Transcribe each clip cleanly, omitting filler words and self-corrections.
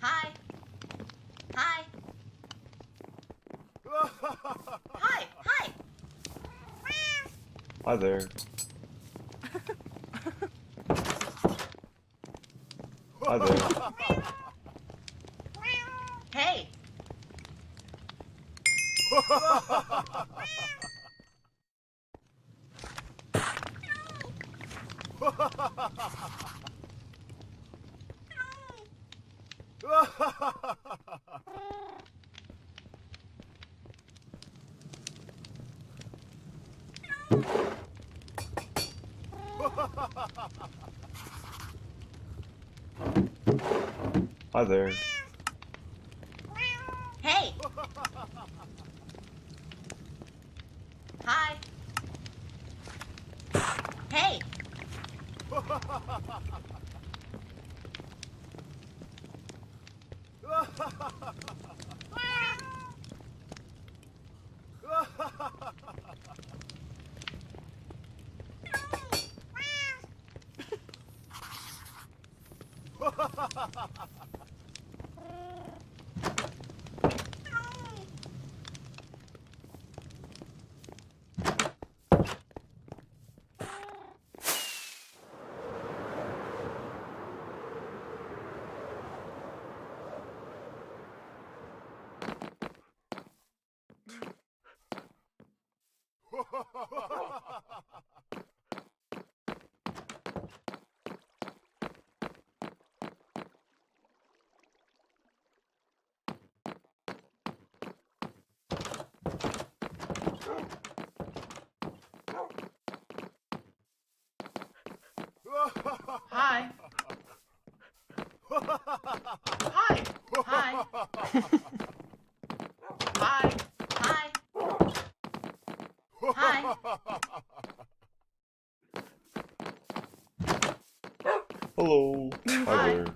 Hi. Hi. Hi. Hi. Hi there. Hi there. Hey. Hi there. Hey. Hi. Hey. Hi. Hi. Hi. Hi. Hi. Hi. Hello. Hi Hi. there.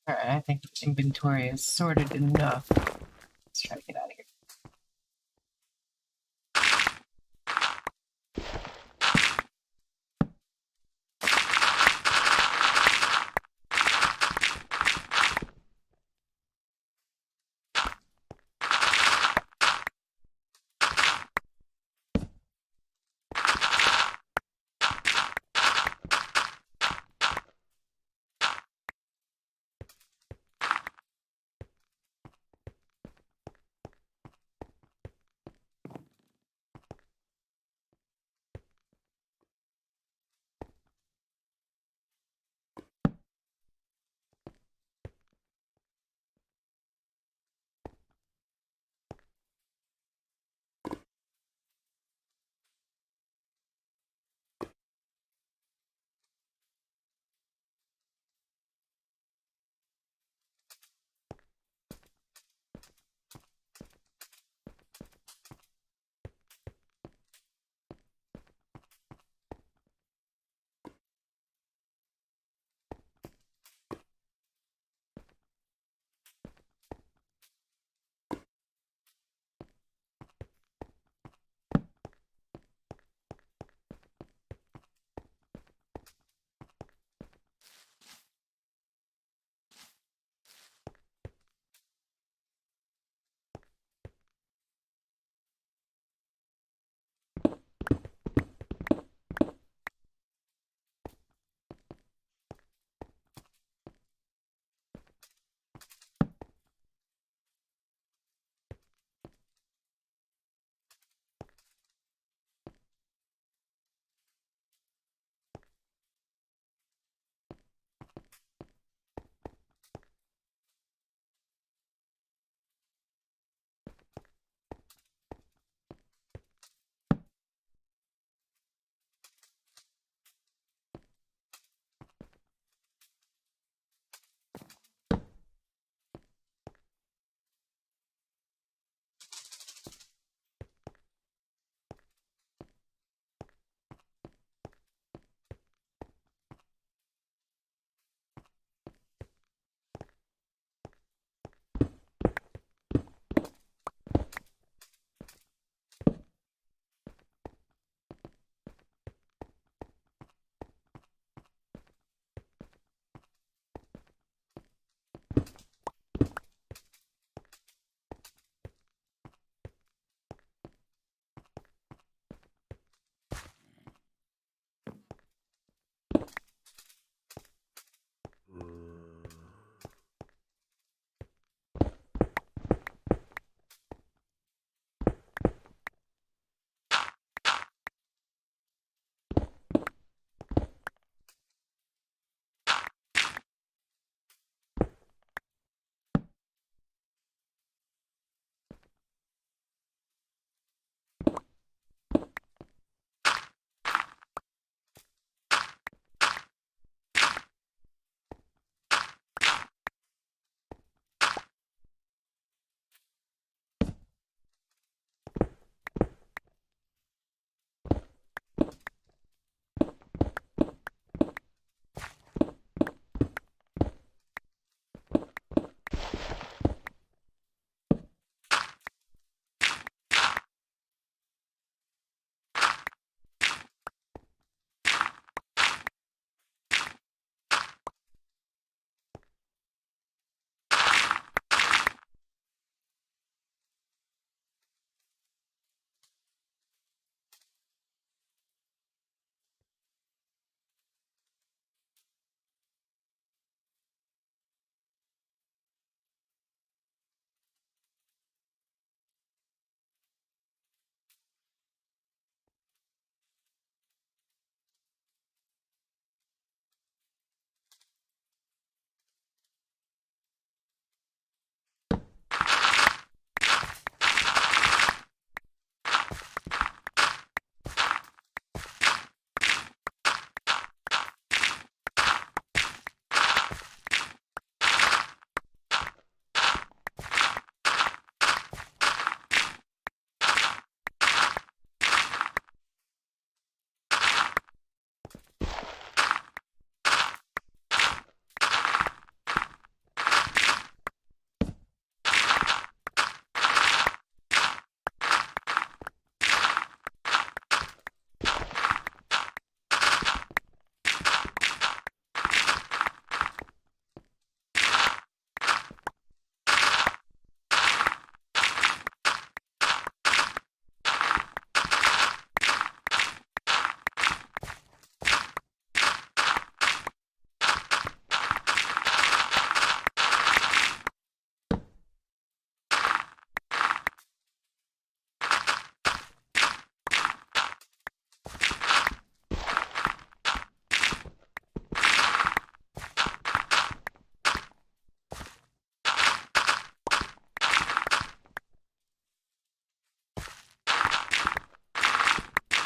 Alright, I think inventory is sorted enough. Let's try to get out of here.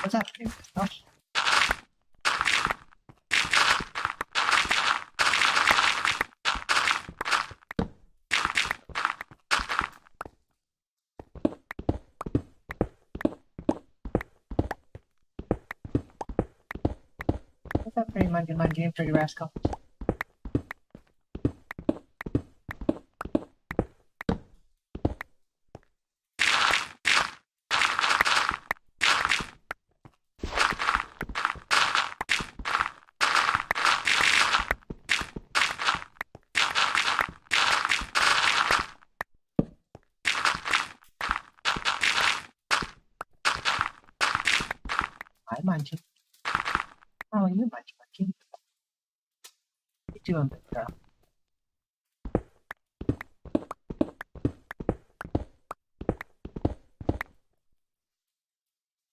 What's up? Oh. What's up, pretty mungy and pretty rascal? Hi, Munchie. How are you, Munchie? What you doing, big girl?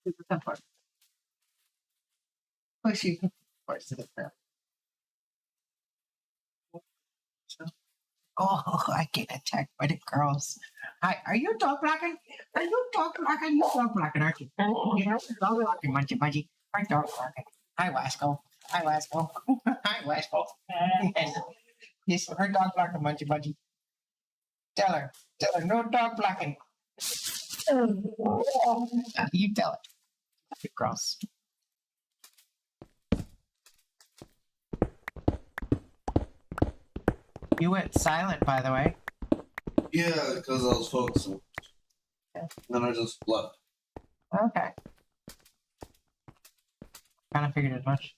Super comfort. Push you. Force to the girl. Oh, I get attacked by the girls. Hi, are you dog blocking? Are you dog blocking? You dog blocking, aren't you? You're dog blocking, Munchie. Are dog blocking? Hi, Wasco. Hi, Wasco. Hi, Wasco. Yes, her dog blocking, Munchie. Tell her, no dog blocking. You tell it. Good girls. You went silent, by the way. Yeah, because I was focusing. Okay. Then I just left. Okay. Kind of figured as much.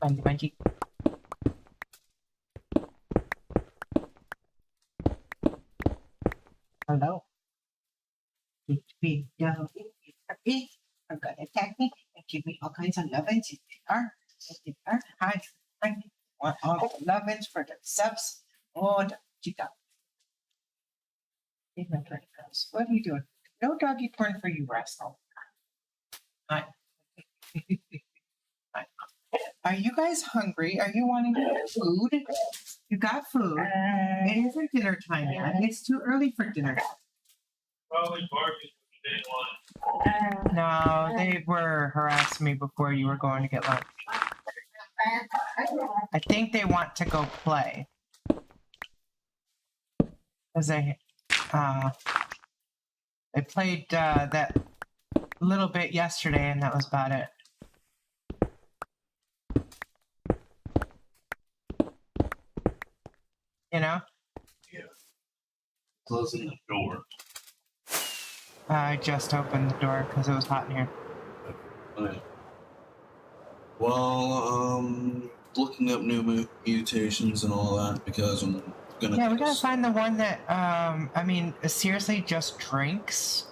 Munchie. Hello. Be I'm gonna attack me and give me all kinds of lovins. Hi. Want all the lovins for the subs. Oh, you got. What are you doing? No doggy porn for you, rascal. Hi. Hi. Are you guys hungry? Are you wanting food? You got food. It isn't dinner time yet. It's too early for dinner. Probably barking if they want. No, they were harassing me before you were going to get lunch. I think they want to go play. Because they played that little bit yesterday and that was about it. You know? Yeah. Closing the door. I just opened the door because it was hot in here. Okay. Well, looking up new mutations and all that because I'm gonna. Yeah, we gotta find the one that, I mean, seriously just drinks.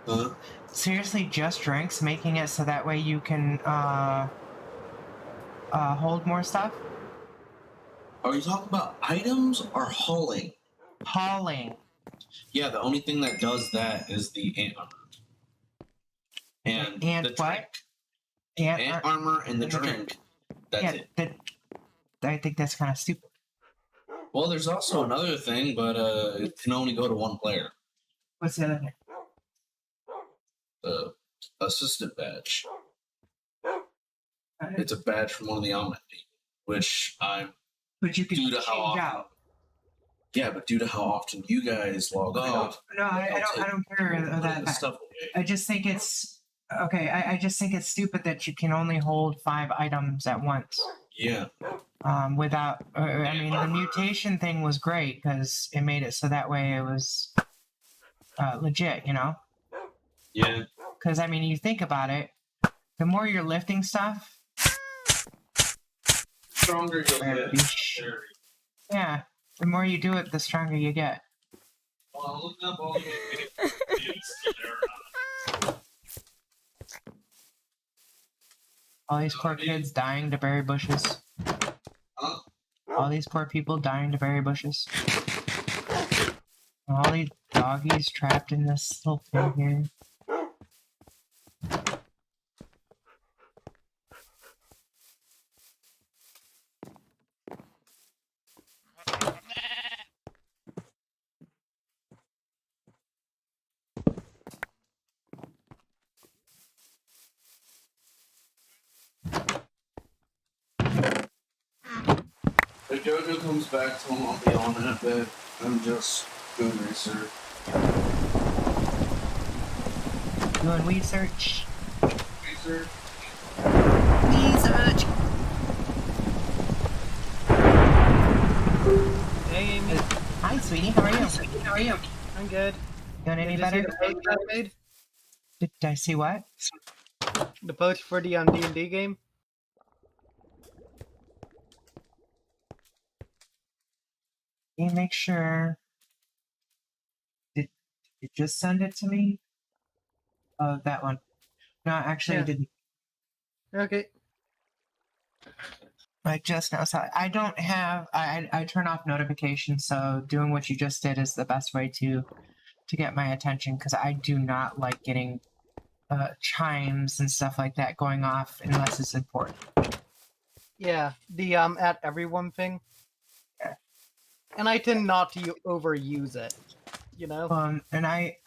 Huh? Seriously just drinks, making it so that way you can, hold more stuff. Are you talking about items or hauling? Hauling. Yeah, the only thing that does that is the ant armor. And And the what? drink. Ant Armor and the and the drink. That's yeah, it. I think that's kind of stupid. Well, there's also another thing, but it can only go to one player. What's the other thing? The assistant badge. It's a badge from one of the Omnet people, which I'm But you can due to change how often. out. Yeah, but due to how often you guys log off, No, I don't care of the that. stuff away. I just think it's okay. I just think it's stupid that you can only hold 5 items at once. Yeah. Without, I mean, the mutation thing was great because it made it so that way it was legit, you know? Yeah. Because, I mean, you think about it, the more you're lifting stuff, Stronger you'll get. Yeah, the more you do it, the stronger you get. Well, look up all the All these poor kids dying to berry bushes. Huh? All these poor people dying to berry bushes. All these doggies trapped in this little thing here. If Jojo comes back to him, I'll be on in a bit. I'm just doing research. Doing weed search. Research? Weed search. Hey, Amy. Hi, sweetie. How are you? I'm good. Doing any Did you better? see the post I made? Did I see what? The post for the D&D game? Can you make sure? Did you just send it to me? Oh, that one. No, actually, I Yeah. didn't. Okay. I just now saw it. I don't have. I turn off notifications, so doing what you just did is the best way to get my attention because I do not like getting chimes and stuff like that going off unless it's important. Yeah, the at everyone thing. Yeah. And I tend not to overuse it, you know? And I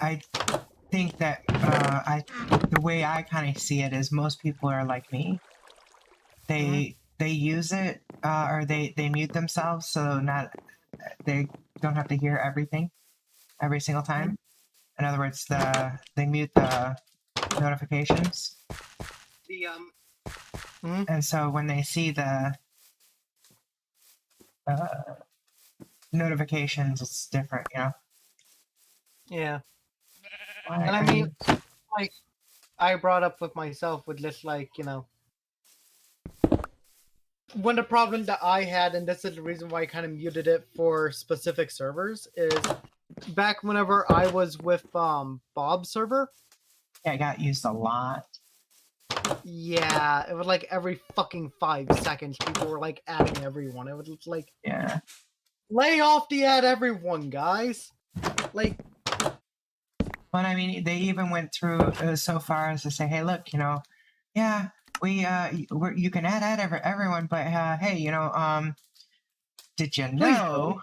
think that the way I kind of see it is most people are like me. They use it or they mute themselves so they don't have to hear everything every single time. In other words, they mute the notifications. The And so when they see the notifications, it's different, you know? yeah. Why And I are mean, you- like, I brought up with myself with just like, you know, one of the problems that I had, and this is the reason why I kind of muted it for specific servers, is back whenever I was with Bob's server. Yeah, it got used a lot. Yeah, it was like every fucking 5 seconds people were like adding everyone. It was like, Yeah. lay off the add everyone, guys. Like, But I mean, they even went through so far as to say, "Hey, look, you know, yeah, you can add everyone, but hey, you know, did you know?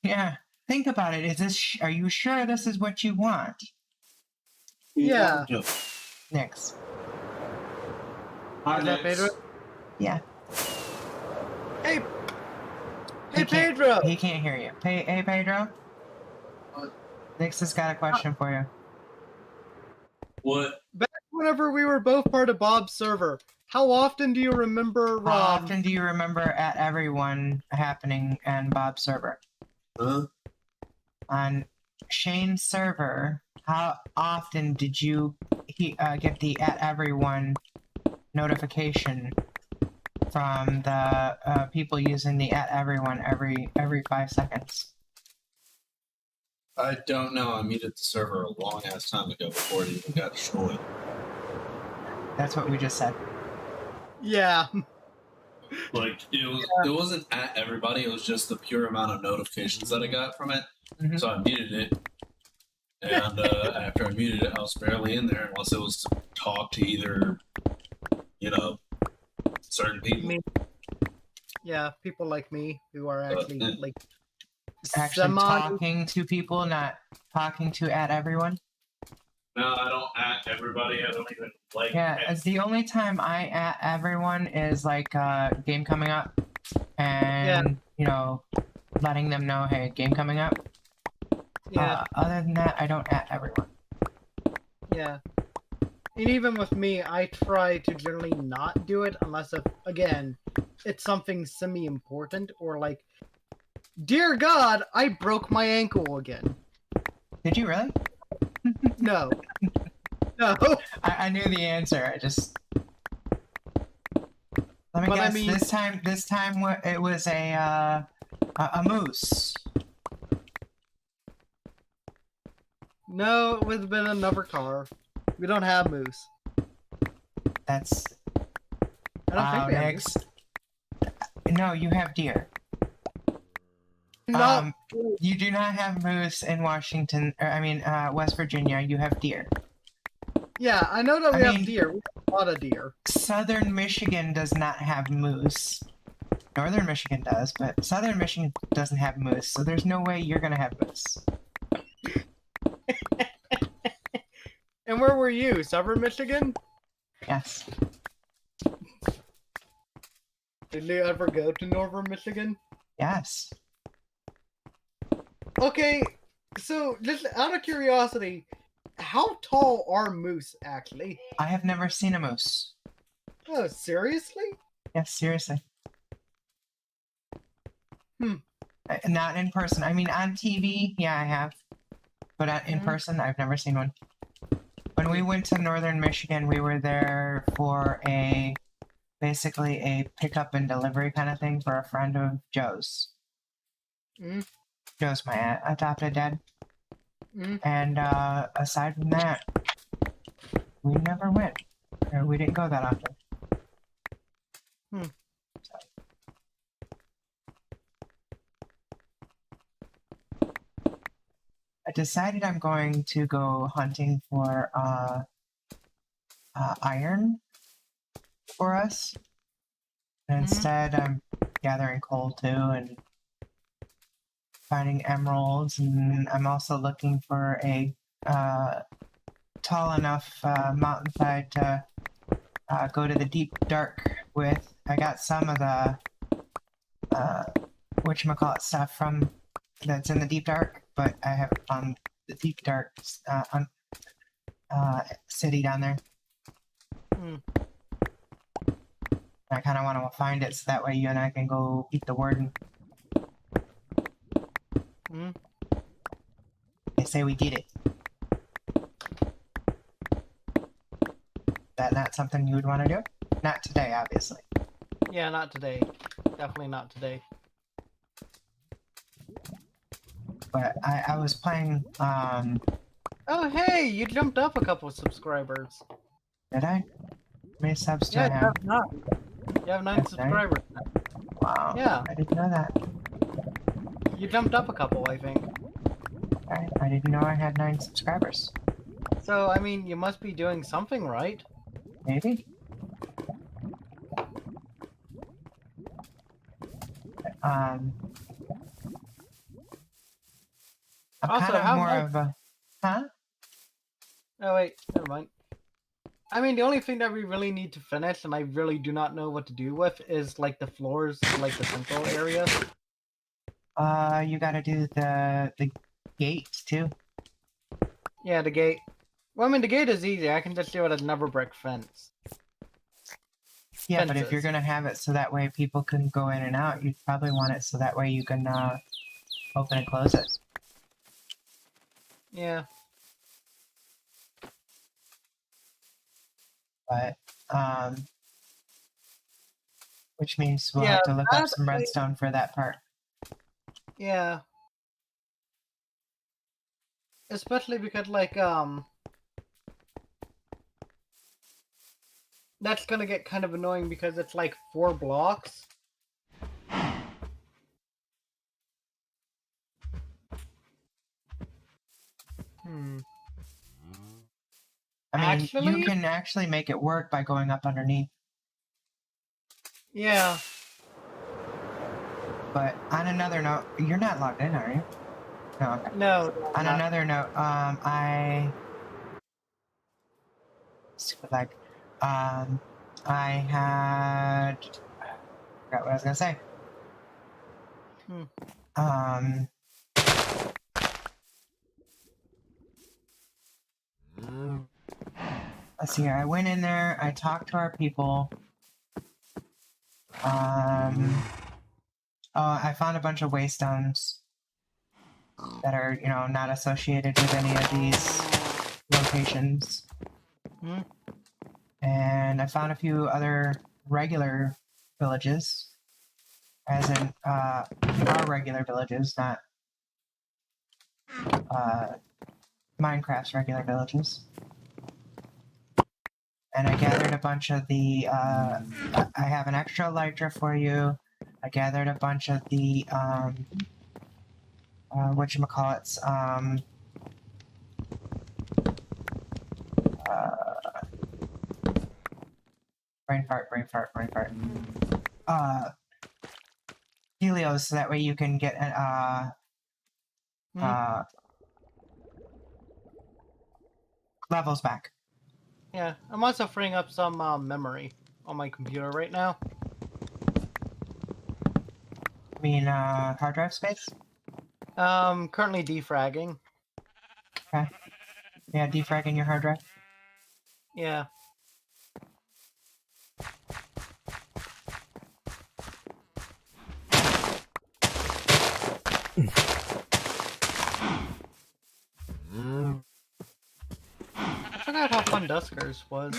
Yeah, think about it. Is this? Are you sure this is what you want?" yeah. Next. Is that Pedro? Yeah. Hey, He hey, can't- Pedro. He can't hear you. Hey, Pedro. What? Nix has got a question for you. What? Back whenever we were both part of Bob's server, how often do you remember? How often do you remember at everyone happening in Bob's server? Huh? On Shane's server, how often did you get the at everyone notification from the people using the @everyone every 5 seconds. I don't know. I muted the server a long ass time ago before it even got destroyed. That's what we just said. Yeah. Like it wasn't at everybody. It was just the pure amount of notifications that I got from it. Mhm. So I muted it, and after I muted it, I was barely in there unless it was to talk to either, certain people. Me. Yeah, people like me who are actually like Actually semi. talking to people, not talking to @everyone. No, I don't at everybody. I don't even like. Yeah, it's the only time I @everyone is like game coming up, and letting them know, hey, game coming up. Yeah, Other than that, I don't @everyone. yeah. And even with me, I try to generally not do it unless, if, again, it's something semi-important or like, dear God, I broke my ankle again. Did you really? No. No. I knew the answer. I just let me But I guess. mean- This time it was a moose. No, it would have been another car. We don't have moose. That's I don't think we have Nix. No, you have deer. moose. You do not have moose in Washington. West Virginia. You have deer. Yeah, I know that we I have mean- deer. We have a lot of deer. Southern Michigan does not have moose. Northern Michigan does, but Southern Michigan doesn't have moose, so there's no way you're gonna have moose. And where were you? Southern Michigan? Yes. Did you ever go to Northern Michigan? Yes. Okay, so just out of curiosity, how tall are moose actually? I have never seen a moose. Oh, seriously? Yes, seriously. Hmm. Not in person. I mean, on TV, yeah, I have. But in Mhm. person, I've never seen one. When we went to Northern Michigan, we were there for basically a pickup and delivery kind of thing for a friend of Joe's. Mhm. Joe's my adopted dad. Mhm. And aside from that, we never went. Or we didn't go that often. Hmm. I decided I'm going to go hunting for iron for us. And instead, I'm gathering coal too and finding emeralds. And I'm also looking for a tall enough mountainside to go to the deep dark with. I got some of the whatchamacallit stuff from that's in the deep dark, but I haven't found the deep dark city down there. Hmm. I kind of want to find it so that way you and I can go beat the warden. Hmm. They say we did it. Is that not something you would want to do? Not today, obviously. Yeah, not today. Definitely not today. But I was playing, Oh, hey, you jumped up a couple of subscribers. did I? How many subs do I Yeah, you have? have 9. You have 9 That's nice. subscribers. Wow. Yeah. I didn't know that. You jumped up a couple, I think. I didn't know I had 9 subscribers. So, I mean, you must be doing something right. Maybe. I'm Also, kind of how more much- of a, huh? Oh, wait, never mind. I mean, the only thing that we really need to finish, and I really do not know what to do with, is like the floors, like the central area. You gotta do the gates too. Yeah, the gate. Well, I mean, the gate is easy. I can just do it as another brick fence. Yeah, but if you're Fences. gonna have it so that way people can go in and out, you'd probably want it so that way you can open and close it. Yeah. But Which means we'll Yeah, have to look up that some redstone for that part. Yeah. Especially because, like, that's gonna get kind of annoying because it's like 4 blocks. Hmm. I mean, you Actually? can actually make it work by going up underneath. Yeah. But on another note, you're not logged in, are you? No, okay. No. On not- another note, stupid leg. I had forgot what I was gonna say. Hmm. Let's see here. I went in there. I talked to our people. I found a bunch of waystones that are, not associated with any of these locations. Hmm. And I found a few other regular villages, as in our regular villages, not Minecraft's regular villages. And I gathered a bunch of the. I have an extra elytra for you. I gathered a bunch of the whatchamacallits, brain fart. Helios, so that way you can get levels back. Yeah. I'm also freeing up some memory on my computer right now. I mean, hard drive space? Currently defragging. Okay. Yeah, defragging your hard drive. Yeah. I forgot how fun Duskers was.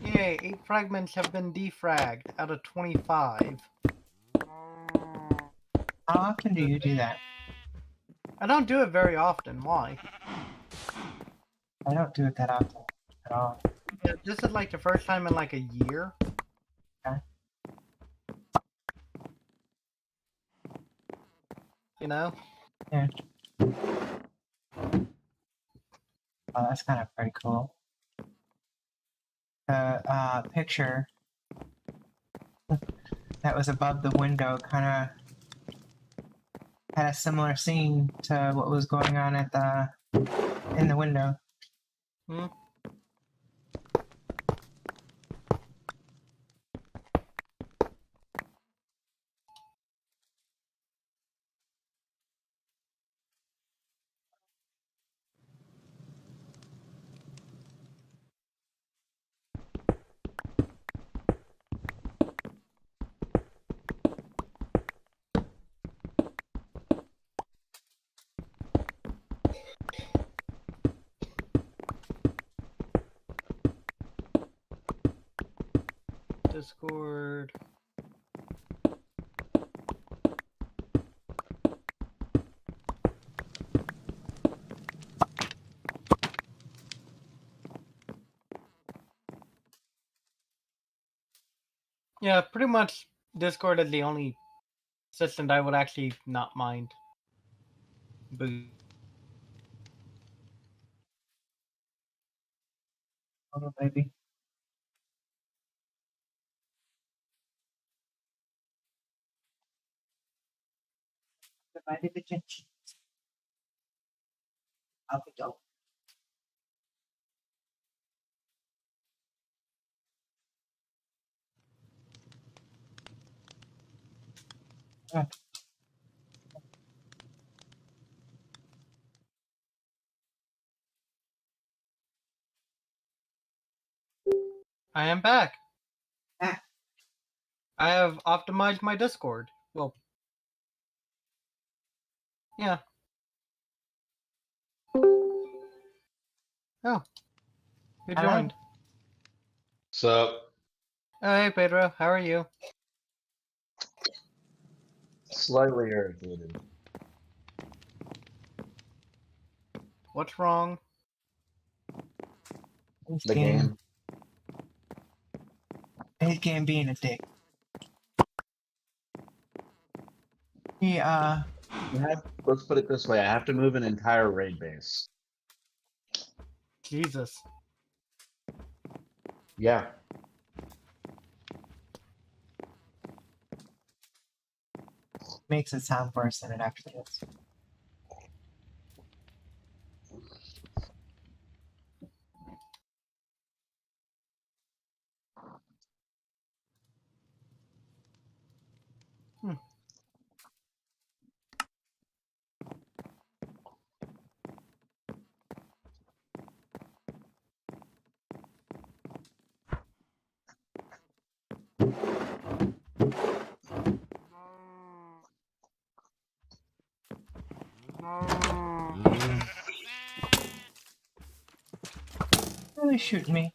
Yay, 8 fragments have been defragged out of 25. How often do you do that? I don't do it very often. Why? I don't do it that often at all. Yeah, this is like the first time in like a year. Okay. You know? Yeah. Oh, that's kind of pretty cool. The picture that was above the window kind of had a similar scene to what was going on in the window. Hmm? Discord. Yeah, pretty much Discord is the only system that I would actually not mind. Boo. Oh, baby. Divided attention. Out we go. I am back. Ah. I have optimized my Discord. Well, yeah. Oh, you Hello? joined. So, Oh, hey Pedro, how are you? slightly irritated. What's wrong? This The game. His game being a dick. He, Let's put it this way: I have to move an entire raid base. Jesus. Yeah. makes it sound worse than it actually is. Really shoot me.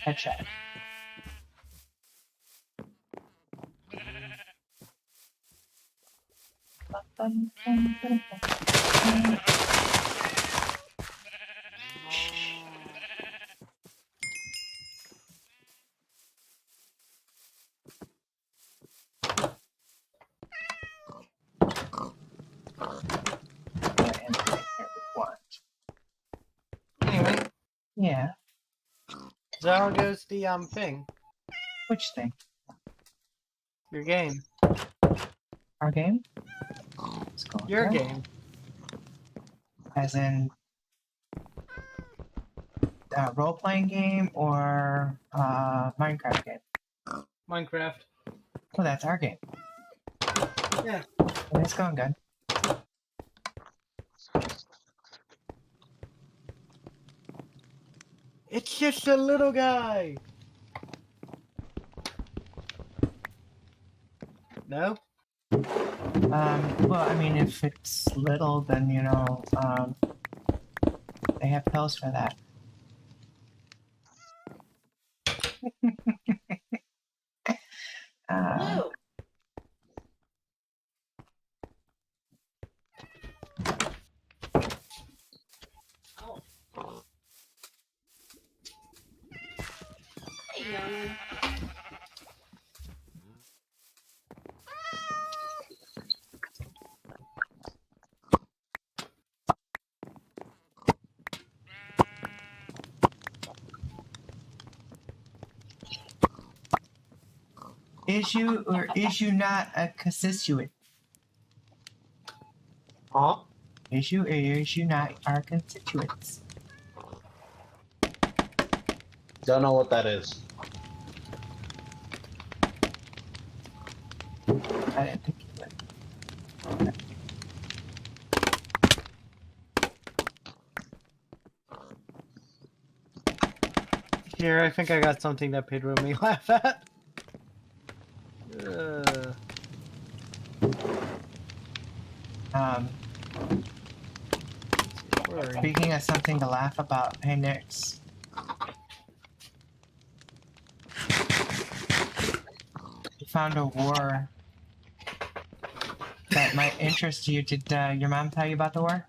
Headshot. Anyway, Yeah, so how goes the thing? which thing? Your game. Our game? Let's go. Your there. game. As in role-playing game or Minecraft game? Minecraft. Oh, that's our game. Yeah. It's going good. It's just a little guy. No? Well, I mean, if it's little, then, you know, they have pills for that. Blue. Oh. Hey, young. Is you or is you not a constituent? Huh? Is you or is you not our constituents? Don't know what that is. I didn't think you would. Here, I think I got something that Pedro may laugh at. Um, Where are you? Speaking of something to laugh about, hey Nix. You found a war that might interest you. Did your mom tell you about the war?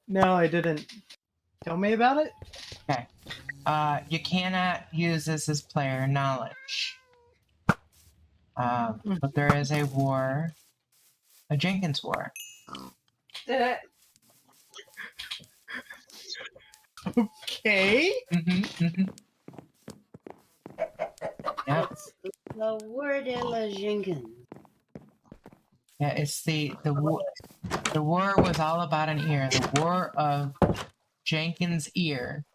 No, I didn't. Tell me about it? Okay. You cannot use this as player knowledge. But there is a war, a Jenkins war. Okay. Yeah, The word in Jenkins. yeah. It's the war. The war was all about an ear. The war of Jenkins' ear.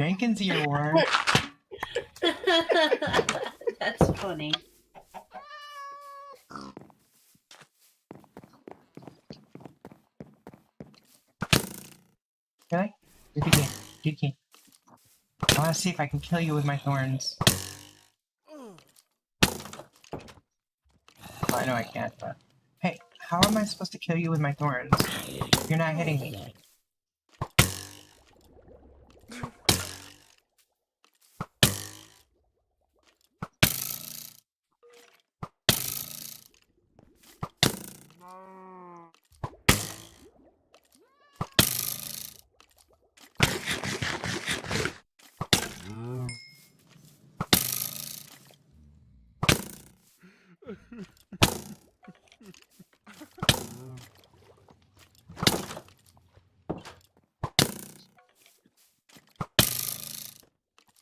Jenkins earworm. That's funny. Really? Do it again. Do it again. I want to see if I can kill you with my thorns. Oh, I know I can't, but... Hey, how am I supposed to kill you with my thorns? You're not hitting me.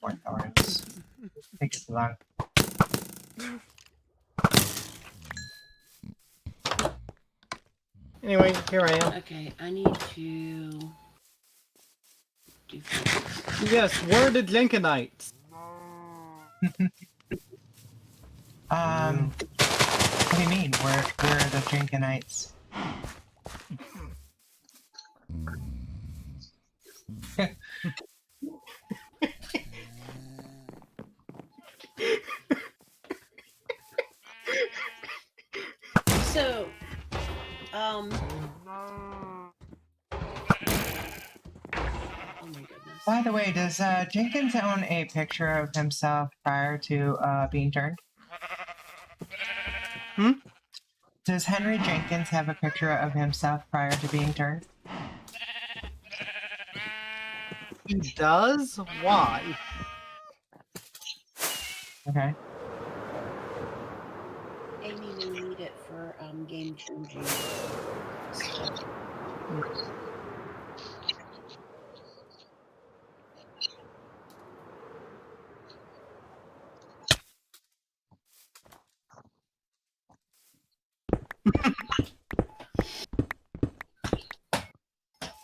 More thorns. Take it too long. Anyway, here I am. Okay, I need to do things. Yes, we're the Jenkinites. What do you mean? We're the Jenkinites. So, oh my goodness. By the way, does Jenkins own a picture of himself prior to being turned? Hmm? Does Henry Jenkins have a picture of himself prior to being turned? He does? Why? Okay. Amy may need it for game changing stuff.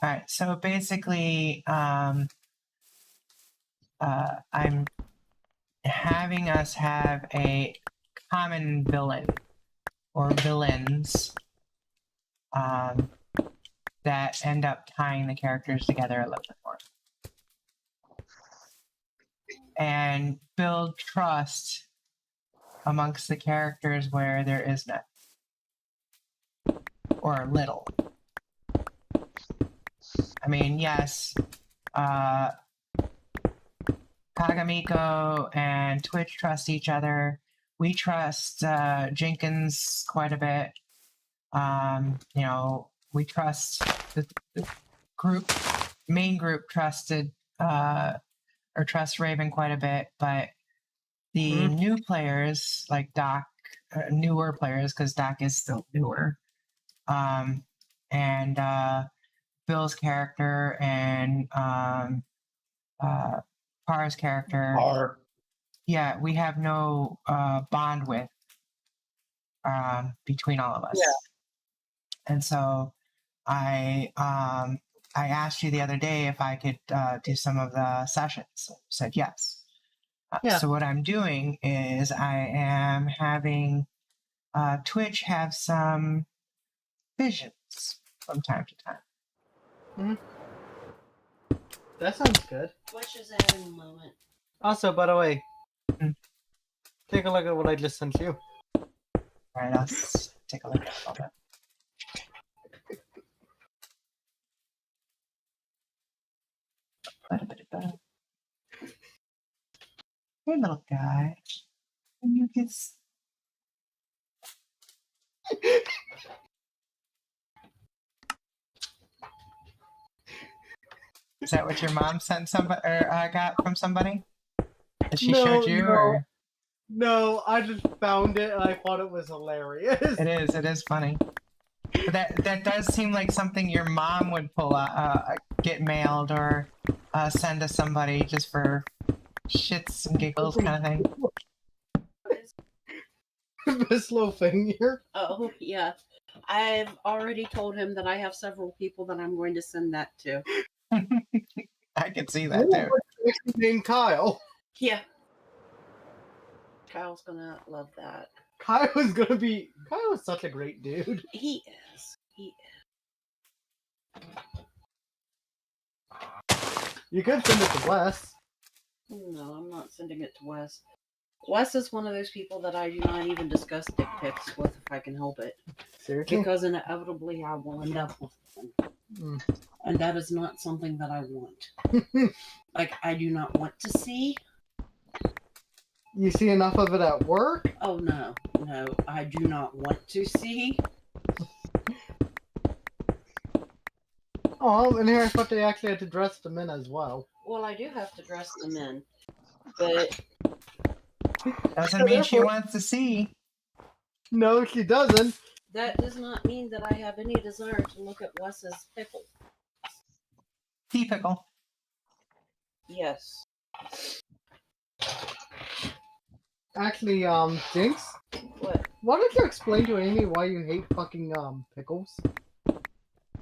Alright, so basically, I'm having us have a common villain, or villains, that end up tying the characters together a little bit more. And build trust amongst the characters where there is none. Or little. I mean, yes, Kagamiko and Twitch trust each other. We trust Jenkins quite a bit. You know, we trust the group, main group trusted or trust Raven quite a bit, but the new players like Doc, newer players, because Doc is still newer, and Bill's character and Par's character. Par. Yeah, we have no bond with between all of us. Yeah. And so I asked you the other day if I could do some of the sessions. You said yes. Yeah. So what I'm doing is I am having Twitch have some visions from time to time. That sounds good. Which is having a moment. Also, by the way, Hmm. take a look at what I just sent you. All right, let's take a look at all that. Hey, little guy. Can you get... Is that what your mom sent somebody or got from somebody? That she showed you? Or... No, I just found it and I thought it was hilarious. It is funny. But that does seem like something your mom would pull out, get mailed or send to somebody just for shits and giggles kind of thing. Miss Lowfinger. Oh, yeah. I've already told him that I have several people that I'm going to send that to. I can see that Ooh, too. what's the name Kyle? Yeah. Kyle's gonna love that. Kyle is such a great dude. He is. He You could send it to Wes. No, I'm not sending it to Wes. Wes is one of those people that I do not even discuss dick pics with if I can help it. Seriously? Because inevitably I will end up with them. Mm. And that is not something that I want. Like, I do not want to see. You see enough of it at work? Oh, no. No, I do not want to see. Oh, and here I thought they actually had to dress them in as well. Well, I do have to dress them in. But Doesn't mean she wants to see. No, she doesn't. that does not mean that I have any desire to look at Wes's pickle. Tea pickle. Yes. Actually, Jinx, What? why don't you explain to Amy why you hate fucking, pickles?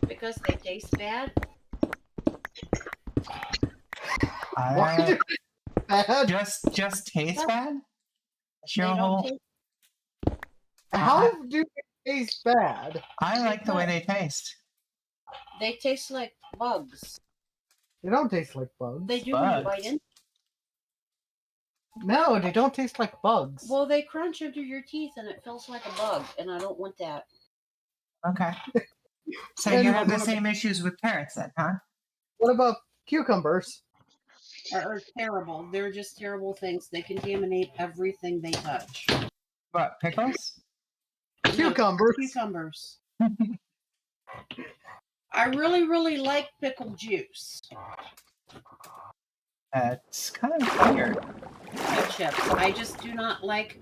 Because they taste bad? Why do bad? Just taste bad? That's They your don't whole. taste. How do they taste bad? I like the way they taste. They taste like bugs. They don't taste like bugs. They do when you Bugs? bite in. No, they don't taste like bugs. Well, they crunch under your teeth and it feels like a bug, and I don't want that. Okay. So Then you what have the about- same issues with carrots then, huh? What about cucumbers? Are terrible. They're just terrible things. They contaminate everything they touch. What, pickles? No, Cucumbers. cucumbers. I really, really like pickle juice. That's kind of weird. No chips. I just do not like.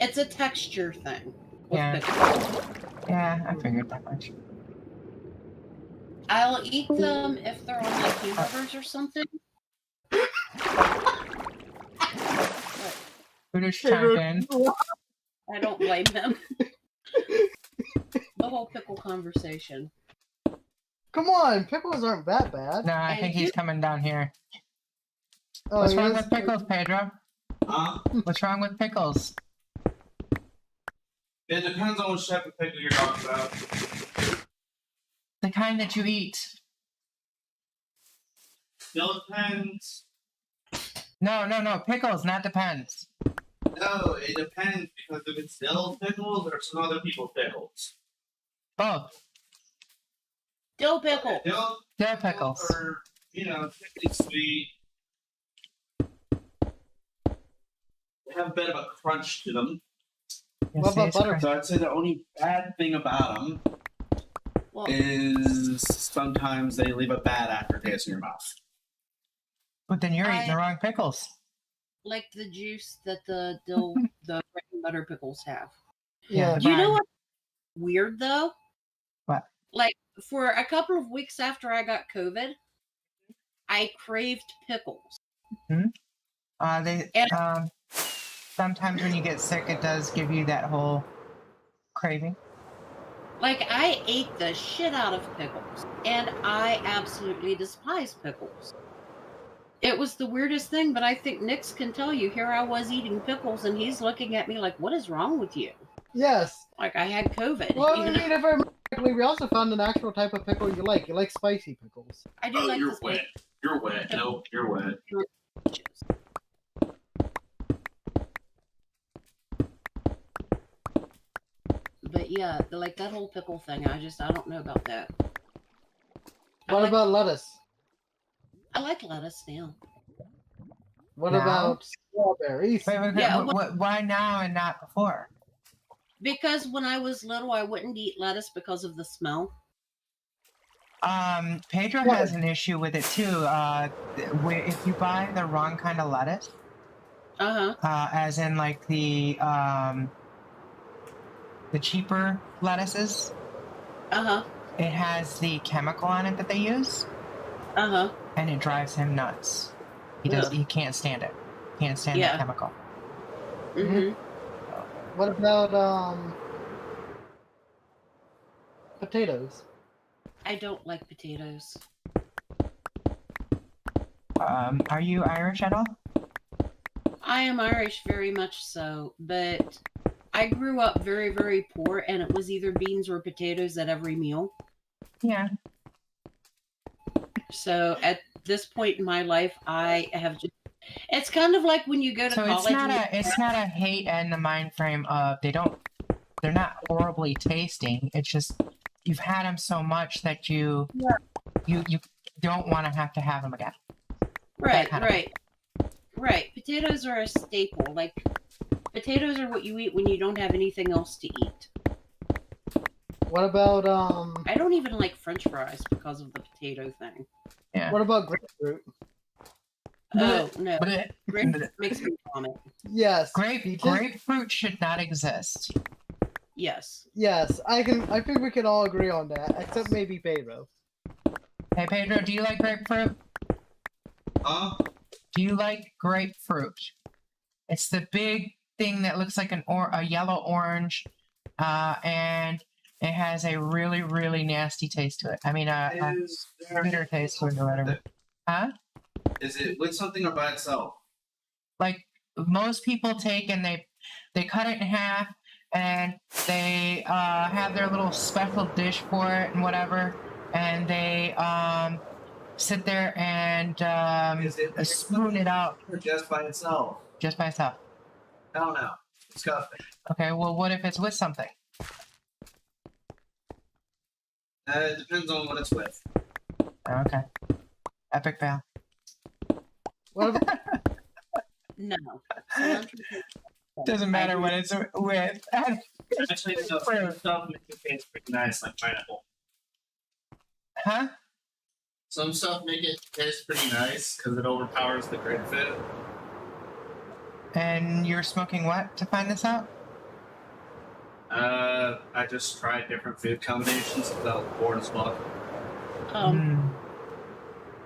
It's a texture thing with Yeah. pickles. Yeah, I figured that much. I'll eat them if they're on like hamburgers or something. But Who just chimed in? I don't blame him. The whole pickle conversation. Come on, pickles aren't that bad. No, I think he's coming down here. Oh, What's wrong yes. with pickles, Pedro? Huh? What's wrong with pickles? It depends on which type of pickle you're talking about. The kind that you eat. Still depends. No, pickles, not depends. No, it depends because if it's dill pickles or some other people's pickles. Both. Dill pickle. Dill They're pickles. are, typically sweet. They have a bit of a crunch to them. What about butter? So I'd say the only bad thing about them Well, is sometimes they leave a bad aftertaste in your mouth. But then you're eating the I- wrong pickles. like the juice that the dill, the bread and butter pickles have. Yeah. the You know brine. what's weird though? What? Like for a couple of weeks after I got COVID, I craved pickles. They And- sometimes when you get sick, it does give you that whole craving. Like I ate the shit out of pickles, and I absolutely despise pickles. It was the weirdest thing, but I think Nix can tell you. Here I was eating pickles, and he's looking at me like, "What is wrong with you?" Yes. Like I had COVID. Well, you I know? mean, if I remember correctly, we also found an actual type of pickle you like. You like spicy pickles. I do Oh, like you're this wet. You're wet. No, you're wet. But yeah, like that whole pickle thing, I don't know about that. I What like- about lettuce? I like lettuce now. What Now? about strawberries? Wait, Yeah, why now and not before? Because when I was little, I wouldn't eat lettuce because of the smell. Pedro has an issue with it too. If you buy the wrong kind of lettuce, as in like the cheaper lettuces, it has the chemical on it that they use, and it drives him nuts. He can't stand it. Can't stand Yeah. that chemical. Mm-hmm. What about potatoes? I don't like potatoes. Are you Irish at all? I am Irish, very much so, but I grew up very, very poor, and it was either beans or potatoes at every meal. Yeah. So at this point in my life, I have just. It's kind of like when you go to So college. it's not a hate in the mind frame of they're not horribly tasting. It's just you've had them so much that you don't want to have them again. Right, kind of right, right. Potatoes are a staple. Like potatoes are what you eat when you don't have anything else to eat. What about I don't even like French fries because of the potato thing. Yeah. What about grapefruit? Oh no, Blech. grapefruit makes me vomit. Yes. Grapefruit should not exist. Yes. Yes, I think we can all agree on that, except maybe Pedro. Hey Pedro, do you like grapefruit? Huh? Do you like grapefruit? It's the big thing that looks like a yellow orange, and it has a really, really nasty taste to it. I mean, a bitter taste to it or whatever. Huh? Is it with something or by itself? Like most people take and they cut it in half and they have their little special dish for it and whatever, and they sit there and spoon it out Just by itself? just by itself. Hell no. It's got. Okay, well, what if it's with something? It depends on what it's with. Okay. Epic fail. What about No. Cilantro- Doesn't matter what it's with. Actually, some stuff makes it taste pretty nice, like pineapple. Huh? Some stuff make it taste pretty nice because it overpowers the grapefruit. And you're smoking what to find this out? I just tried different food combinations because I was bored as fuck.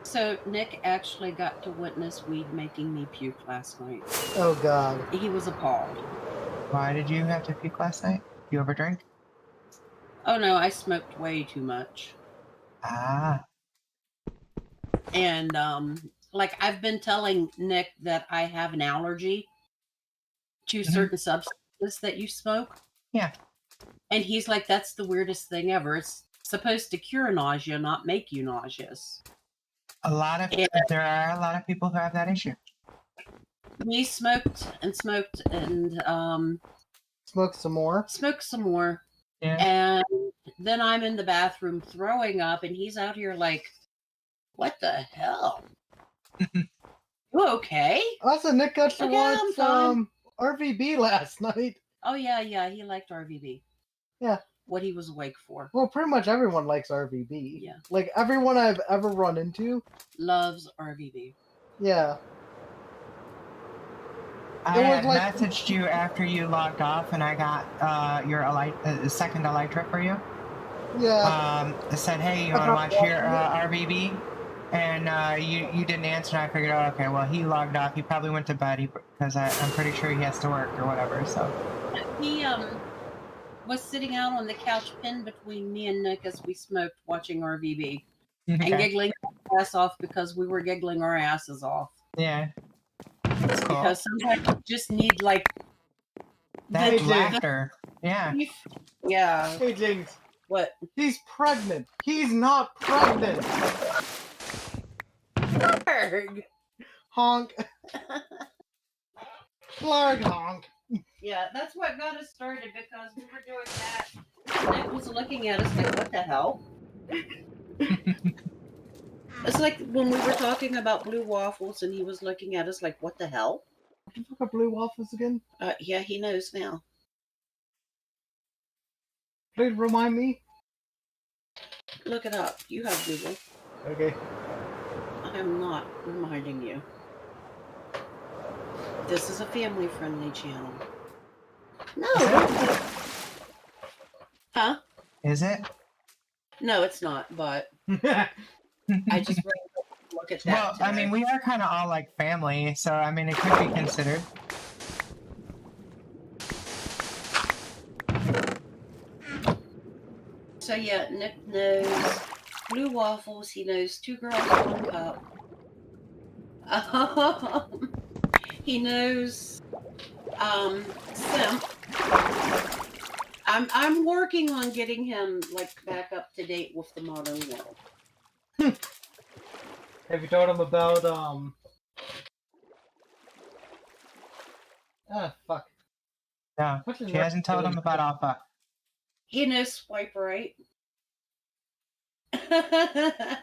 So Nick actually got to witness weed making me puke last night. oh god. He was appalled. Why did you have to puke last night? You overdrink? Oh no, I smoked way too much. Ah. And like I've been telling Nick that I have an allergy to certain substances that you smoke. Yeah. And he's like, that's the weirdest thing ever. It's supposed to cure nausea, not make you nauseous. There are a lot of people who have that issue. We smoked and Smoke some more. smoked some more. Yeah. And then I'm in the bathroom throwing up, and he's out here like, what the hell? You okay? Also, Nick got to Okay, I'm watch fine. RVB last night. Oh, yeah, he liked RVB. Yeah. What he was awake for. Well, pretty much everyone likes RVB. Yeah. Like, everyone I've ever run into. Loves RVB. Yeah. I It was had like- messaged you after you logged off, and I got your second Elytra for you. Yeah. It said, "Hey, you want to watch your RVB?" And you didn't answer. And I figured, oh, okay, well, he logged off. He probably went to bed because I'm pretty sure he has to work or whatever. So He was sitting out on the couch pinned between me and Nick as we smoked, watching RVB. And okay. giggling our ass off because we were giggling our asses off. Yeah, that's cool. Because sometimes you just need like That Hey, Jake. laughter. Yeah. yeah. Hey, James. What? He's pregnant. He's not pregnant. Berg. Honk. Flarg honk. Yeah, that's what got us started because we were doing that. Nick was looking at us like, what the hell? It's like when we were talking about blue waffles and he was looking at us like, what the hell? What the fuck are blue waffles again? Yeah, he knows now. Please remind me. Look it up. You have Google. Okay. I am not reminding you. This is a family-friendly channel. No. Huh? Is it? No, it's not, but I just really look at that. Well, I today. mean, we are kind of all like family, so I mean, it could be considered. So yeah, Nick knows blue waffles. He knows 2 girls, 1 cup. He knows Simp. I'm working on getting him like back up to date with the modern world. Have you told him about fuck. No, What's his she name? hasn't told him about Alpha. He knows swipe right. I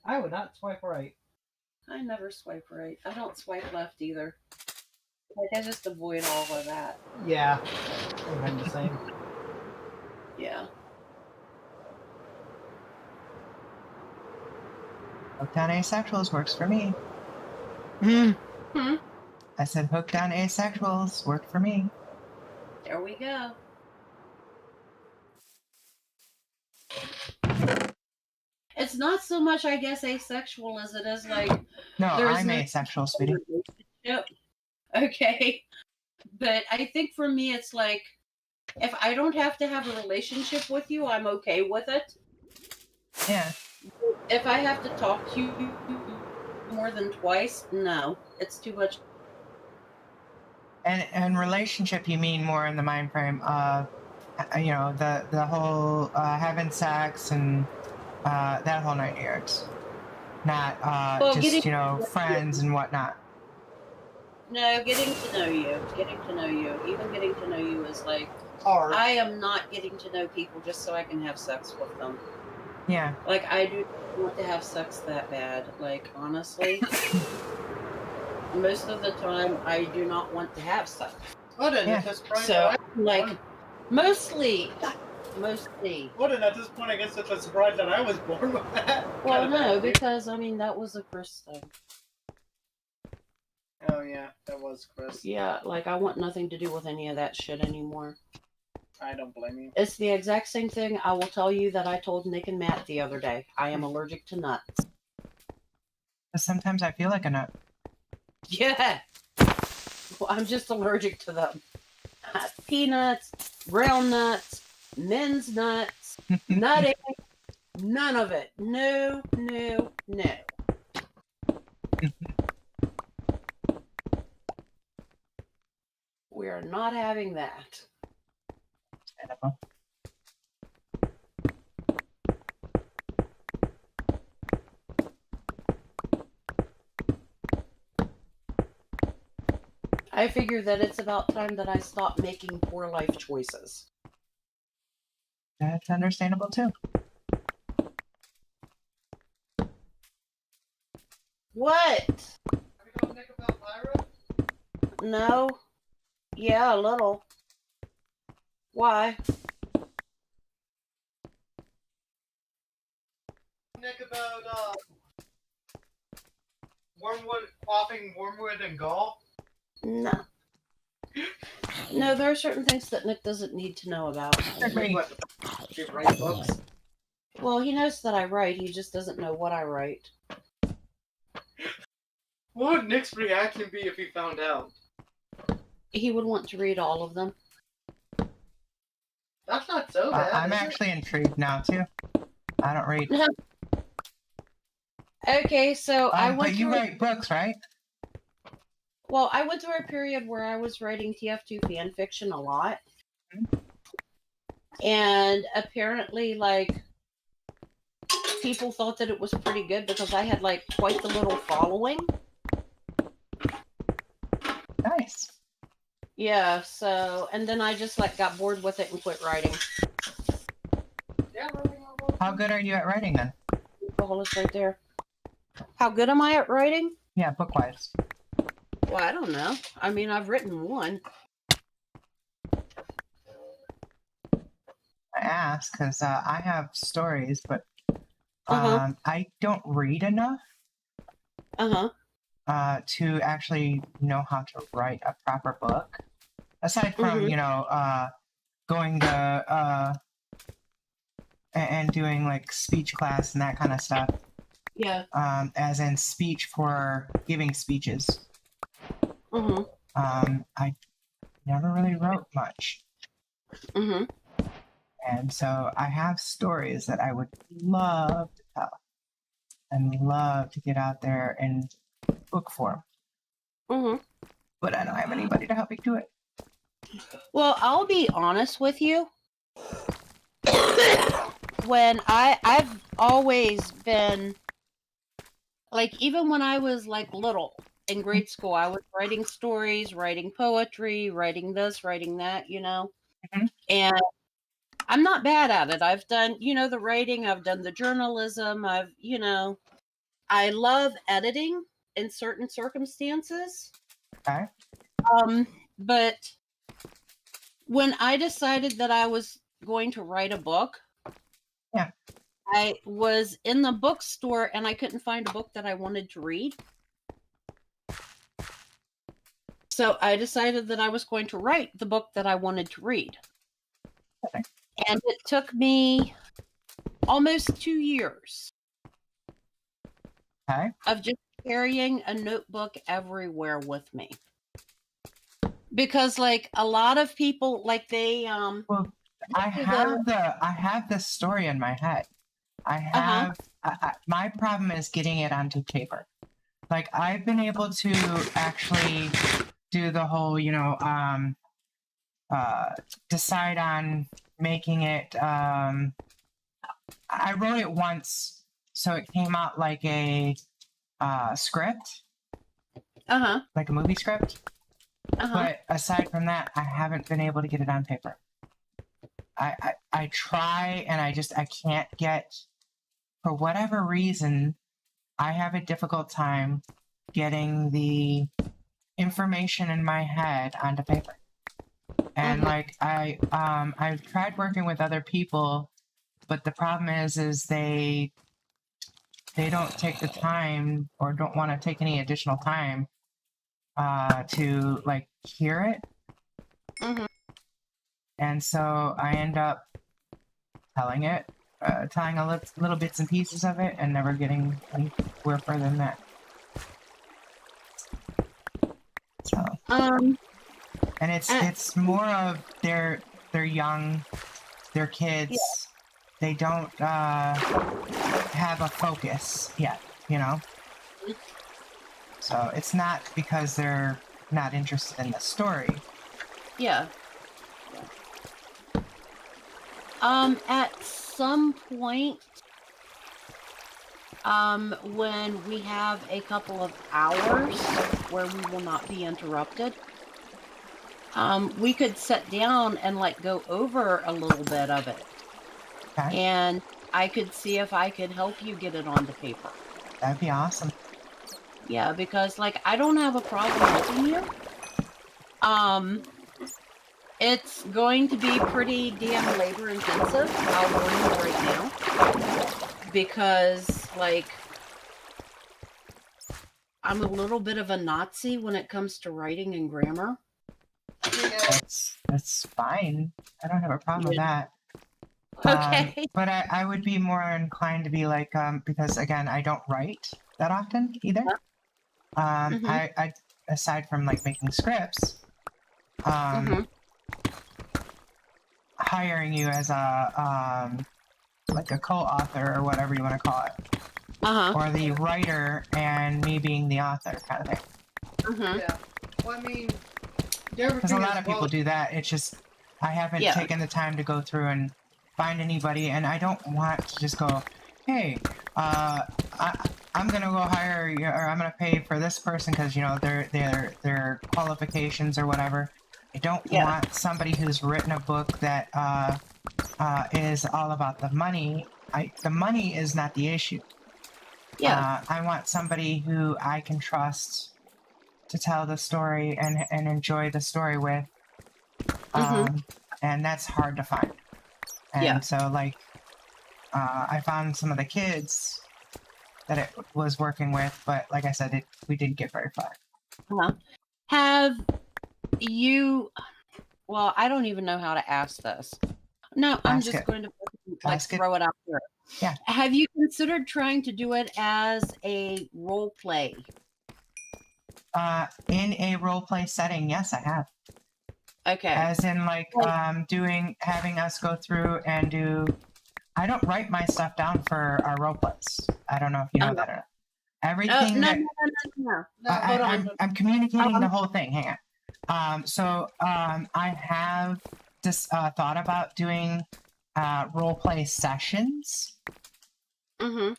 I would not swipe right. never swipe right. I don't swipe left either. Like I just avoid all of that. Yeah. I'm the same. Yeah. Hooked on asexuals works for me. Hmm. I said hooked on asexuals worked for me. There we go. It's not so much, I guess, asexual as it is like No, there's I'm no asexual, sweetie. relationship. Okay. But I think for me, it's like if I don't have to have a relationship with you, I'm okay with it. Yeah. If I have to talk to you more than twice, no, it's too much. And relationship, you mean more in the mind frame of, you know, the whole having sex and that whole 9 yards, not Well, just, you know, friends and whatnot. No, getting to know you. Getting to know you. Even getting to know you is like, Hard. I am not getting to know people just so I can have sex with them. Yeah. Like, I do not want to have sex that bad. Like, honestly. Most of the time, I do not want to have sex. Wouldn't Yeah. at this point? So, like, mostly. Wouldn't at this point? I guess it's a surprise that I was born with that. Well, no, because, I mean, that was a Chris thing. Oh yeah, that was Chris. Yeah, like, I want nothing to do with any of that shit anymore. I don't blame you. It's the exact same thing I will tell you that I told Nick and Matt the other day. I am allergic to nuts. But sometimes I feel like a nut. Yeah. Well, I'm just allergic to them. Peanuts, brown nuts, men's nuts, nutting, none of it. No, no, no. We are not having that. Understandable. I figure that it's about time that I stop making poor life choices. That's understandable too. What? Have you told Nick about Lyra? No. Yeah, a little. Why? Nick about wormwood, quaffing wormwood and gall. No. No, there are certain things that Nick doesn't need to know about. Agree. What? Do you write books? Well, he knows that I write, he just doesn't know what I write. What would Nick's reaction be if he found out? He would want to read all of them. That's not so bad. I'm is it? actually intrigued now too. I don't read. Okay, so I went but you through. write books, right? Well, I went through a period where I was writing TF2 fan fiction a lot. And apparently, like, people thought that it was pretty good because I had, like, quite the little following. Nice. Yeah, so, and then I just, like, got bored with it and quit writing. Yeah, How good are you at writing then? Alcohol is right there. How good am I at writing? Yeah, book-wise. Well, I don't know. I mean, I've written one. I ask because I have stories, but Uh-huh. I don't read enough Uh-huh. to actually know how to write a proper book. Aside from, Mhm. you know, going to and doing like speech class and that kind of stuff, Yeah. as in speech for giving speeches. Mhm. I never really wrote much. Mhm. And so I have stories that I would love to tell. and love to get out there and book form, Mhm. but I don't have anybody to help me do it. Well, I'll be honest with you. When I've always been like, even when I was like little in grade school, I was writing stories, writing poetry, writing this, writing that, Mhm. And I'm not bad at it. I've done, the writing, I've done the journalism, I love editing in certain circumstances. Okay. But when I decided that I was going to write a book, Yeah. I was in the bookstore and I couldn't find a book that I wanted to read. So I decided that I was going to write the book that I wanted to read. Okay. And it took me almost 2 years Okay. of just carrying a notebook everywhere with me. Because like a lot of people, like they Well, I have the story in my head. I have my problem is getting it onto paper. Like I've been able to actually do the whole, decide on making it. I wrote it once, so it came out like a script, like a movie script. But aside from that, I haven't been able to get it on paper. I try and I can't get, for whatever reason, I have a difficult time getting the information in my head onto paper. And like I've tried working with other people, but the problem is they don't take the time or don't want to take any additional time to like hear it. And so I end up telling it, telling little bits and pieces of it, and never getting anywhere further than that. So, and it's more of they're young, they're kids. Yeah. They don't have a focus yet, So it's not because they're not interested in the story. Yeah. At some point, when we have a couple of hours where we will not be interrupted, we could sit down and like go over a little bit of it. Okay. And I could see if I could help you get it onto paper. That'd be awesome. Yeah, because like I don't have a problem helping you. It's going to be pretty damn labor intensive, I'll warn you right now. Because like I'm a little bit of a Nazi when it comes to writing and grammar. That's fine. I don't have a problem with that. Okay. But I would be more inclined to be like, because again, I don't write that often either. I aside from like making scripts, hiring you as a like a co-author or whatever you want to call it, or the writer and me being the author kind of thing. Yeah. Well, I mean, because a lot of people do that. It's just I haven't taken the time to go through and find anybody, and I don't want to just go, hey, I'm gonna go hire you, or I'm gonna pay for this person because their qualifications or whatever. I don't want somebody who's written a book that is all about the money. The money is not the issue. Yeah. I want somebody who I can trust to tell the story and enjoy the story with. And that's hard to find. And so, like, I found some of the kids that it was working with, but like I said, we didn't get very far. Have you? Well, I don't even know how to ask this. No, I'm just going to like throw it out there. Yeah. Have you considered trying to do it as a role play? In a role play setting, yes, I have. Okay. As in, like, having us go through and do I don't write my stuff down for our role plays. I don't know if you know that or not. Everything no, that no, no, no, no. I, Hold I, on. I'm communicating the whole thing. Hang on. I have just thought about doing role play sessions Mm-hmm.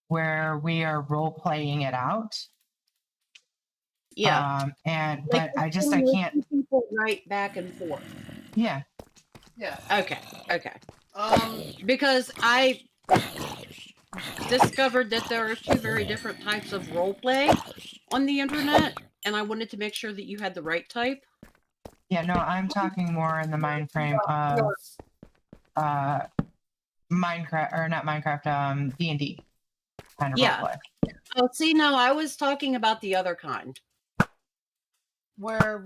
where we are role playing it out. Yeah. But I can't. People right back and forth. Yeah. Yeah. Okay. Okay. Um. Because I discovered that there are two very different types of role play on the internet, and I wanted to make sure that you had the right type. Yeah. No, I'm talking more in the mind frame of Minecraft or not Minecraft. D&D kind of Yeah. role play. Oh, see, no, I was talking about the other kind, Where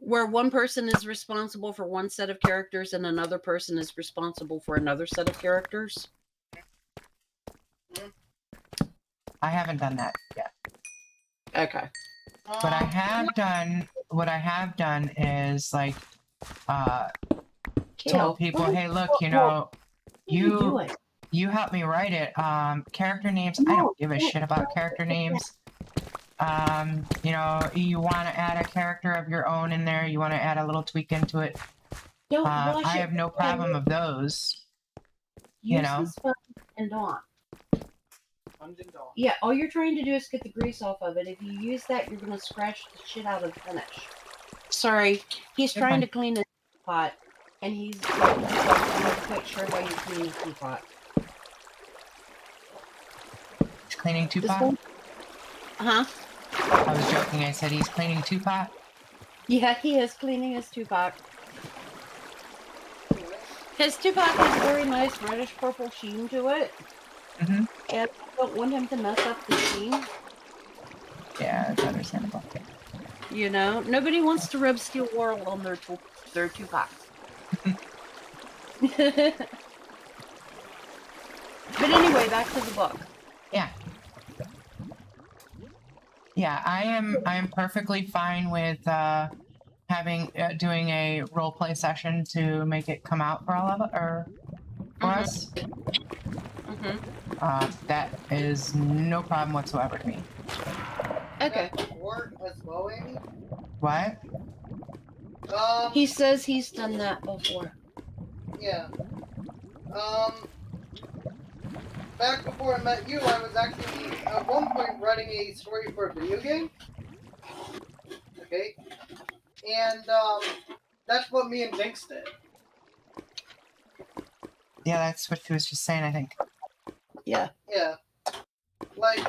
where one person is responsible for one set of characters and another person is responsible for another set of characters. I haven't done that yet. Okay. What I have done is like told people, hey, look, you know, you helped me write it. Character names, I don't give a shit about character names. You know, you want to add a character of your own in there, you want to add a little tweak into it. Don't I wash it. have no problem of those. You Use know. the sponge and Dawn. Sponge and Dawn. Yeah, all you're trying to do is get the grease off of it. If you use that, you're going to scratch the shit out of the finish. Sorry, he's You're trying fine. to clean the teapot, and he's not quite sure how you clean the teapot. He's cleaning This Tupac. one- Uh-huh. I was joking. I said he's cleaning Tupac. Yeah, he is cleaning his Tupac. His Tupac has a very nice reddish purple sheen to it. Mm-hmm. And I don't want him to mess up the sheen. Yeah, that's understandable. You know, nobody wants to rub steel wool on their Tupac. But anyway, back to the book. Yeah. Yeah, I am perfectly fine with doing a role play session to make it come out for all of it or for us. That is no problem whatsoever to me. Okay. Work as well, Amy. What? He says he's done that before. Yeah. Back before I met you, I was actually at one point writing a story for a video game. Okay. And that's what me and Jinx did. Yeah, that's what she was just saying, I think. Yeah. Yeah. Like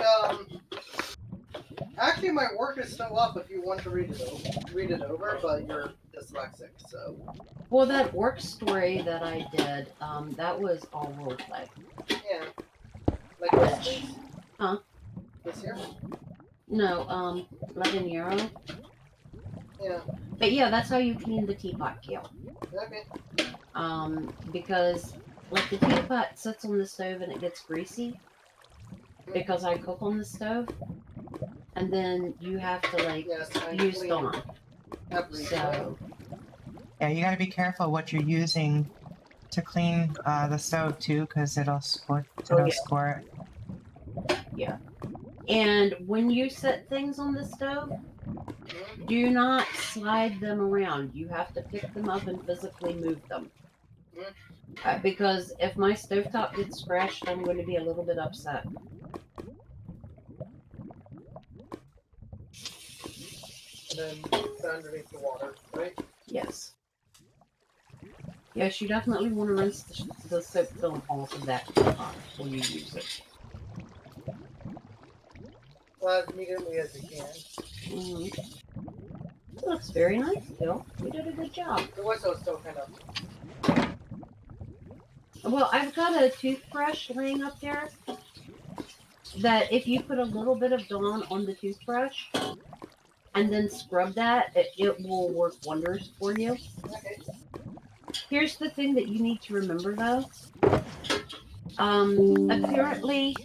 actually my work is still up if you want to read it over, but you're dyslexic, so. Well, that work story that I did, that was all role play. Yeah. Like this. Huh? This here? No, like in Euro. Yeah. But yeah, that's how you clean the teapot, Kale. Okay. Because like the teapot sits on the stove and it gets greasy because I cook on the stove, and then you have to like Yes, I use clean Dawn. everything. So Yeah, you got to be careful what you're using to clean the stove too, because it'll score. It'll score it. yeah. And when you set things on the stove, do not slide them around. You have to pick them up and physically move them. Because if my stovetop gets scratched, I'm going to be a little bit upset. And then it's underneath the water, right? Yes. Yes, you definitely want to rinse the soap film off of that teapot before you use it. Well, as immediately as you can. It looks very nice, Bill. You did a good job. The whistle still kind of. Well, I've got a toothbrush laying up there that if you put a little bit of Dawn on the toothbrush and then scrub that, it will work wonders for you. Okay. Here's the thing that you need to remember, though. Apparently,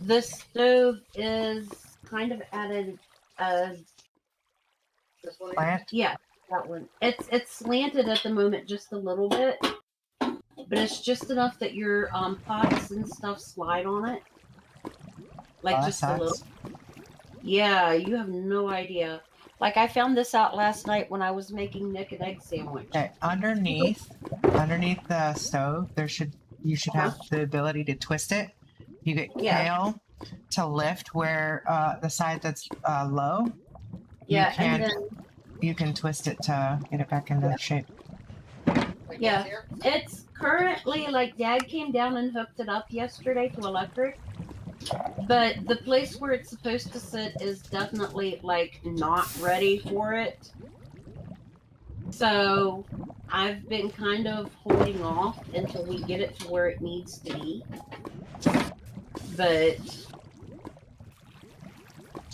the stove is kind of at This one. Plant. yeah, that one. It's slanted at the moment just a little bit. but it's just enough that your pots and stuff slide on it. Like Oh, that just a little. sucks. Yeah, you have no idea. Like I found this out last night when I was making Nick an egg sandwich. Okay, underneath the stove, you should have the ability to twist it. You get Yeah. kale to lift where the side that's low. Yeah, and and you can twist it to get it back into shape. yeah, it's currently like Dad came down and hooked it up yesterday to electric, but the place where it's supposed to sit is definitely like not ready for it. So I've been kind of holding off until we get it to where it needs to be. But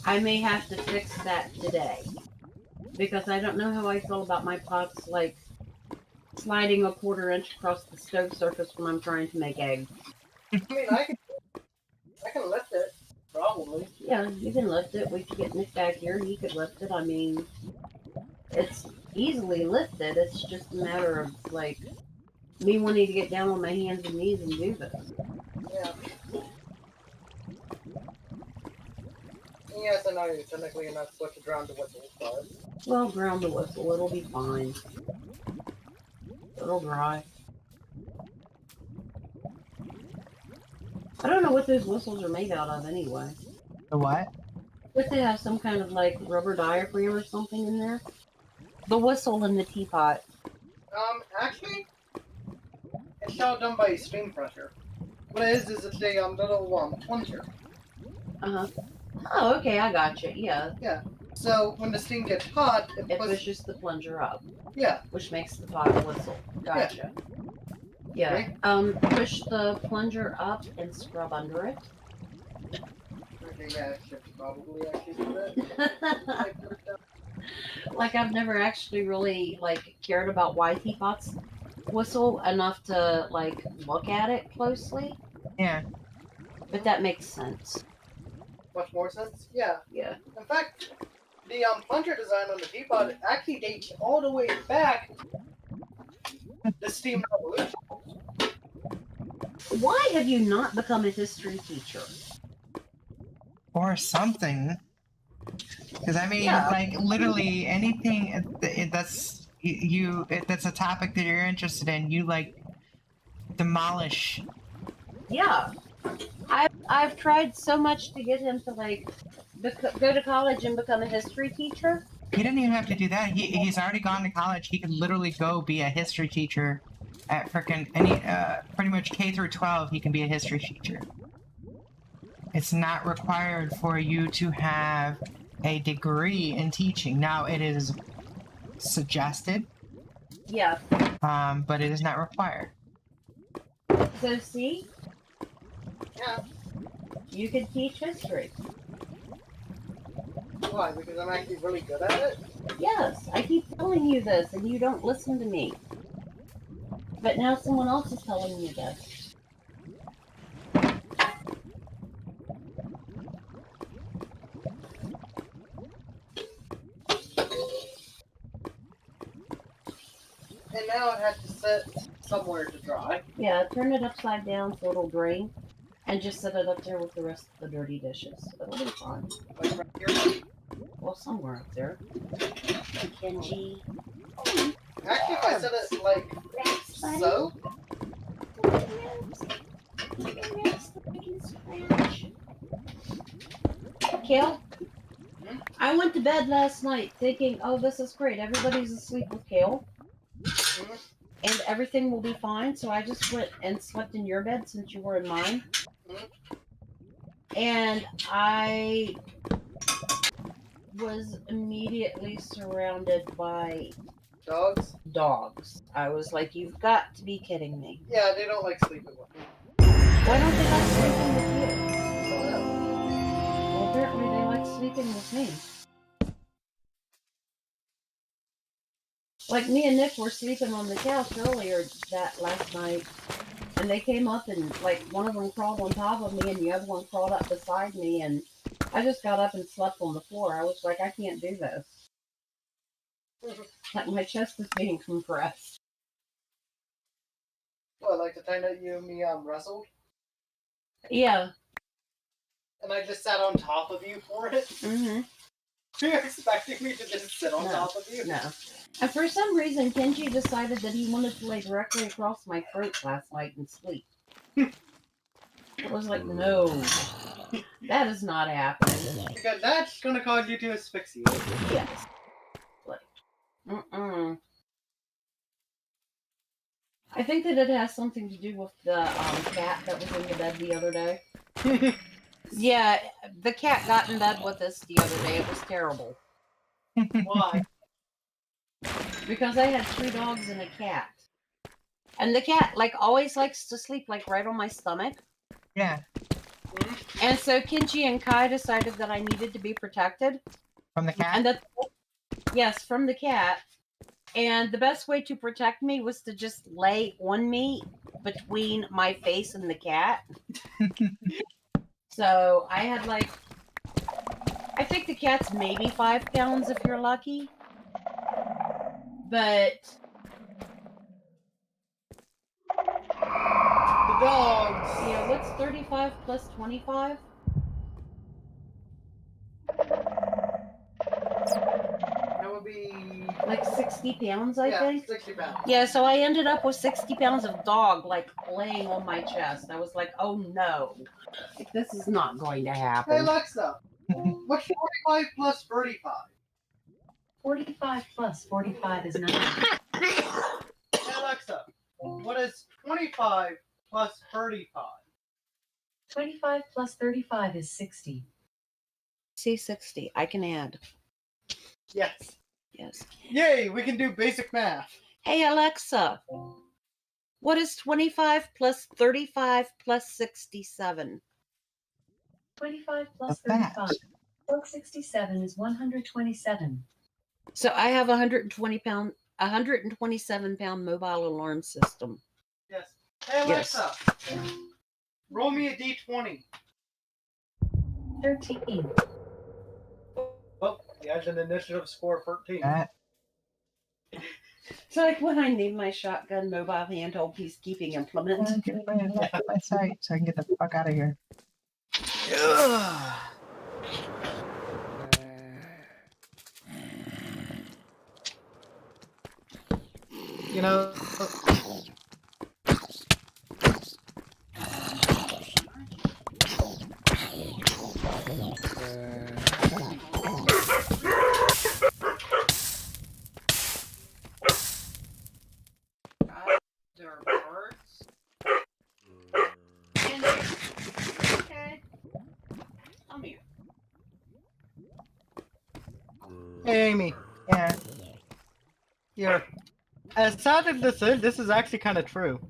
I may have to fix that today because I don't know how I feel about my pots like sliding a 1/4 inch across the stove surface when I'm trying to make eggs. I mean, I can lift it, probably. Yeah, you can lift it. We could get Nick back here. He could lift it. I mean, it's easily lifted. It's just a matter of like me wanting to get down on my hands and knees and do this. Yeah. Yes, I know you're technically not supposed to drown the whistle, but Well, ground the whistle. It'll be fine. It'll dry. I don't know what those whistles are made out of anyway. The what? But they have some kind of like rubber diaphragm or something in there. The whistle in the teapot. actually, it's all done by steam pressure. What it is it's a little plunger. Uh huh. Oh, okay, I got you. Yeah, So when the steam gets hot, it it pushes. pushes the plunger up, Yeah. which makes the pot whistle. Gotcha. Yeah. Okay. Push the plunger up and scrub under it. Okay, yeah, I should probably actually do that. Like I've never actually really like cared about why teapots whistle enough to like look at it closely, Yeah. but that makes sense. Much more sense? Yeah. Yeah. In fact, the plunger design on the teapot actually dates all the way back the steam revolution. Why have you not become a history teacher? Or something. Because I mean, Yeah. like literally anything that's that's a topic that you're interested in, you like demolish. Yeah. I've tried so much to get him to like go to college and become a history teacher. He didn't even have to do that. He's already gone to college. He could literally go be a history teacher at frickin' any pretty much K through 12. He can be a history teacher. It's not required for you to have a degree in teaching. Now it is suggested, Yeah. but it is not required. So see, Yeah. you could teach history. Why? Because I'm actually really good at it? Yes, I keep telling you this and you don't listen to me. But now someone else is telling you this. And now it has to sit somewhere to dry. Yeah, turn it upside down so it'll drain. And just set it up there with the rest of the dirty dishes. It'll be fine. Like right here. Well, somewhere up there. Kenji. Actually, if I set it like so, Kale, I went to bed last night thinking, oh, this is great. Everybody's asleep with Kale. And everything will be fine. So I just went and slept in your bed since you were in mine. And I was immediately surrounded by dogs. I was like, you've got to be kidding me. yeah, they don't like sleeping with me. Why don't they like sleeping with you? Well, apparently they like sleeping with me. Like me and Nick were sleeping on the couch earlier that last night, and they came up and like one of them crawled on top of me and the other one crawled up beside me, and I just got up and slept on the floor. I was like, I can't do this. Like my chest is being compressed. Well, like the time that you and me wrestled, Yeah. and I just sat on top of you for it. Mm-hmm. You're expecting me to just sit on No. top of you? No. And for some reason, Kenji decided that he wanted to lay directly across my throat last night and sleep. I was like, no, that is not happening. Because that's gonna cause you to asphyxiate. Yes. Like, mm-mm. I think that it has something to do with the cat that was in the bed the other day. Yeah, the cat got in bed with us the other day. It was terrible. Why? Because I had 3 dogs and a cat. And the cat, like, always likes to sleep, like, right on my stomach. Yeah, And so Kenji and Kai decided that I needed to be protected. from the cat. And that, yes, from the cat. And the best way to protect me was to just lay on me between my face and the cat. So I had like, I think the cat's maybe 5 pounds if you're lucky. But The dogs. yeah, what's 35 plus 25? That would be Like 60 pounds, I think. 60 pounds. Yeah, so I ended up with 60 pounds of dog, like, laying on my chest. I was like, oh no, this is not going to Hey happen. Alexa, what's 45 plus 35? 45 plus 45 is 9. Hey Alexa, what is 25 plus 35? 25 plus 35 is 60. C60, I can add. Yes. Yes. Yay, we can do basic math. Hey, Alexa, what is 25 plus 35 plus 67? 25 plus What's that? 35 plus 67 is 127. So I have 127 pound mobile alarm system. Yes. Hey Yes. Alexa, roll me a d20. 13. Oh, he has an initiative score of 13. That. It's like when I need my shotgun mobile handheld peacekeeping implement. Get my sight so I can get the fuck out of here. You know, There are birds. Okay. Come here. hey Amy, Yeah. here. As sad as this is actually kind of true.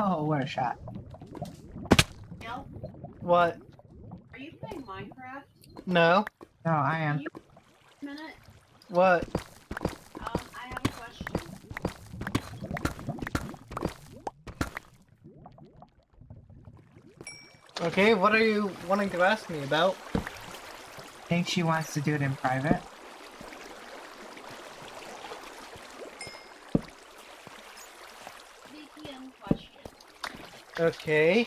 Oh, what a shot. Al, What? are you playing Minecraft? No. No, I am. Can you a minute? What? I have a question. Okay, what are you wanting to ask me about? I think she wants to do it in private. VPN question. Okay.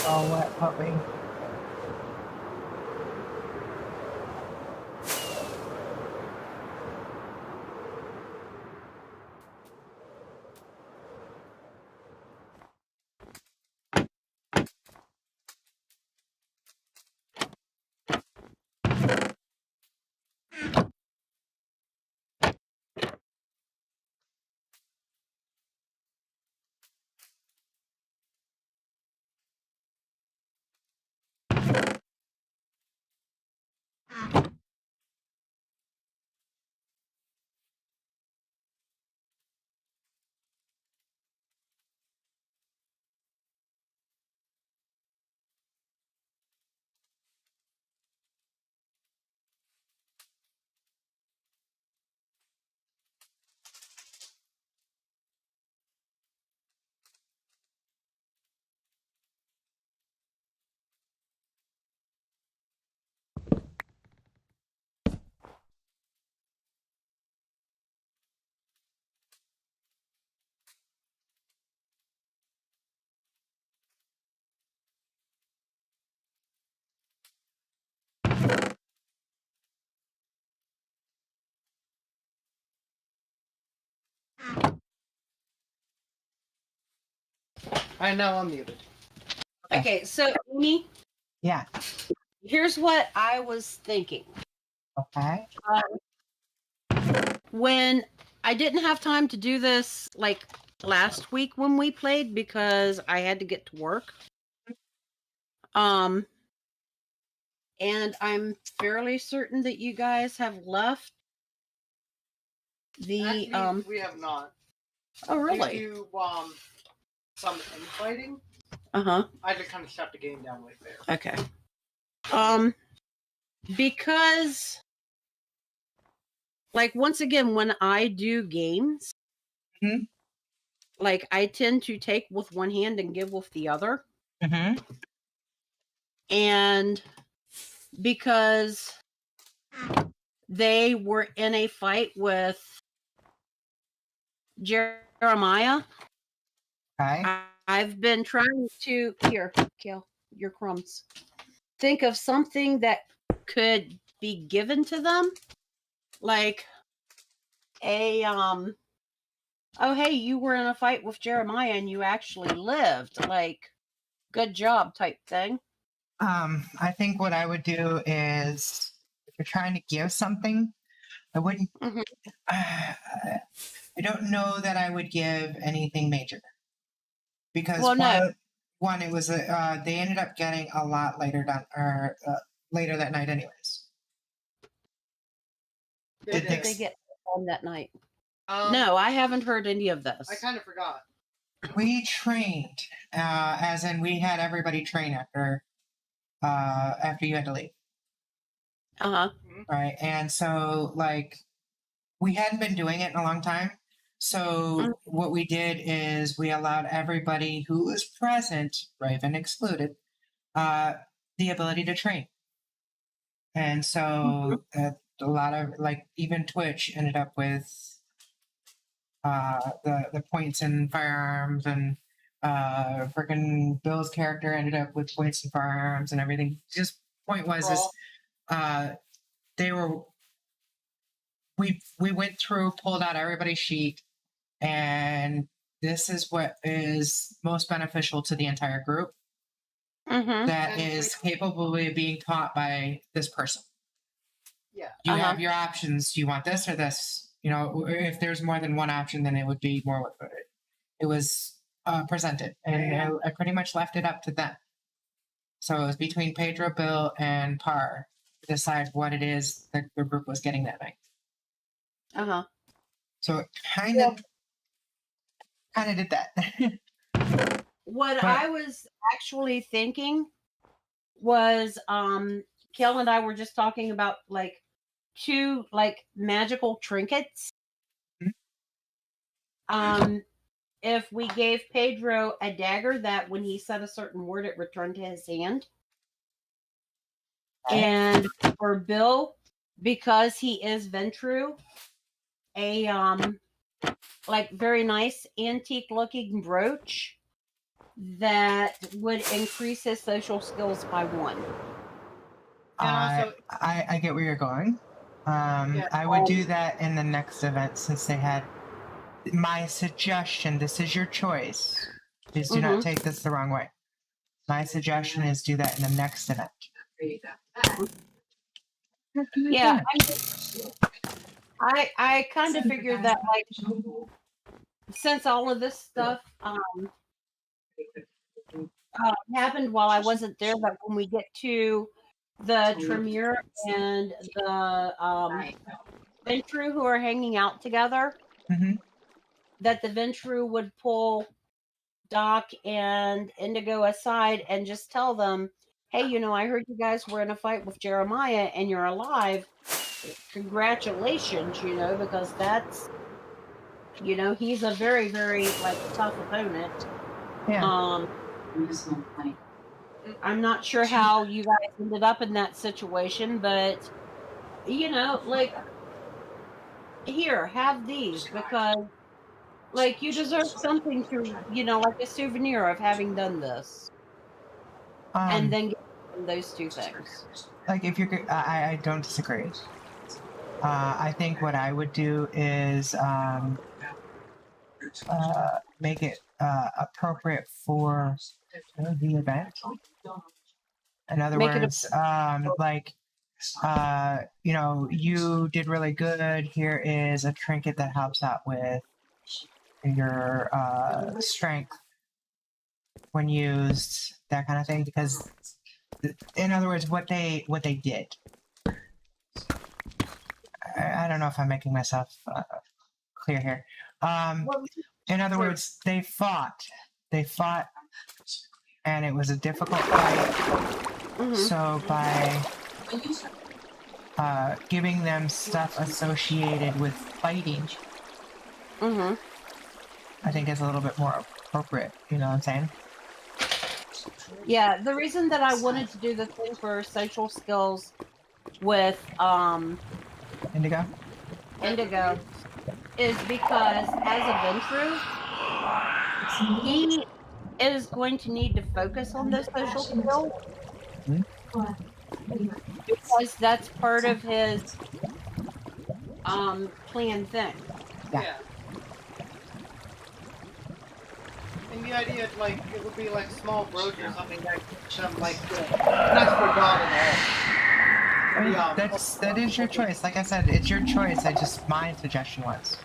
Oh, what puppy? I know I'm muted. Okay, so Amy, Yeah. here's what I was thinking. Okay. When I didn't have time to do this like last week when we played because I had to get to work. And I'm fairly certain that you guys have left the Actually, we have not. oh really? Due to some infighting, Uh-huh. I had to kind of shut the game down right there. Okay. Because like once again when I do games, Mhm. like I tend to take with one hand and give with the other. Mm-hmm. And because they were in a fight with Jeremiah, Okay. I've been trying to kill your crumbs. Think of something that could be given to them, like a oh hey, you were in a fight with Jeremiah and you actually lived, like good job type thing. I think what I would do is if you're trying to give something, I wouldn't. Mhm. I don't know that I would give anything major because Well, no. one, it was they ended up getting a lot later later that night, anyways. What did they get on that night? No, I haven't heard any of this. I kind of forgot. We trained, as in we had everybody train after you had to leave, Uh-huh. right? And so like we hadn't been doing it in a long time. So what we did is we allowed everybody who was present, Raven excluded, the ability to train. And so a lot of like even Twitch ended up with the points in firearms, and freaking Bill's character ended up with points in firearms and everything. Just point was is they were we went through, pulled out everybody's sheet, and this is what is most beneficial to the entire group that is capable of being taught by this person. Yeah. You have your options. You want this or this. You know, if there's more than one option, then it would be more what it was presented. And I pretty much left it up to them. So it was between Pedro, Bill, and Par to decide what it is that the group was getting that night. Uh-huh. So it kind of did that. What But- I was actually thinking was Kel and I were just talking about like two like magical trinkets. If we gave Pedro a dagger that when he said a certain word it returned to his hand. And for Bill, because he is Ventru, a like very nice antique looking brooch that would increase his social skills by 1. And also, I get where you're going. Yeah. I would do that in the next event since they had my suggestion. This is your choice. Please do not take this the wrong way. My suggestion is do that in the next event. Yeah, I kind of figured that, like, since all of this stuff happened while I wasn't there, but when we get to the Tremere and the Ventru who are hanging out together, Mhm. that the Ventru would pull Doc and Indigo aside and just tell them, hey, you know, I heard you guys were in a fight with Jeremiah and you're alive. Congratulations, you know, because that's, you know, he's a very, very, like, tough opponent. Yeah. I'm not sure how you guys ended up in that situation, but, you know, like, here, have these because, like, you deserve something to, you know, like a souvenir of having done this. And then give them those 2 things. Like if you're, I don't disagree. I think what I would do is make it appropriate for the event. In other Make it words, like, you know, you did really good. Here is a trinket that helps out with your strength when used, that kind of thing. Because, in other words, what they did. I don't know if I'm making myself clear here. In other words, they fought. They fought, and it was a difficult fight. So by giving them stuff associated with fighting, I think is a little bit more appropriate. You know what I'm saying? Yeah, the reason that I wanted to do the thing for social skills with Indigo? Indigo is because as a Ventru, he is going to need to focus on those social skills because that's part of his planned thing. Yeah. And the idea, like, it would be like small brooch or something that some like an extra dot in all. That is your choice. Like I said, it's your choice. My suggestion was.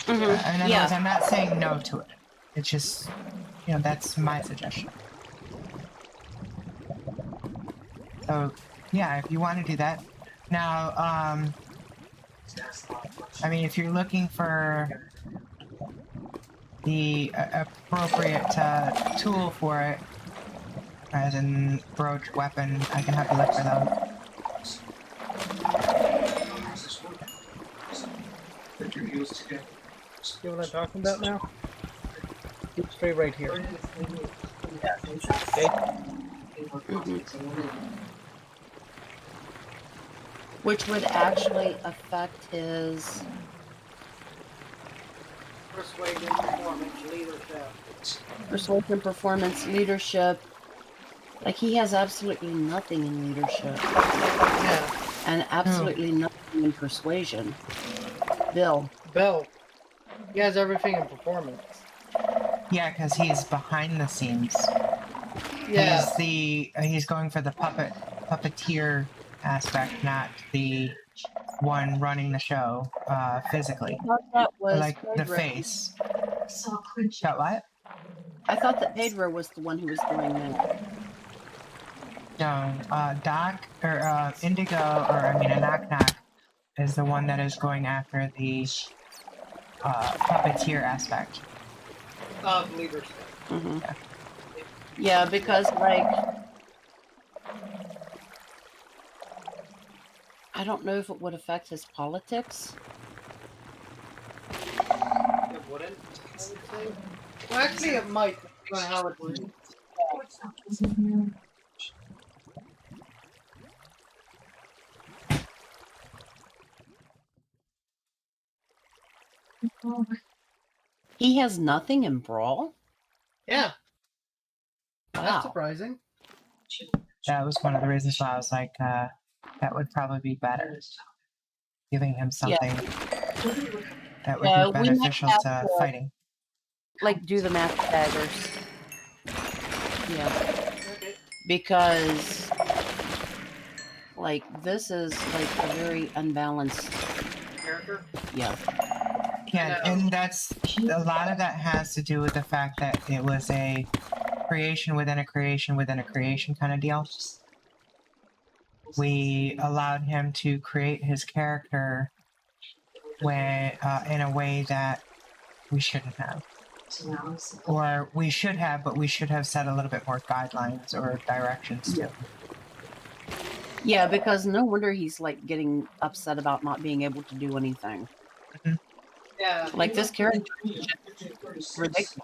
In other words, I'm not saying no to it. It's just, you know, that's my suggestion. So, yeah, if you want to do that. Now, I mean, if you're looking for the appropriate tool for it, as in brooch, weapon, I can help you look for those. See what I'm talking about now? It's straight right here. Which would actually affect his persuasion, performance, leadership. Like, he has absolutely nothing in leadership. Yeah. And absolutely nothing in persuasion. Bill. He has everything in performance. Yeah, because he's behind the scenes. Yeah. He's going for the puppeteer aspect, not the one running the show physically. I thought that was Like the Pedro. face. Got what? I thought that Pedro was the one who was doing that. No, Doc or Indigo, or I mean, a Knock Knock is the one that is going after the puppeteer aspect. Of leadership. Yeah, because, like, I don't know if it would affect his politics. It wouldn't, I would say. Well, actually, it might, depending on how it works. He has nothing in Brawl? Yeah. That's Wow. surprising. That was one of the reasons why I was like, that would probably be better. Giving him Yeah. something that would Yeah, be we might beneficial have to to- fighting. Like, do the math daggers. Yeah. Because, like, this is, like, a very unbalanced Character. Yeah. Yeah, and that's a lot of that has to do with the fact that it was a creation within a creation within a creation kind of deal. We allowed him to create his character when, in a way that we shouldn't have. Or we should have, but we should have set a little bit more guidelines or directions too. Yeah, because no wonder he's like getting upset about not being able to do anything. Yeah. Like this character is ridiculous.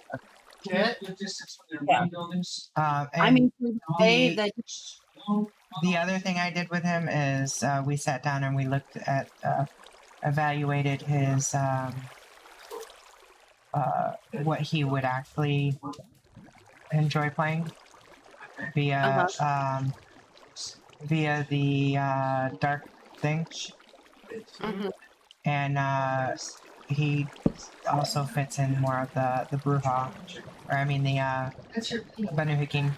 Yeah. And I mean, for the way that the other thing I did with him is we sat down and we looked at, evaluated his, what he would actually enjoy playing via, via the dark thing. Mhm. And he also fits in more of the Bruja, or I mean the Banu Hakim.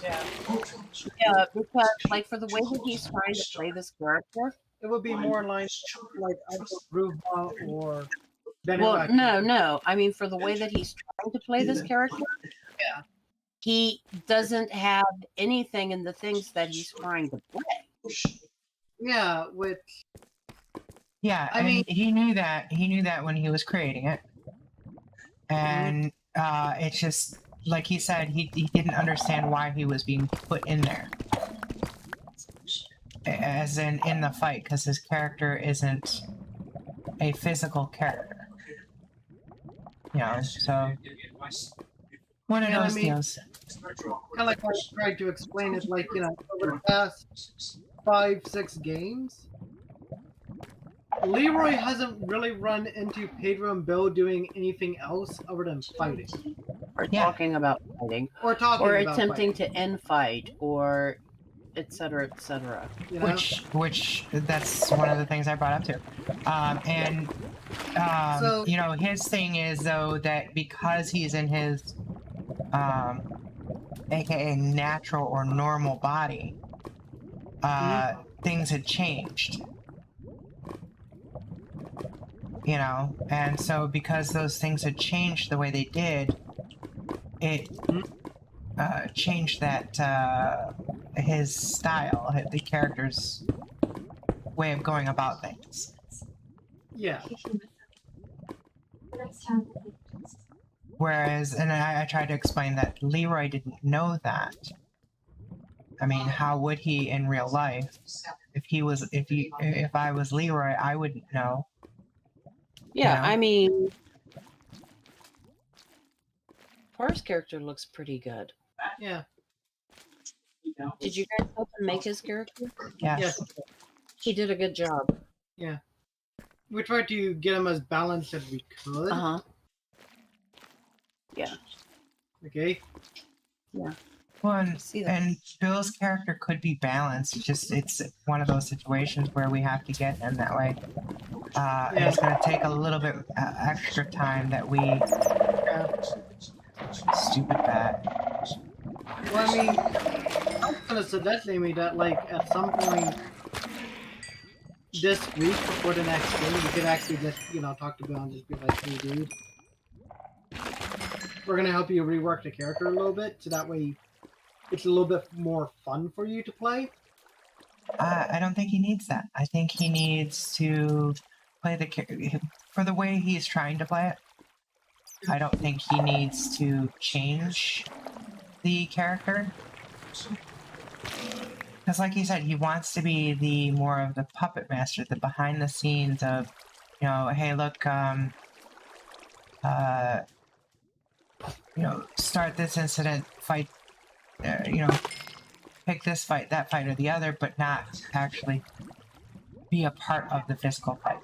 Yeah, because like for the way that he's trying to play this character. It would be more in line like either Ruba or Benu Well, Hakim. no. I mean, for the way that he's trying to play this character, Yeah. he doesn't have anything in the things that he's trying to play. Yeah, which Yeah, I and mean- he knew that when he was creating it, and it's just like he said, he didn't understand why he was being put in there, as in the fight, because his character isn't a physical character. You know, so one of Yeah, I those mean- deals. kind of like what I tried to explain is like, you know, over the past 5-6 games, Leroy hasn't really run into Pedro and Bill doing anything else other than fighting Or Yeah. talking about fighting. or talking Or about attempting fighting, to end fight or etc. etc. you know? Which that's one of the things I brought up too. And So- you know, his thing is though that because he's in his aka natural or normal body, things had changed. You know, and so because those things had changed the way they did, it changed that his style, the character's way of going about things. Yeah. Whereas, and I tried to explain that Leroy didn't know that. I mean, how would he in real life? If I was Leroy, I wouldn't know. Yeah, know? I mean, Par's character looks pretty good. Yeah. Did you guys help him make his character? Yes. Yes. He did a good job. We tried to get him as balanced as we could. Uh huh. Okay. Well, and, See that? and Bill's character could be balanced. It's one of those situations where we have to get him that way. And it's going to take a little bit extra time that we. Stupid bat. Well, I mean, I was gonna suggest, Amy, that like at some point this week before the next game, you could actually just, you know, talk to Bill and just be like, "Hey, dude, we're gonna help you rework the character a little bit, so that way it's a little bit more fun for you to play." I don't think he needs that. I think he needs to play for the way he's trying to play it. I don't think he needs to change the character. Because like he said, he wants to be the more of the puppet master, the behind the scenes of, you know, hey, look, you know, start this incident, fight, you know, pick this fight, that fight, or the other, but not actually be a part of the physical fight.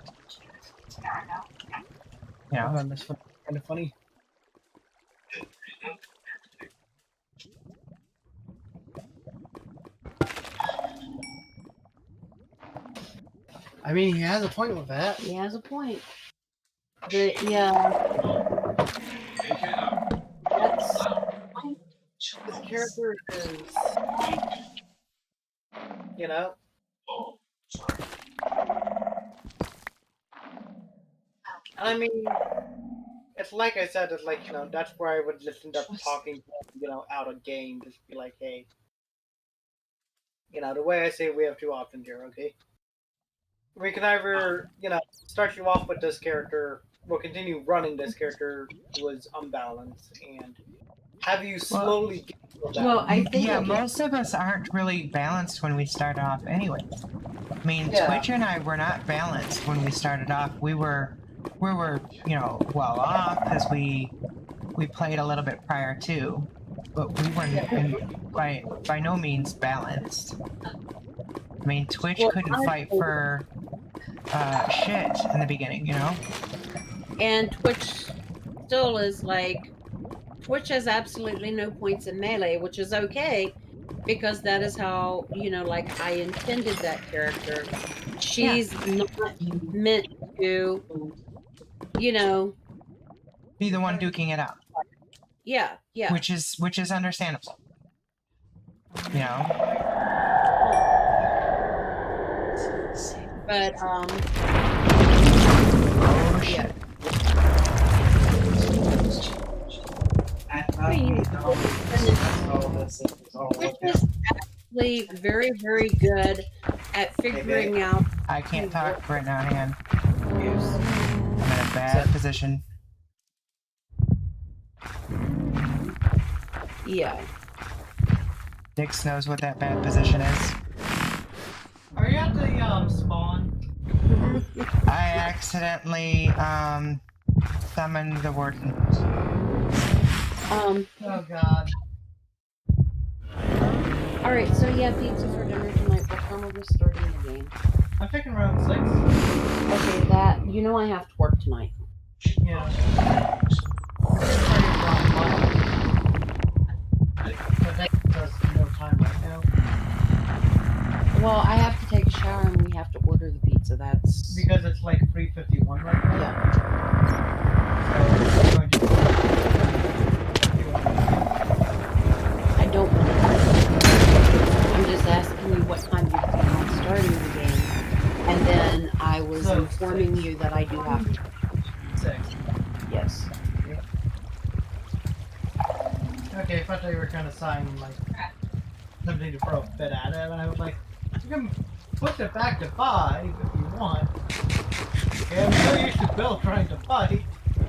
You know? That's kind of funny. I mean, he has a point with that. He has a point. Yeah, that's This character is, you know, I mean, it's like I said, it's like, that's where I would just end up talking, out of game, just be like, hey, the way I say it, we have two options here, okay? We can either, start you off with this character, we'll continue running this character who is unbalanced, and have you slowly get to that. well. I think Yeah, it- most of us aren't really balanced when we start off anyway. I mean, Yeah. Twitch and I were not balanced when we started off. We were, well off because we played a little bit prior too, but we weren't by no means balanced. I mean, Twitch Well, couldn't fight for shit in the beginning, and Twitch still is like, Twitch has absolutely no points in melee, which is okay because that is how, like I intended that character. She's not meant to, Be the one duking it out, yeah. which is understandable. But Oh shit. Twitch is actually very, very good at figuring out I can't talk right now. Hang on. use. I'm in a bad position. Yeah. Dix knows what that bad position is. Are you at the spawn? I accidentally summoned the warden. Oh god. All right. So yeah, pizza for dinner tonight. What time are we starting the game? I'm thinking around 6. Okay, that I have to work tonight. Yeah. But that does no time right now. Well, I have to take a shower and we have to order the pizza. That's Because it's like 3:51 right now. yeah. So we're going to I don't want to. I'm just asking you what time you plan on starting the game, and then I was So, informing 6. you that I do have to. 6. Yes. Okay, I thought they were kind of signing like something to throw a fit at it, and I was like, you can push it back to 5 if you want. Okay, I'm so used to Bill trying to fight.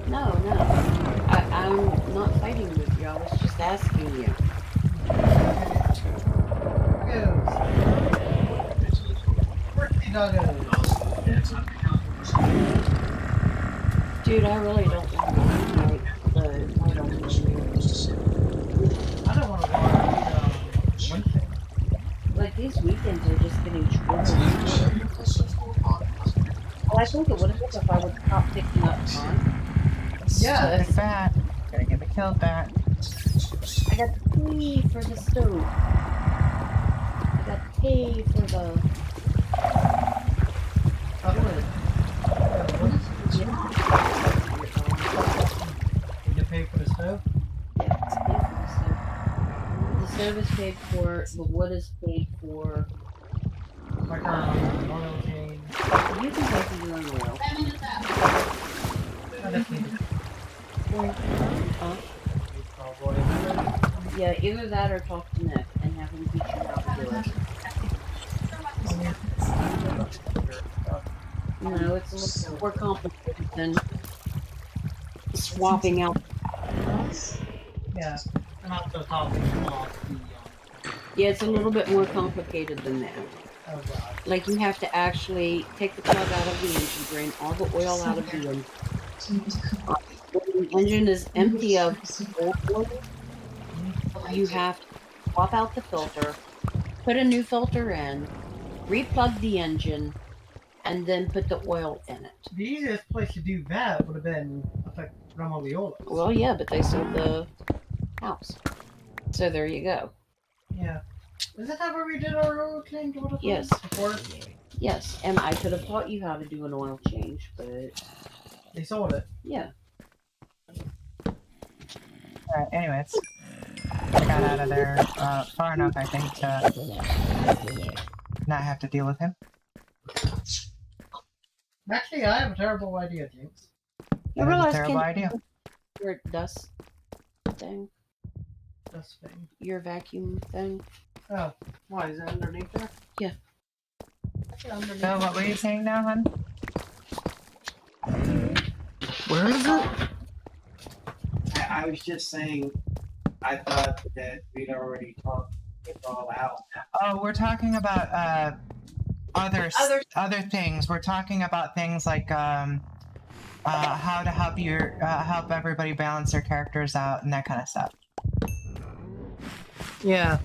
No. I'm not fighting with you. I was just asking you. Dude, I really don't want to fight the white on you. I don't want to watch Wednesday. Like these weekends are just getting shorter. Well, I think it would help if I would stop picking up time. Yeah, Stupid bat. Gotta get me killed bat. I got to pay for the stove. I got to pay for the wood. Did you pay for the stove? Yeah, it's paid for the stove. The stove is paid for. The wood is paid for. Like oil change. You can pay for your own oil. I just need to Huh? cowboy. Yeah, either that or talk to Nick and have him teach you how to do it. No, it's a little more complicated than swapping out. Yeah, and also topping off the. Yeah, it's a little bit more complicated than that. Oh god. Like you have to actually take the plug out of the engine, drain all the oil out of the engine. When the engine is empty of old oil, you have to swap out the filter, put a new filter in, replug the engine, and then put the oil in it. The easiest place to do that would have been like Ramoliola. Well, yeah, but they sold the house. So there you go. Yeah. Is that where we did our oil change? Yes. Before? Yes, and I could have taught you how to do an oil change, but They sold it. yeah. Alright, anyways. I got out of there far enough, I think, to not have to deal with him. Actually, I have a terrible idea, James. You That is a realize terrible idea. your dust thing, This thing. your vacuum thing? Oh, why is it underneath there? Yeah. Yeah, underneath. So, what were you saying now, hon? Where is it? I was just saying, I thought that we'd already talked it all out. Oh, we're talking about other things. We're talking about things like how to help everybody balance their characters out and that kind of stuff. Yeah.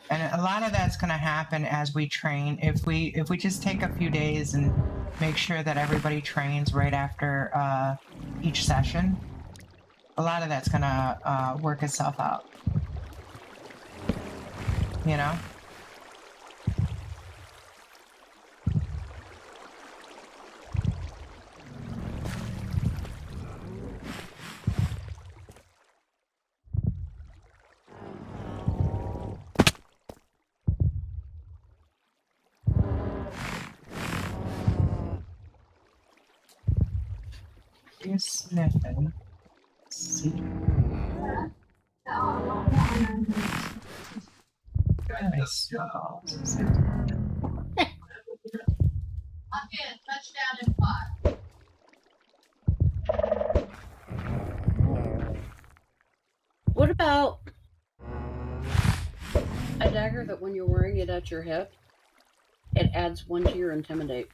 And a lot of that's going to happen as we train. If we just take a few days and make sure that everybody trains right after each session, a lot of that's going to work itself out. You know? You sniffing. See. Nice. What about a dagger that when you're wearing it at your hip, it adds 1 to your intimidate?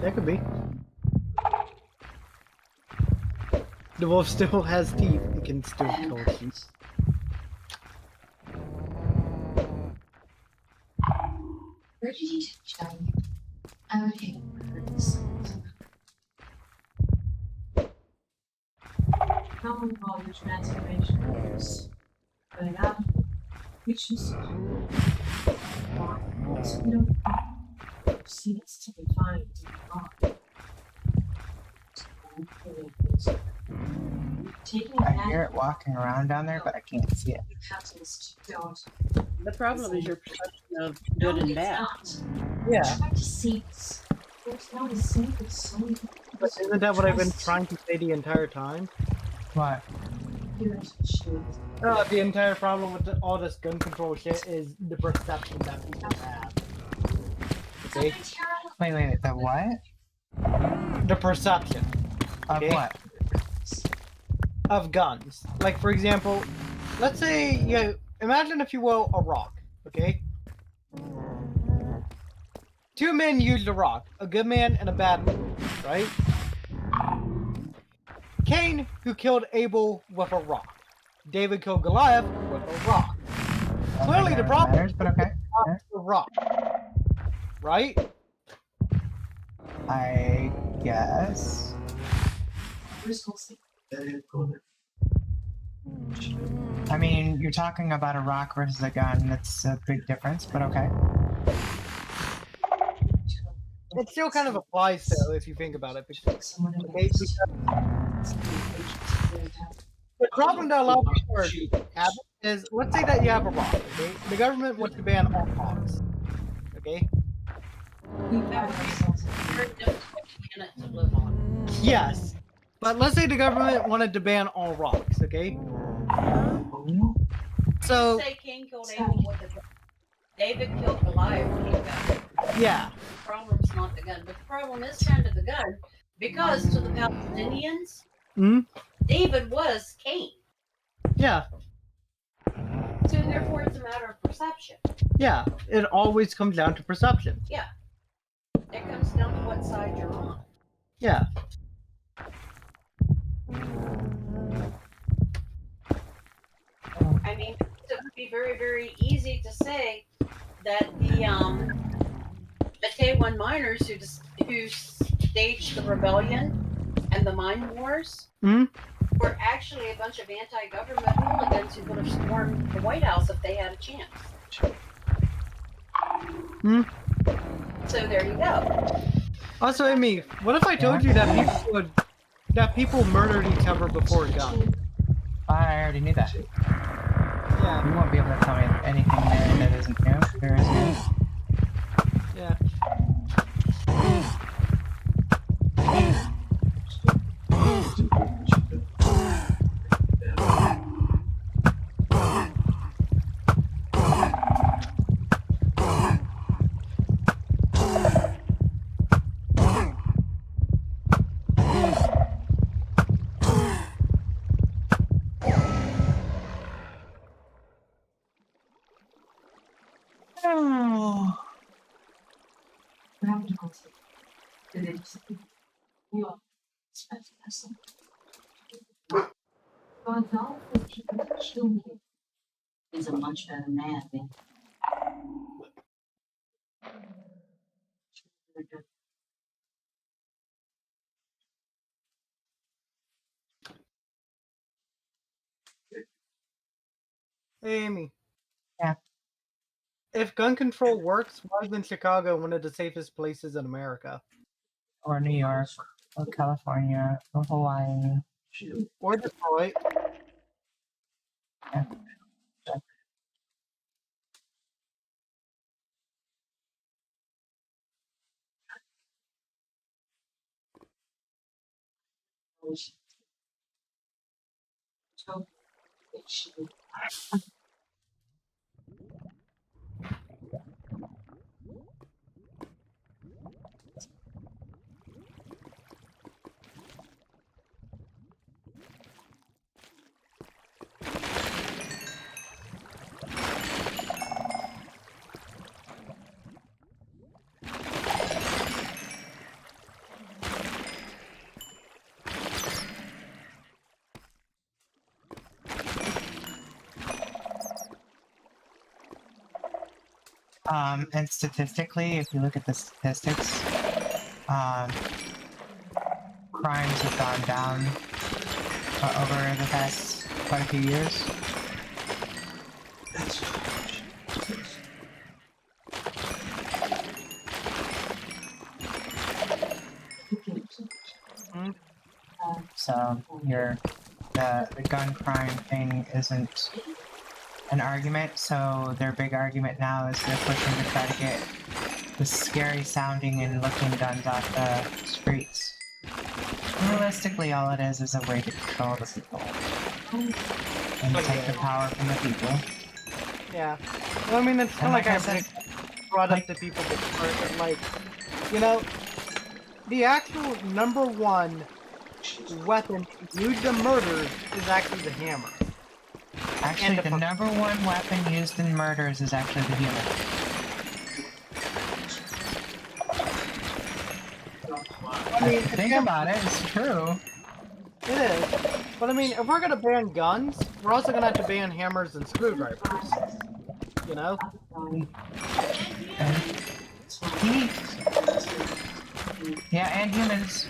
That could be. The wolf still has teeth and can still kill sheep. Where did you touch down? I would hate words. How will all your transformation is going out, which is seems to be fine to be wrong. Taking I hear it walking around down there, but I can't see it. catalyst don't. The problem is your perception of good and bad. Yeah. Try to see this. There's not a single soul. But isn't that what I've been trying to say the entire time? What? The entire problem with all this gun control shit is the perception that people have. Okay? Wait, the what? The perception Of Okay. what? of guns. Like, for example, let's say, imagine, if you will, a rock, okay? 2 men used a rock, a good man and a bad man, right? Cain, who killed Abel with a rock. David killed Goliath with a rock. Clearly the problem matters, but okay. is the rock. Right? I guess. I mean, you're talking about a rock versus a gun. That's a big difference, but okay. It still kind of applies though, if you think about it. Because the problem that a lot of people are having is, let's say that you have a rock, okay? The government wants to ban all rocks, okay? Very difficult planet to live on. Yes, but let's say the government wanted to ban all rocks, okay? So, Say Cain killed Abel with a gun. David killed Goliath with a gun. yeah, The problem's not the gun, but the problem is kind of the gun, because to the Palestinians, Mhm. David was Cain. yeah, So therefore, it's a matter of perception. yeah. It always comes down to perception. It comes down to what side you're on. Yeah. I mean, it would be very, very easy to say that the K1 miners who staged the rebellion and the mine wars Mhm. were actually a bunch of anti-government hooligans who would have stormed the White House if they had a chance. So there you go. Also, Amy, what if I told you that people murdered each other before a gun? I already knew that. Yeah, You won't be able to tell me anything there that isn't new. There is new. yeah. Oh. Правда, Господи. Ты даешься. Ее спать красиво. Although he could kill me, he's a much better man than Hey, Amy. Yeah. If gun control works, why isn't Chicago one of the safest places in America? Or New York, or California, or Hawaii. Or Detroit? Yeah. so she And statistically, if you look at the statistics, crimes have gone down over the past quite a few years. So the gun crime thing isn't an argument. So their big argument now is they're pushing to try to get the scary sounding and looking guns off the streets. Realistically, all it is a way to control the people and take the power from the people. Yeah. Well, I mean, it's kind of And like I said, brought up to people before, but like, you know, the actual number one weapon used in murders is actually the hammer. actually, the number one weapon used in murders is actually the human. I mean, Think about it, it's true. It is. But I mean, if we're gonna ban guns, we're also gonna have to ban hammers and screwdrivers. You know? And yeah, and humans.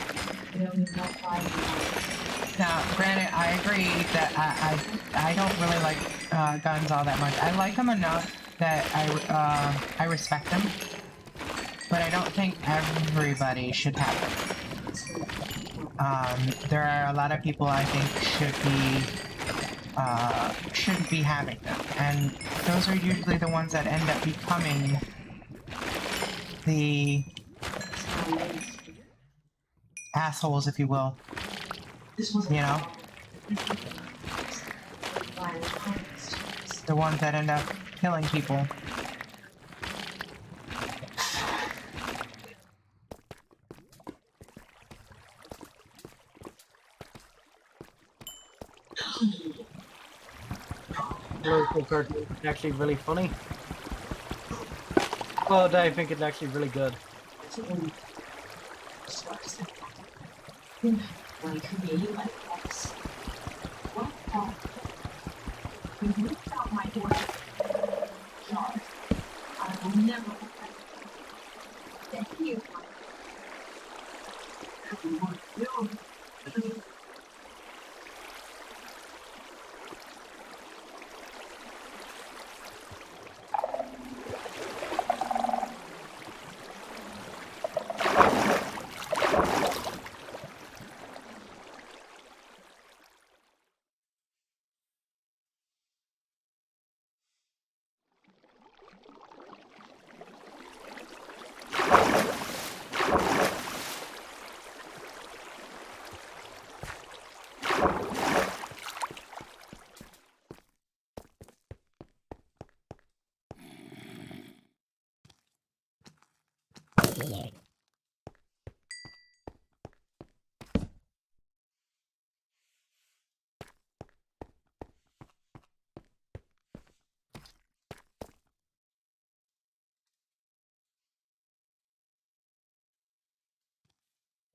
Now, granted, I agree that I don't really like guns all that much. I like them enough that I respect them, but I don't think everybody should have them. There are a lot of people I think shouldn't be having them, and those are usually the ones that end up becoming the assholes, if you will. You know? The ones that end up killing people. It's actually really funny. Well, I think it's actually really good.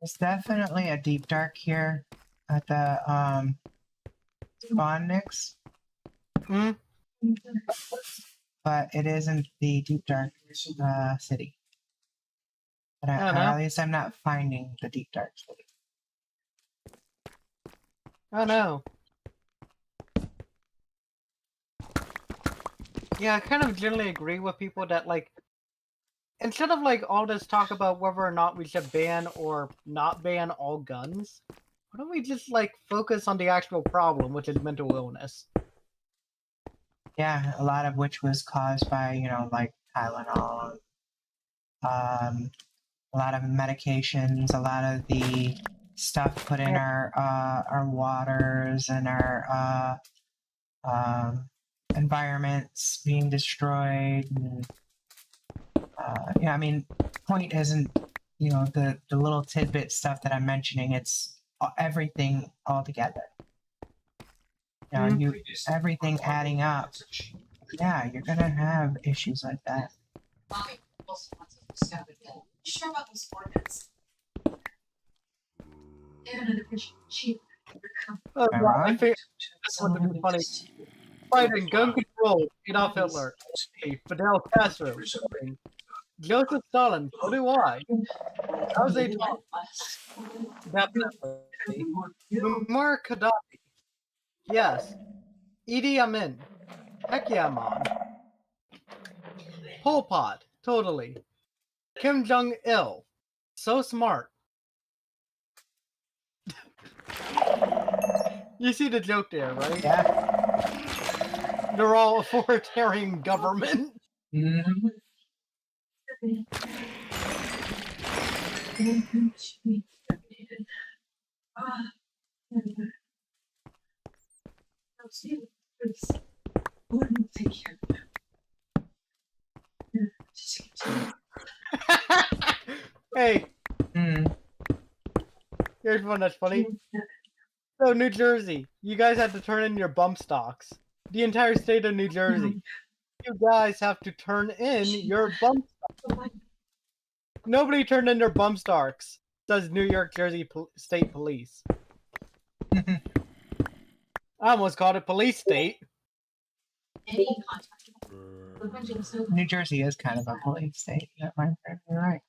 There's definitely a deep dark here at the spawn Nix, Hmm? but it isn't the deep dark city. But I don't or at know. least I'm not finding the deep dark city. I know. Yeah, I kind of generally agree with people that, like, instead of, like, all this talk about whether or not we should ban or not ban all guns, why don't we just, like, focus on the actual problem, which is mental illness? Yeah, a lot of which was caused by, you know, like Tylenol, a lot of medications, a lot of the stuff put in our waters and our environments being destroyed. And, yeah, I mean, point isn't, you know, the little tidbit stuff that I'm mentioning. It's everything all together. You know, you everything adding up. Yeah, you're gonna have issues like that. Mommy also wants us to stop again. You sure about those ordinance? Get another fish. Cheap. Oh, Am I yeah, I wrong? think that's what would be funny. Fighting gun control, Adolf Hitler, Fidel Castro, Joseph Stalin, so do I. How's they talk? Definitely. Muammar Gaddafi. Yes. Idi Amin. Heck yeah, Mon. Pol Pot. Totally. Kim Jong Il. So smart. You see the joke there, right? Yeah. They're all authoritarian government. Mm-hmm. Hey, Mm. here's one that's funny. So, New Jersey, you guys have to turn in your bump stocks. The entire state of New Jersey. You guys have to turn in your bump stocks. Nobody turned in their bump stocks, says New York Jersey State Police. I almost called it police state. New Jersey is kind of a police state. You're right.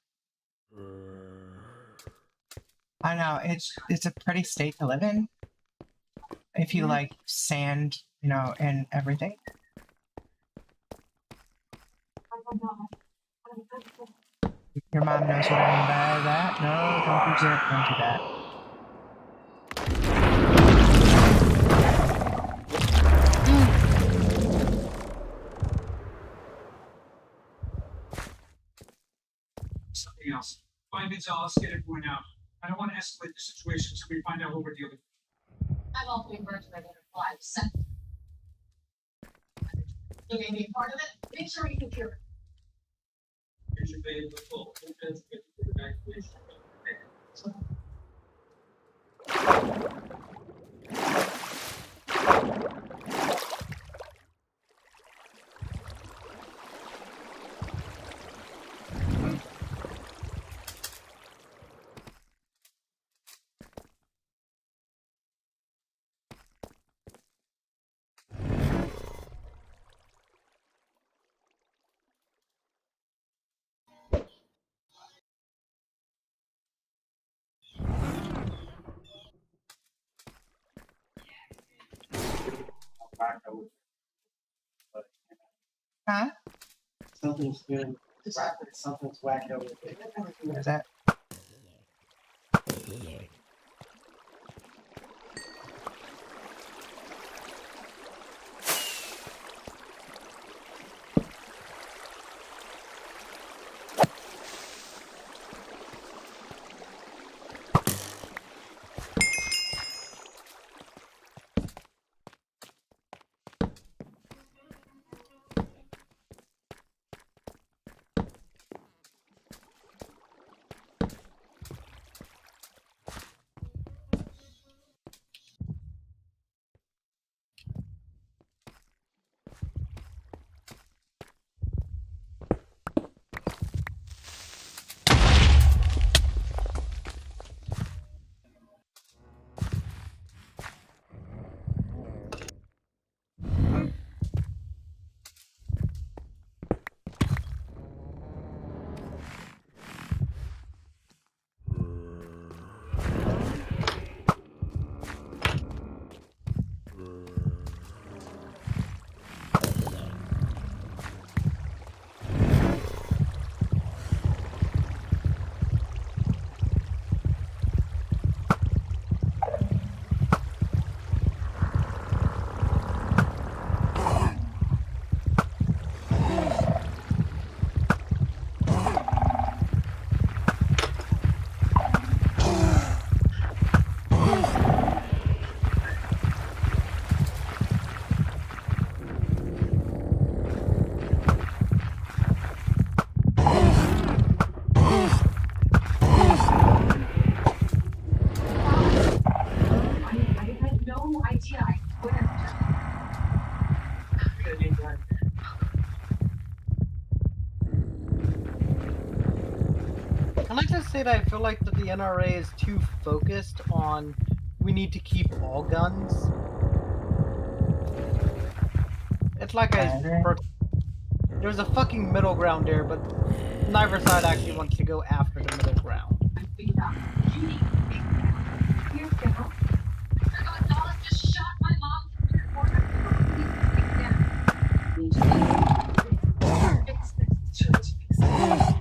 I know it's a pretty state to live in. If you like sand, you know, and everything. Your mom knows what I mean by that. No, don't do that. Don't do that. Something else. Find Gonzalez, get everyone out. I don't want to escalate the situation so we find out what we're dealing with. I'm all three birds ready to fly. Set. You may be a part of it. Make sure you can hear it. Here's your bay with full. Get the evacuation. Huh? Something's been something's wacko with it. What is that? say that I feel like that the NRA is too focused on we need to keep all guns. It's like there's a fucking middle ground there, but neither side actually wants to go after the middle ground. I figured out. Judy, here we go. Dallas just shot my mom. Fix this. Church, fix it.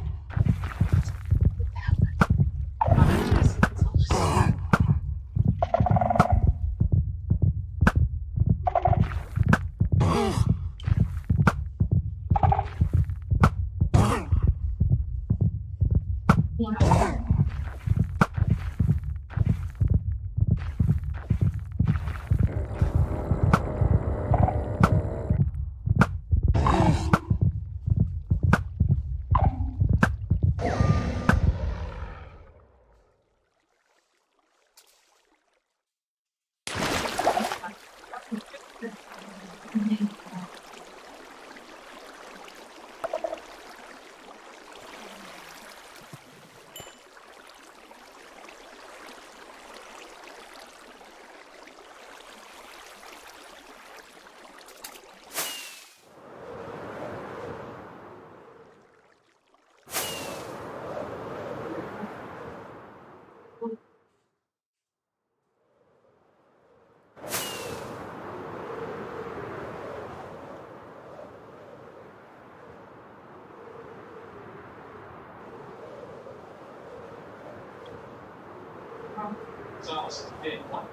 Dallas, hey, what?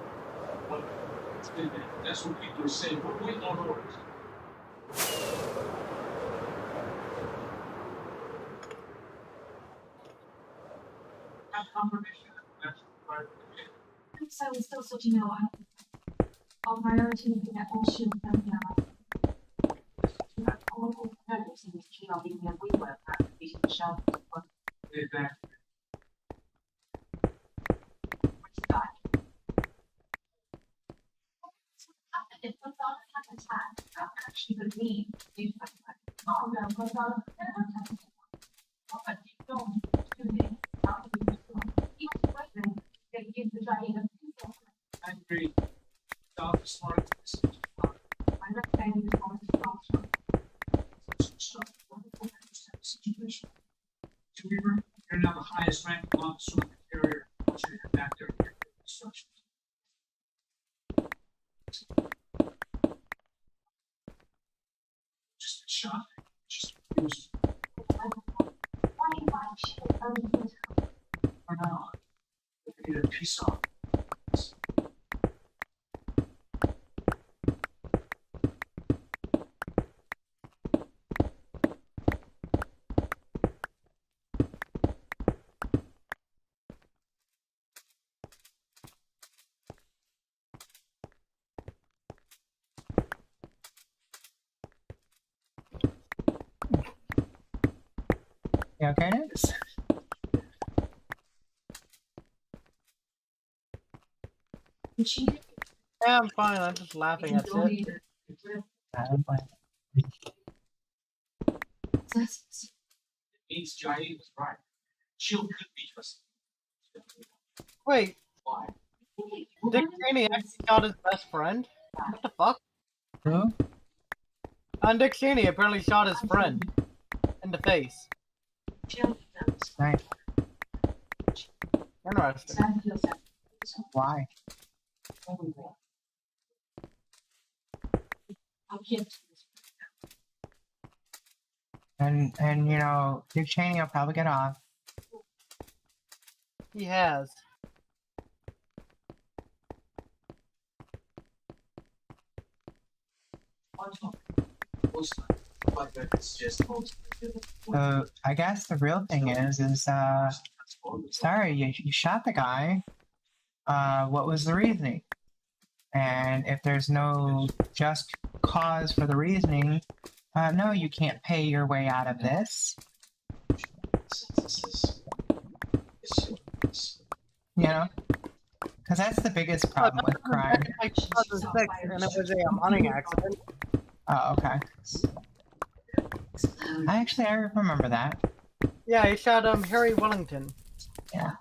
It's been there. That's what people are saying. We're waiting on orders. Have confirmation. That's right. So we're still sorting out our priority is to get all shield done now. All purpose in this key on being a we work at beating the shelf. Exactly. What's that? If Gonzalo has attacked, that actually would mean you oh no, Gonzalo never attacked. But you don't do this. How do you do it? Even when they give the giant a people. I agree. Dallas is smart. I'm not saying this one is false. Situation. To Weaver, you're now the highest ranking officer of the carrier. I want you to head back there and get the instructions. Just been shot. Just confused. Why invite shit only this For now, we need a peace off. You okay, Nick? Yeah, I'm fine. I'm just laughing. That's it. I'm fine. It means Jair was right. Shield could be trusted. Wait, Why? Dick Cheney actually shot his best friend? What the fuck? Who? And Dick Cheney apparently shot his friend in the face. Nice. Interesting. Why? And you know, Dick Cheney will probably get off. He has. I guess the real thing is sorry, you shot the guy. What was the reasoning? And if there's no just cause for the reasoning, no, you can't pay your way out of this. You know? Because that's the biggest problem with crime. Like 2006, and it was a hunting accident. Oh, okay. I remember that. Yeah, he shot Harry Wellington. Yeah.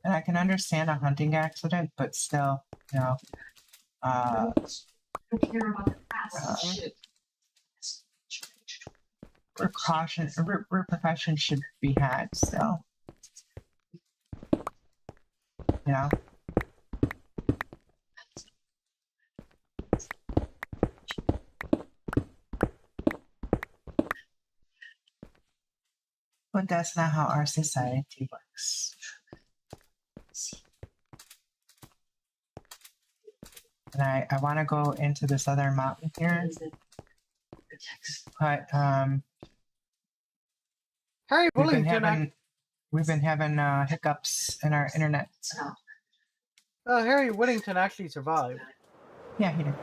And I can understand a hunting accident, but still, you know, Don't care about the past. Shit. Repercussions should be had still. You know? But that's not how our society works. And I want to go into this other mountain here. But Harry we've been having hiccups in our internet. Harry Whittington actually survived. Yeah, he did.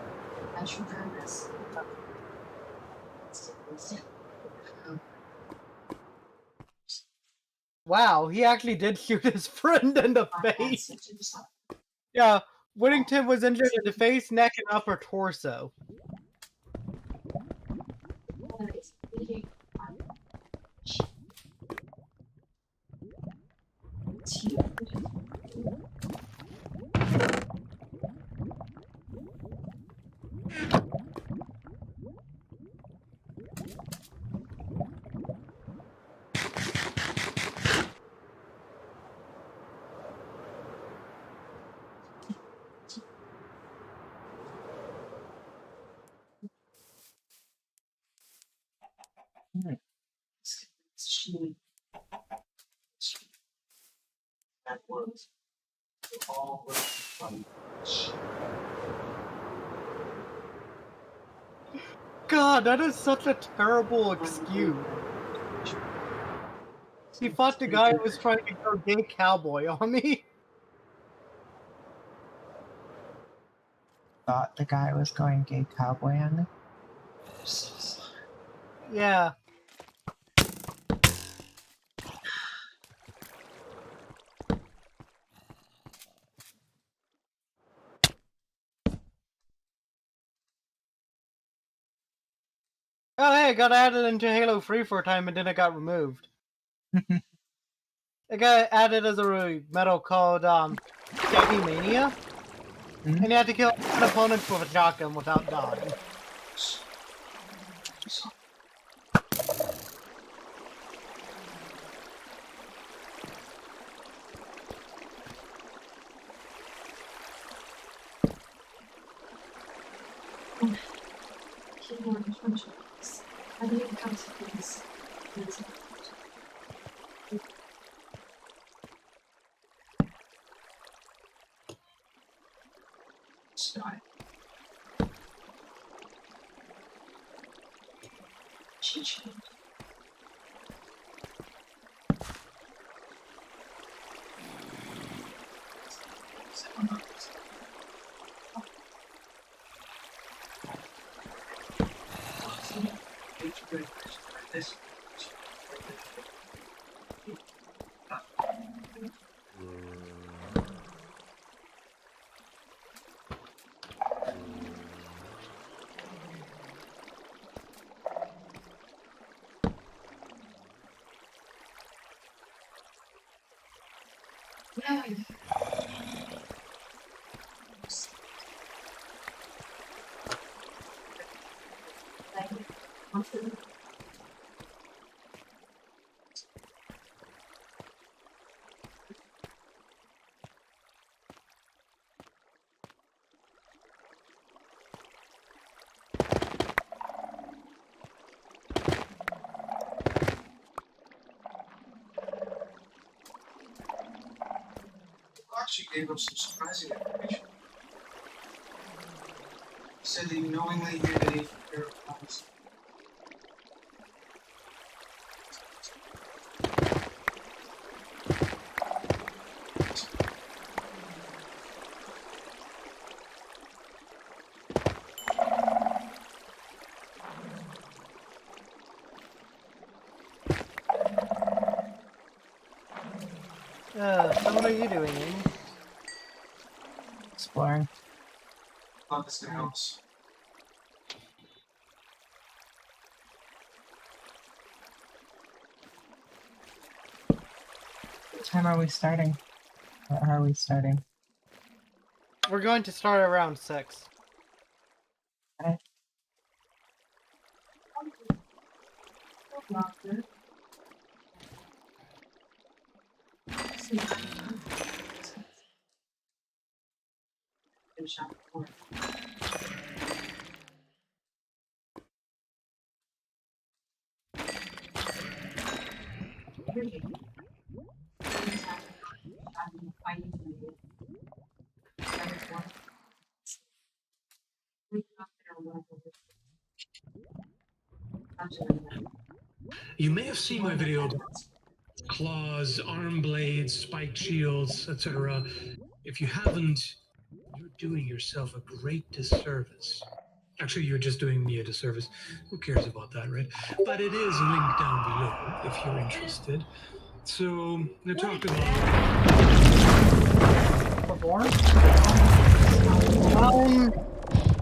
Wow, he actually did shoot his friend in the face. Yeah, Whittington was injured in the face, neck, and upper torso. God, that is such a terrible excuse. He fought the guy who was trying to go gay cowboy on me. Thought the guy was going gay cowboy on me. Yeah. Oh, hey, I got added into Halo 3 for a time and then it got removed. It got added as a medal called Shaggy Mania. And you had to kill an opponent with a shotgun without dying. I think it comes to this. Sky. This. She gave us some surprising information. He said that he knowingly hid an pair of pants. So what are you doing, Amy? Exploring. Thought this could help us. What time are we starting? Or are we starting? We're going to start around 6. You may have seen my video about claws, arm blades, spiked shields, etc. If you haven't, you're doing yourself a great disservice. Actually, you're just doing me a disservice. Who cares about that, right? But it is linked down below if you're interested. So, to talk about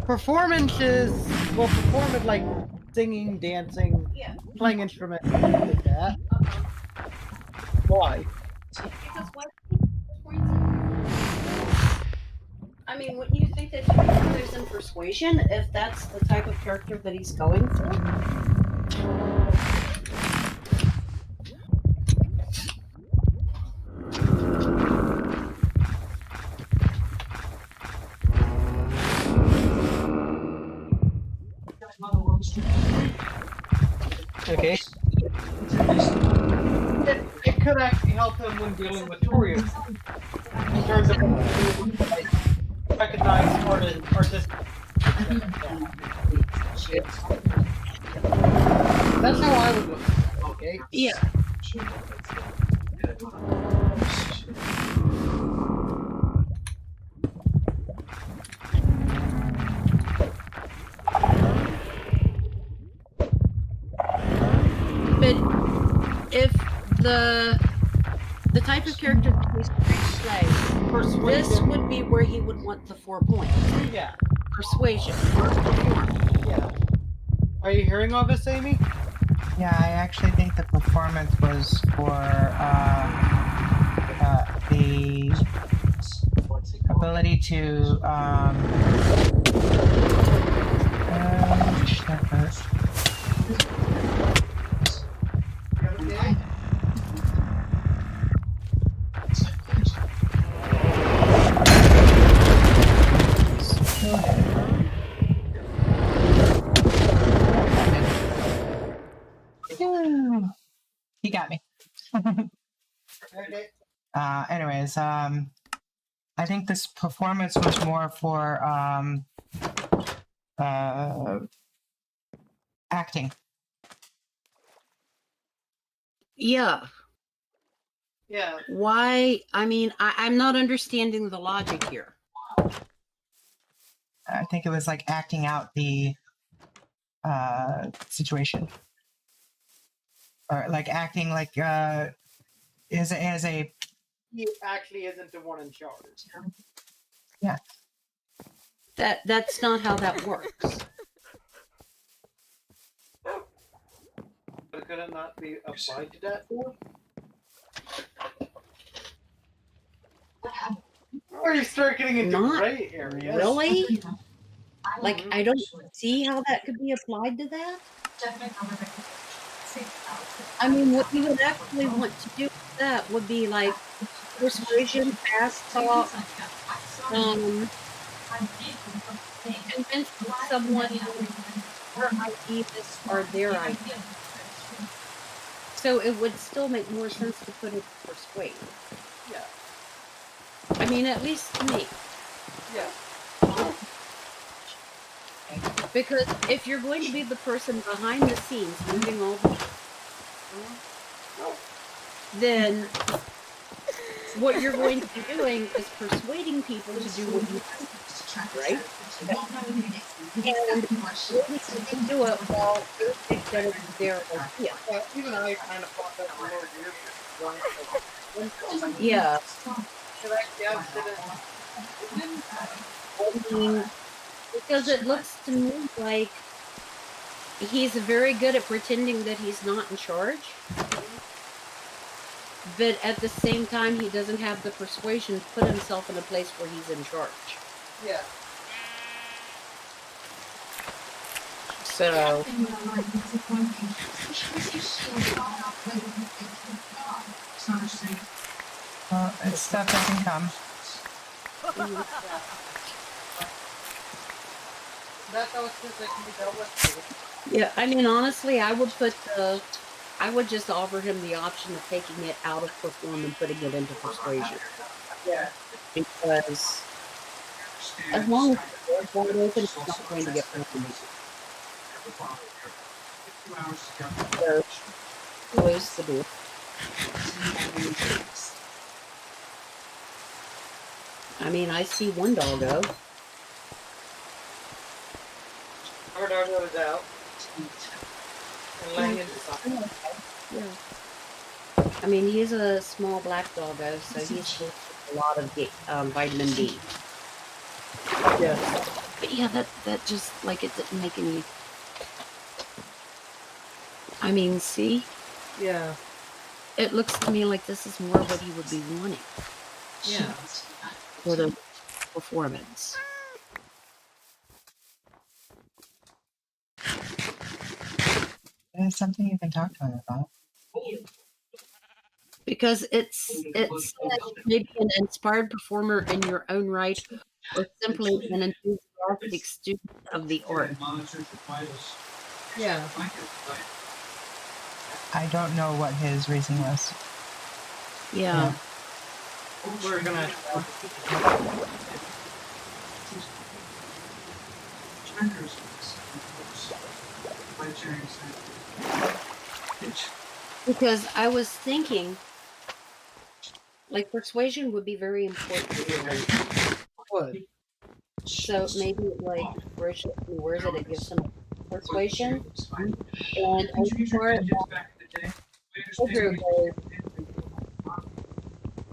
Performances. Well, perform it like singing, dancing, playing instruments, stuff like that. Why? Because what? I mean, wouldn't you think that he would use in persuasion if that's the type of character that he's going for? Okay. It could actually help him when dealing with Torius in terms of like, recognize artistic. That's how I would look at it, okay? Yeah. But if the type of character that he's playing, this would be where he would want the 4 points. Yeah. Persuasion. Yeah. Are you hearing all this, Amy? Yeah, I actually think the performance was for the ability to he got me. Anyways, I think this performance was more for acting. Yeah. Yeah. Why? I mean, I'm not understanding the logic here. I think it was like acting out the situation, or like acting like as a He actually isn't the one in charge. Yeah. That's not how that works. But could it not be applied to that for? Or you start getting into Not gray areas. Really? Like, I don't see how that could be applied to that. I mean, what you would actually want to do with that would be like persuasion, fast talk, convince someone her ideas are their ideas. So it would still make more sense to put it persuade. Yeah. I mean, at least to me. Yeah. Because if you're going to be the person behind the scenes moving all the then what you're going to be doing is persuading people to do what you do, right? And really you can do it while they think that it's their idea. Even I kind of thought that for years. Yeah. I mean, because it looks to me like he's very good at pretending that he's not in charge. But at the same time, he doesn't have the persuasion to put himself in a place where he's in charge. Yeah. So, Captain, you are right, disappointing. Especially shield far out way when you think you're gone. It's not safe. Well, it's stuff that can come. That's always things that can be dealt with. yeah, I mean, honestly, I would just offer him the option of taking it out of perform and putting it into persuasion. Yeah. Because as long as the door's wide open, it's not going to get broken. So, close the door. I mean, I see one doggo. Our doggo is out. And laying in the sun. Yeah. I mean, he's a small black doggo, so he's supposed to get a lot of vitamin D. Yeah. But yeah, that just, like, it didn't make any... I mean, see? Yeah. It looks to me like this is more what he would be wanting Yeah. for the performance. It's something you can talk to him about. Because it's maybe an inspired performer in your own right, or simply an enthusiastic student of the art. Yeah. I don't know what his reason was. Yeah. We're gonna. Because I was thinking, like, persuasion would be very important to him. What? So maybe, like, ferociously words it, it gives him persuasion. And as far as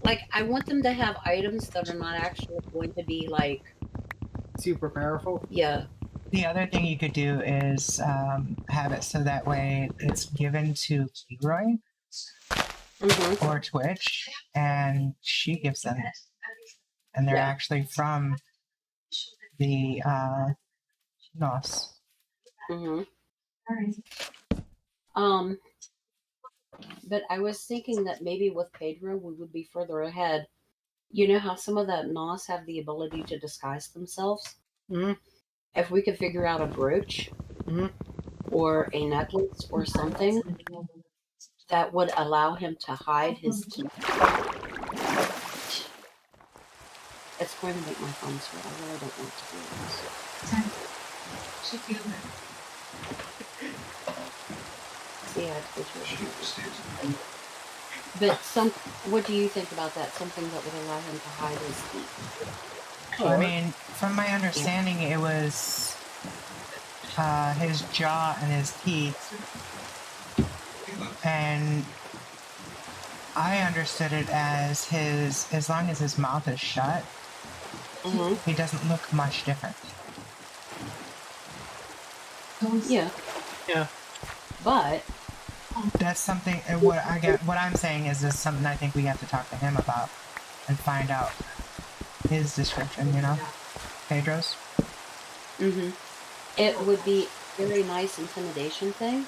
like, I want them to have items that are not actually going to be, like, Super powerful. yeah. The other thing you could do is have it so that way it's given to Leroy Mm-hmm. or Twitch, and she gives them. And they're Yeah. actually from the NOS. Mm-hmm. But I was thinking that maybe with Pedro we would be further ahead. You know how some of the NOS have the ability to disguise themselves? Mhm. If we could figure out a brooch Mhm. or a necklace or something that would allow him to hide his teeth. It's going to make my phone sweat. I really don't want to do this. See, I have to do it. But what do you think about that? Something that would allow him to hide his teeth. I mean, from my understanding, it was his jaw and his teeth. And I understood it as as long as his mouth is shut, he doesn't look much different. Yeah. Yeah. But That's something. What I'm saying is something I think we have to talk to him about and find out his description. You know, Pedro's. it would be a very nice intimidation thing.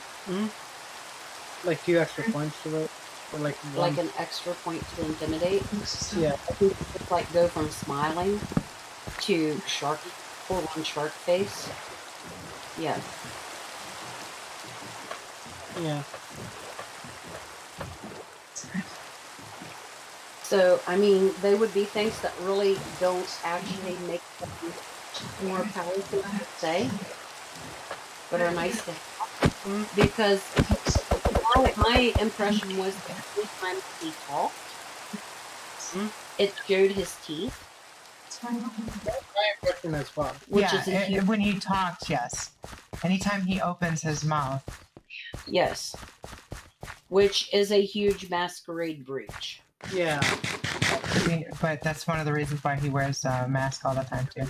Like 2 extra points to it, or like one. Like an extra point to intimidate. Yeah. I think it's like go from smiling to shark, full on shark face. Yeah. Yeah. So, I mean, they would be things that really don't actually make them more powerful to say, but are nice to have. Because my impression was that every time he talked, it showed his teeth. My impression as well. Which Yeah, is a huge, when he talks, yes. Anytime he opens his mouth, yes. Which is a huge masquerade breach. Yeah. but that's one of the reasons why he wears a mask all the time too.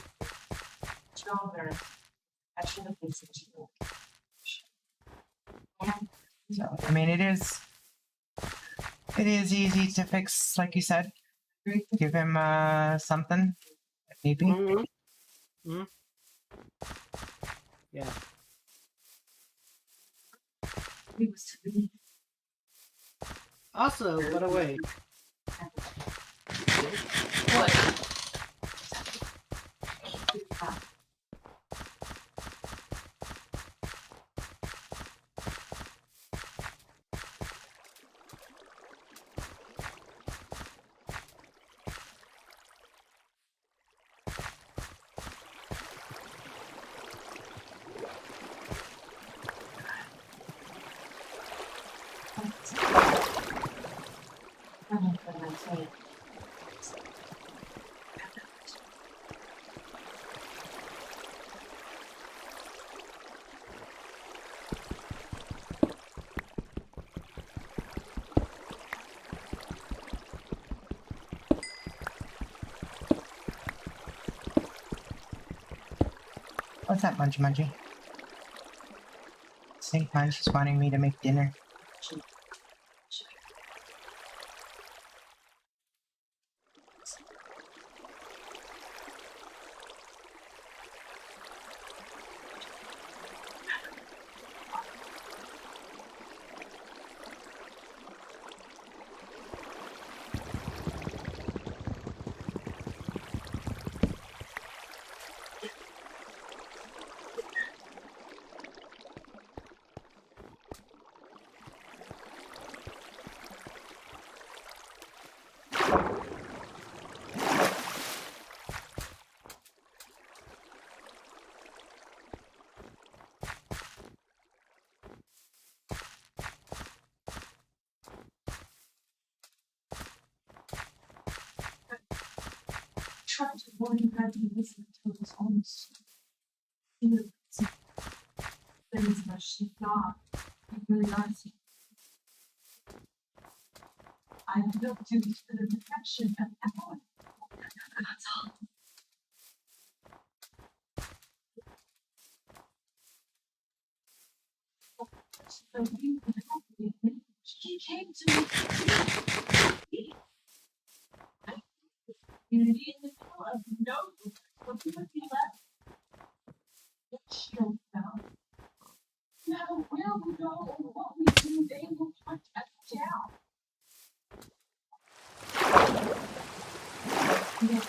So, I mean, it is. It is easy to fix, like you said. Give him something, maybe. Mm-hmm. Yeah. Also, by the way, What? What's that, Munchy Munchy? I think Munchy's wanting me to make dinner. Tried to warn you not to listen to his own story. There is much she thought. You really are. I built duties for the protection of everyone. That's all. So you can help me. She came to me. Community in the middle of nowhere. What would be left? What shield fell. No matter where we go or what we do, they will hunt us down. Yes.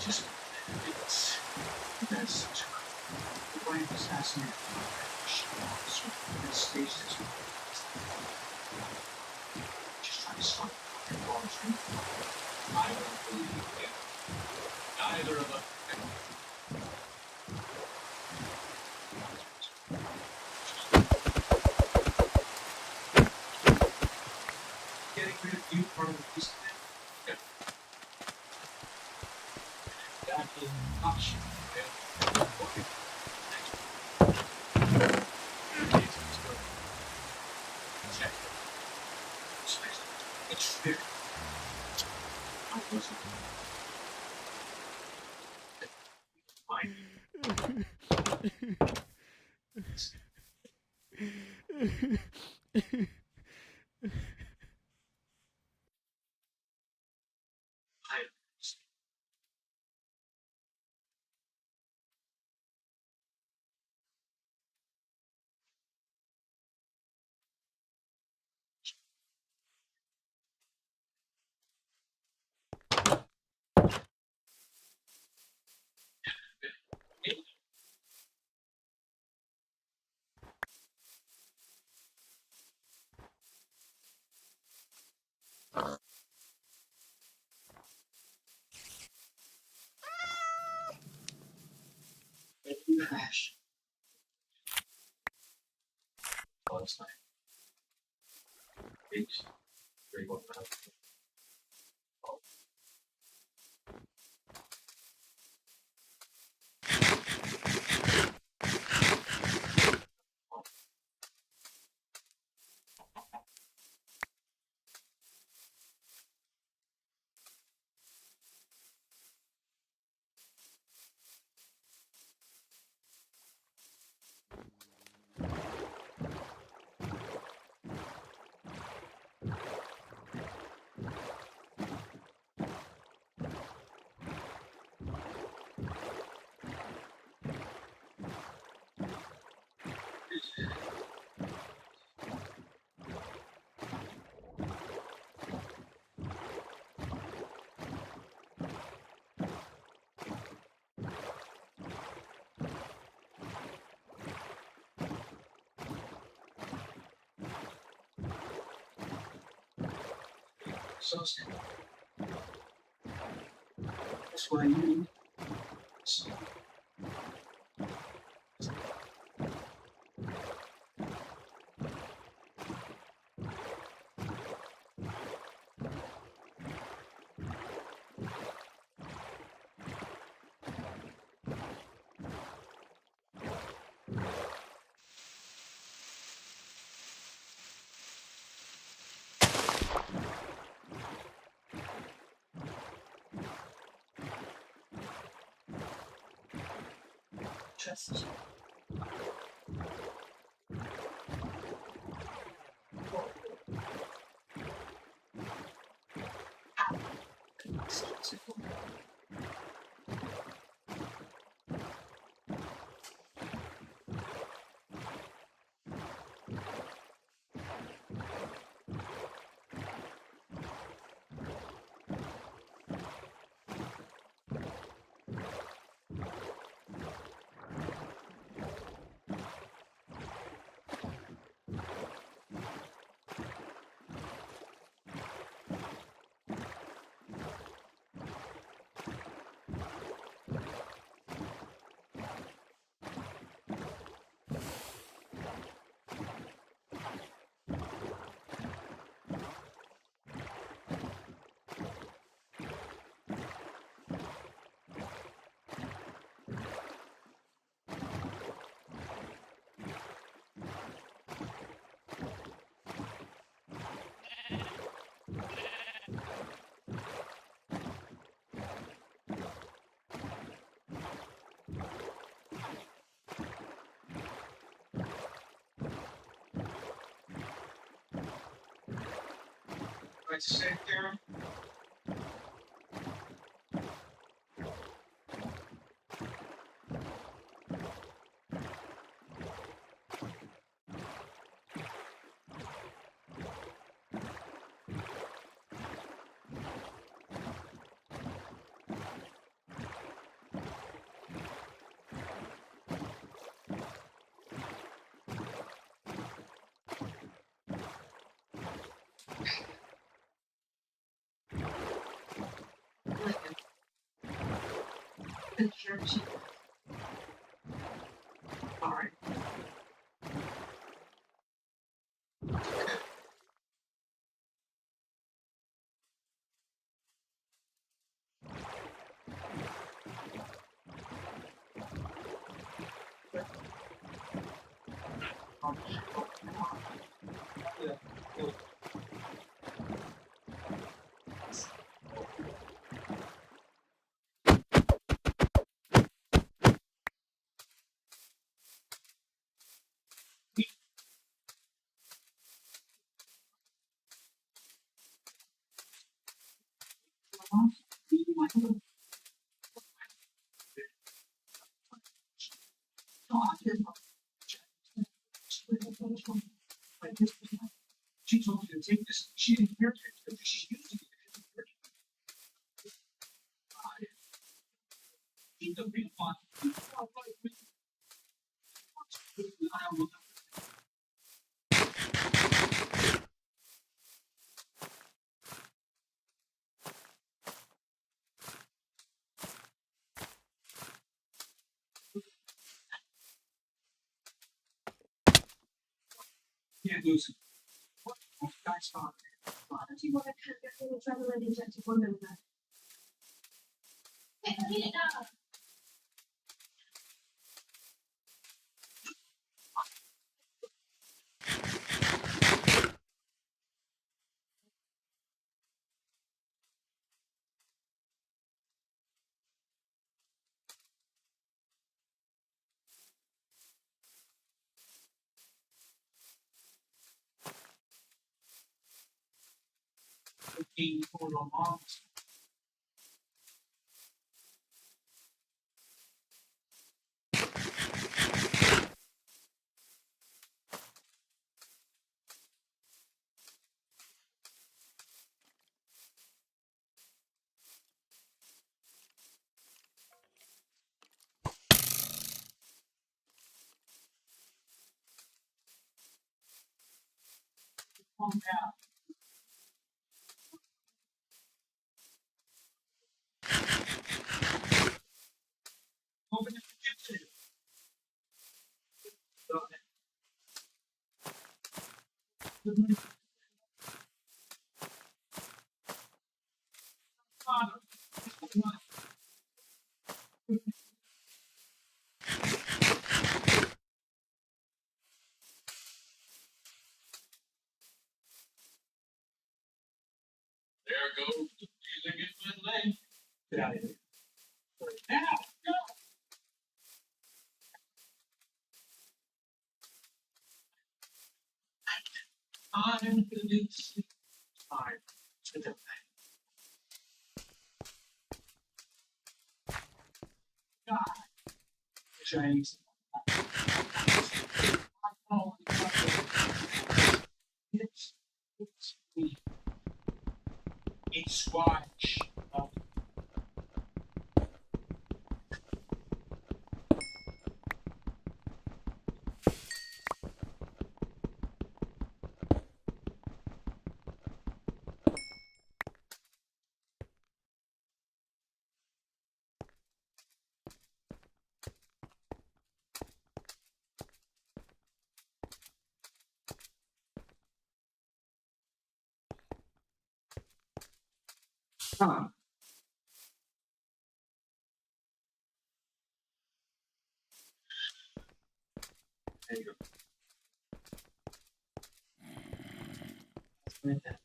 Just it's that's such a the way it's assassinated this stage is just trying to stop the poetry. I don't believe it. Neither of us. Getting rid of you part of the piece of it. That is an option. It's fair. I wasn't. Fine. Gosh. Last night. 8, 3, 1, 9. So sad. That's why you. Just. Let's sit there. Pictures. All right. She told me to take this. She didn't hear it because she's using it. She's a big one. Can't lose it. That's fine. Do you want to get the adrenaline injected one minute? Hey, I need it now. For the moms. Calm down. Open the kitchen. Father. There goes the feeling in my leg. Get out of here. Now, go. I'm gonna do sleep time to the God. Chinese. It's me. It's watch. Huh. There you go. Right there.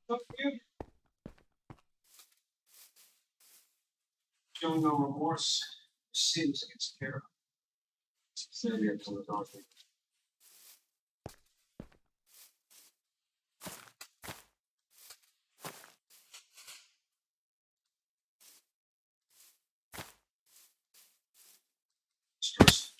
Look, you show no remorse. Sins against terror. Sit here till the dog. Stress.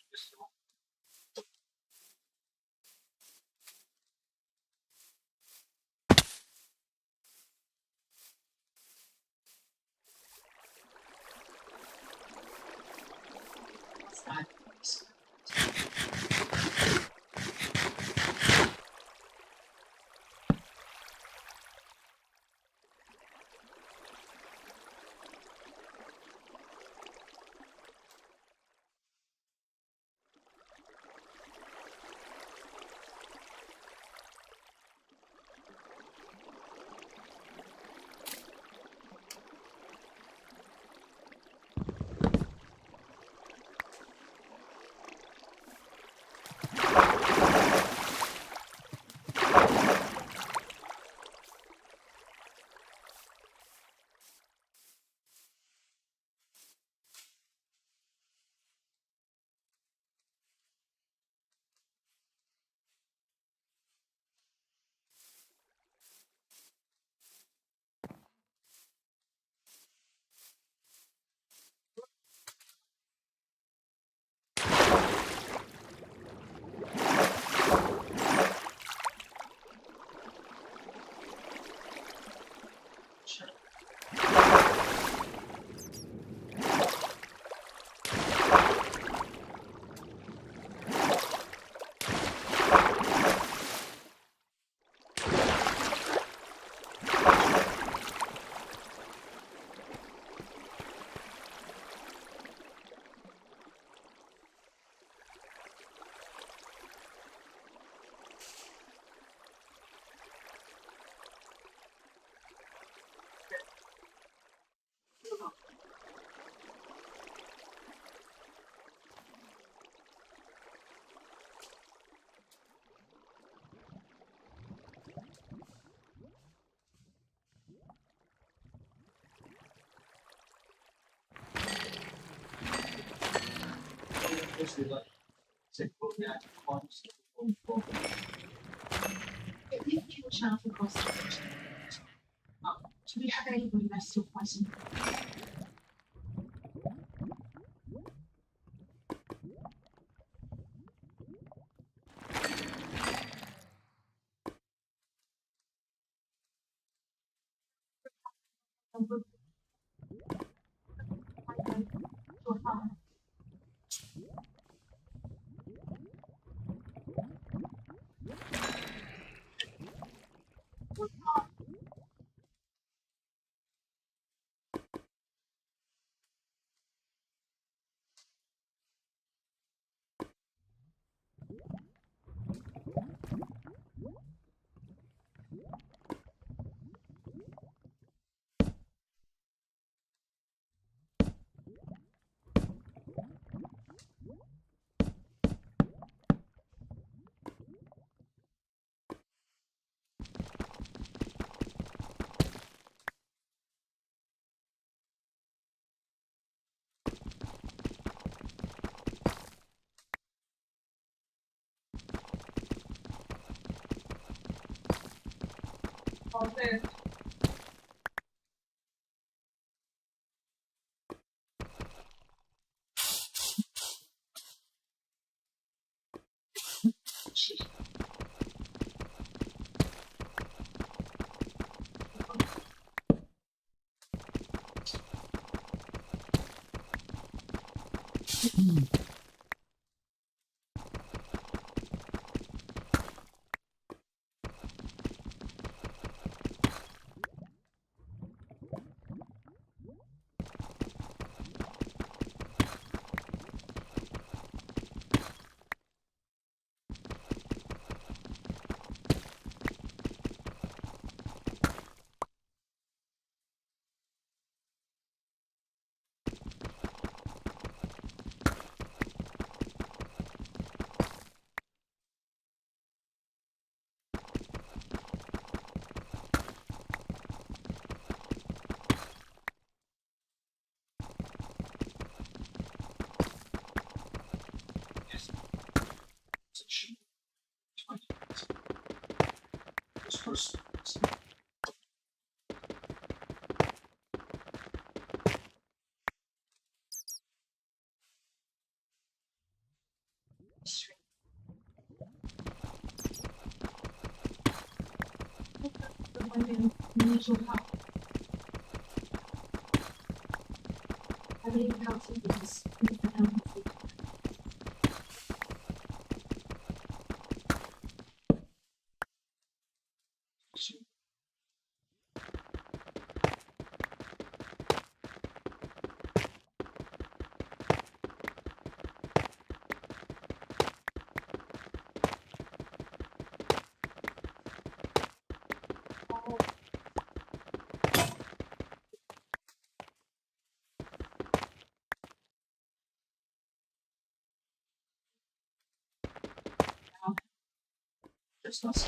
We have a channel for cross. Do we have anybody that's still fighting? Need your help. I need help with this. Just us.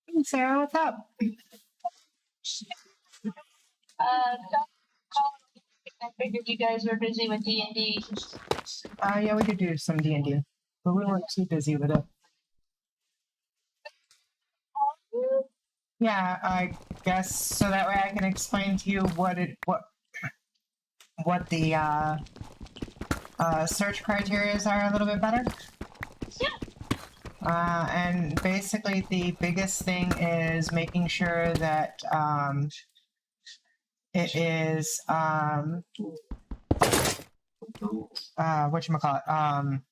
Hey, Sarah, what's up? I figured you guys were busy with D&D. Yeah, we did do some D&D, but we weren't too busy with it. Yeah, I guess so that way I can explain to you what the search criteria are a little bit better. Yeah. And basically the biggest thing is making sure that it is whatchamacallit,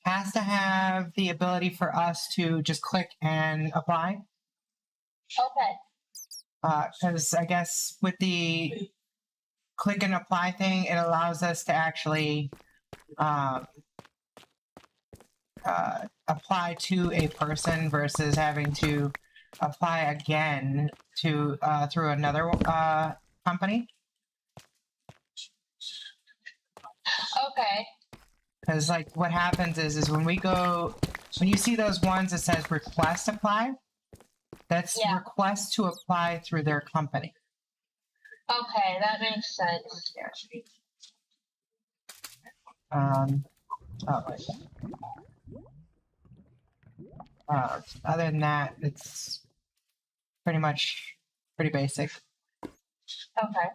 has to have the ability for us to just click and apply. Okay. Because I guess with the click and apply thing, it allows us to actually apply to a person versus having to apply again to through another company. Okay. Because like what happens is when you see those ones that says request apply, that's Yeah. request to apply through their company. Okay, that makes sense. Oh, wait. Other than that, it's pretty basic. Okay.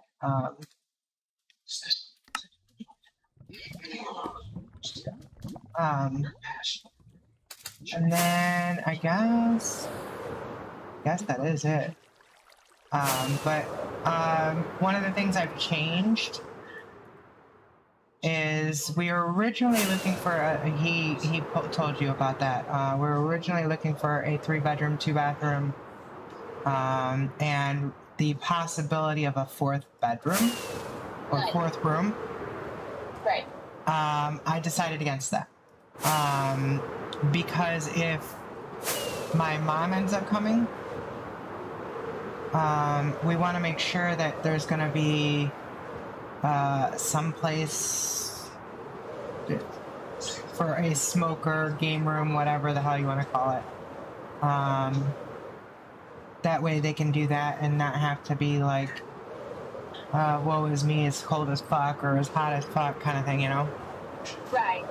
And then I guess that is it. But one of the things I've changed is we were originally looking for he told you about that. We were originally looking for a 3-bedroom, 2-bathroom, and the possibility of a 4th bedroom or 4th room. Right. I decided against that. Because if my mom ends up coming, we want to make sure that there's going to be someplace for a smoker, game room, whatever the hell you want to call it. That way they can do that and not have to be like, woe is me, it's cold as fuck or as hot as fuck kind of thing, you know? Right.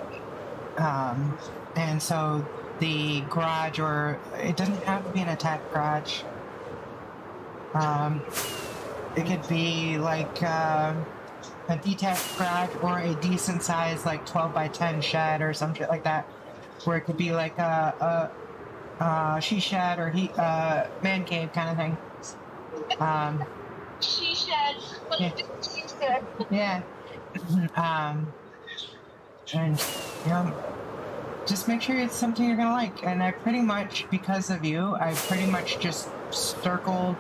And so the garage, or it doesn't have to be an attached garage. It could be like a detached garage or a decent size, like 12 by 10 shed or some shit like that, where it could be like a she shed or man cave kind of thing. She said. Yeah. She said. Yeah. And you know, just make sure it's something you're gonna like. And I pretty much, because of you, I pretty much just circled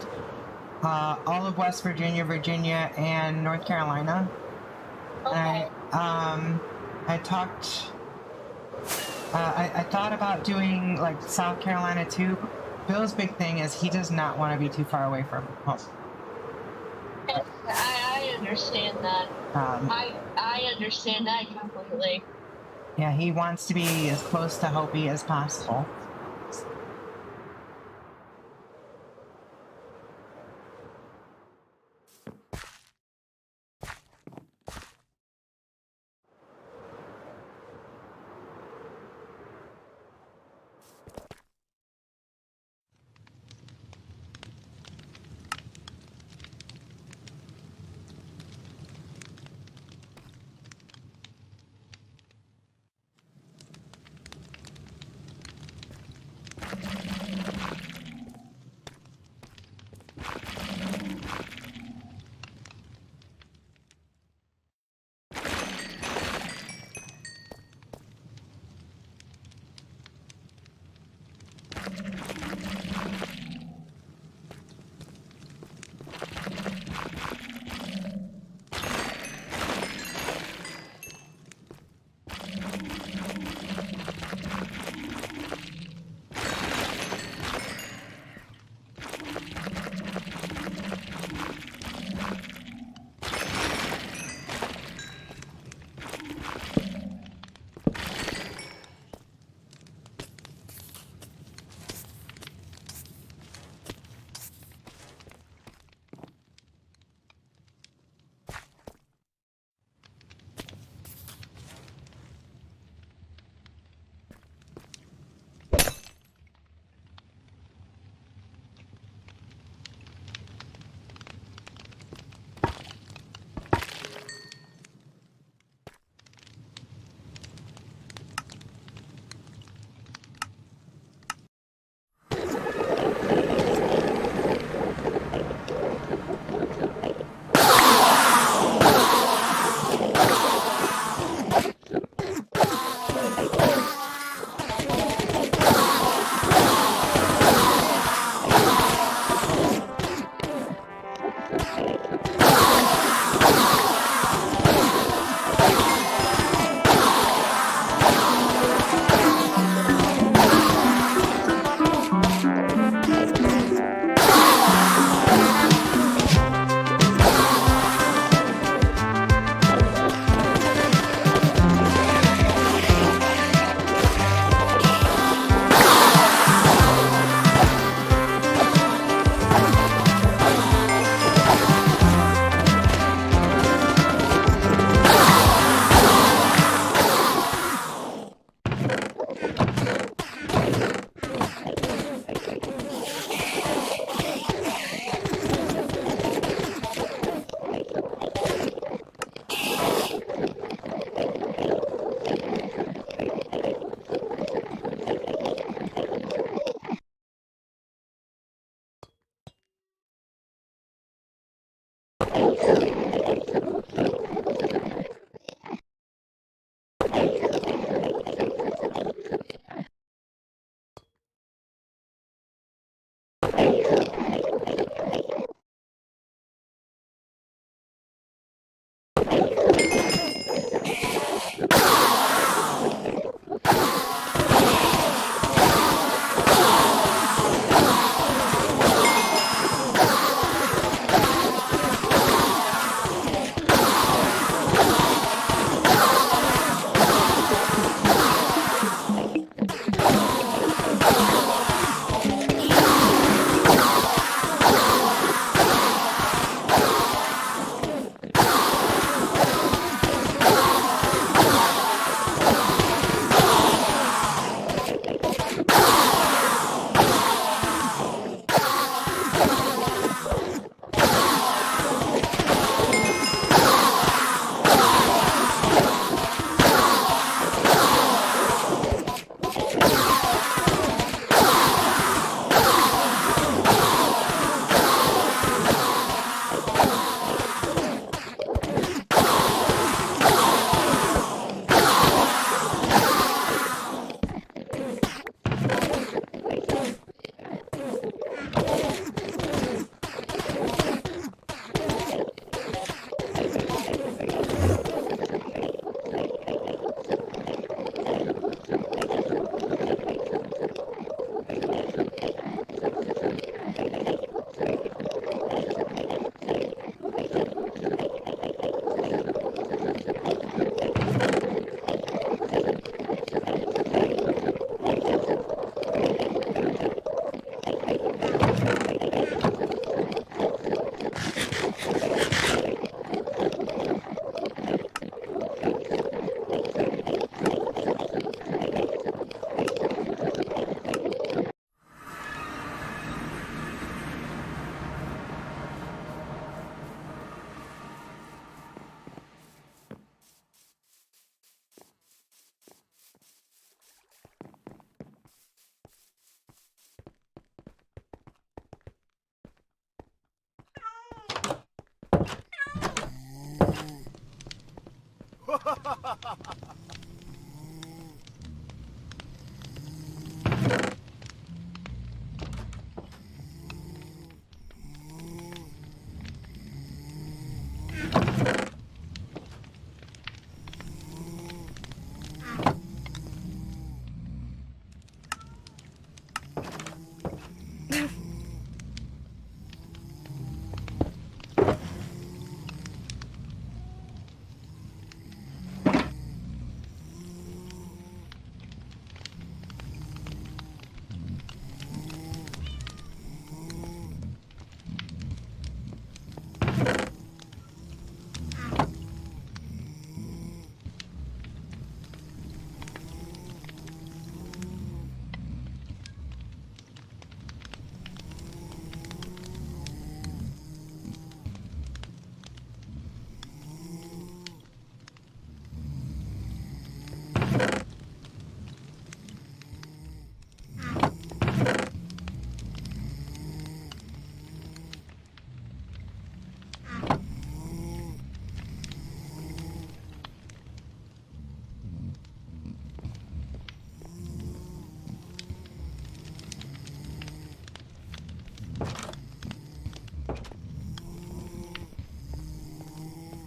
all of West Virginia, Virginia, and North Carolina. Okay. And I talked. I thought about doing like South Carolina too. Bill's big thing is he does not want to be too far away from home. I understand that. I understand that completely. Yeah, he wants to be as close to Hopi as possible.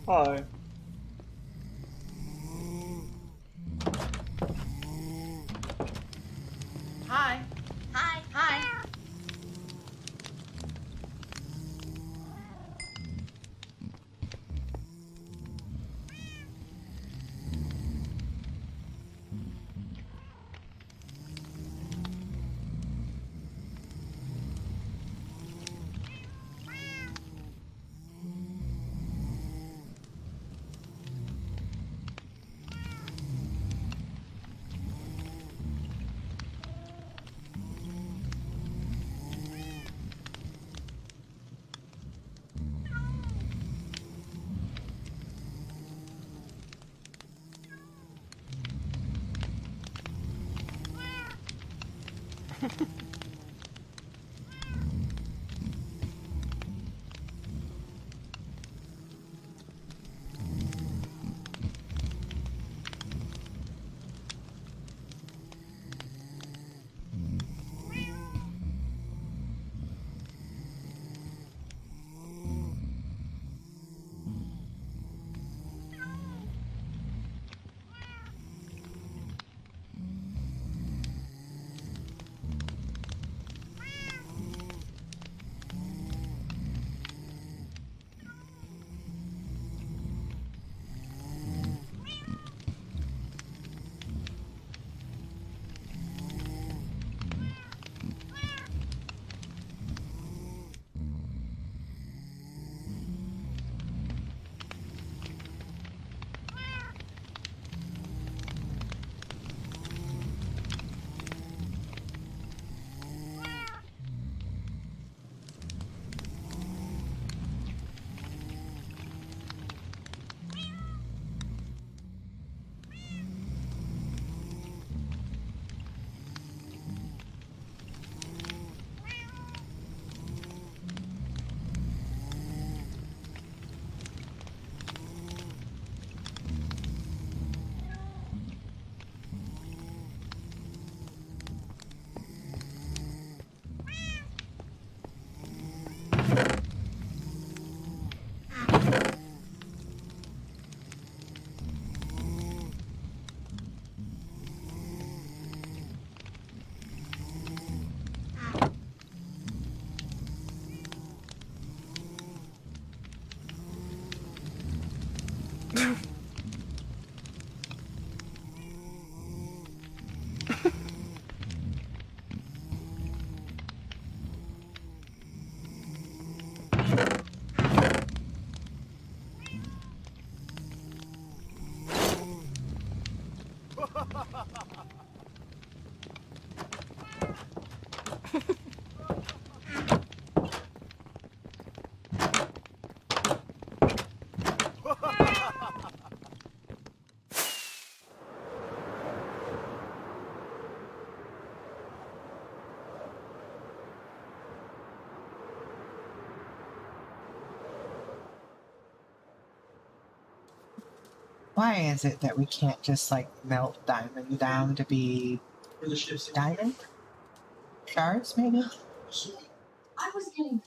Hi. Hi. Hi. Hi. Why is it that we can't just like melt diamond down to be diamond shards, maybe? I was getting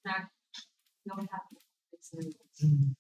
back. No one had it.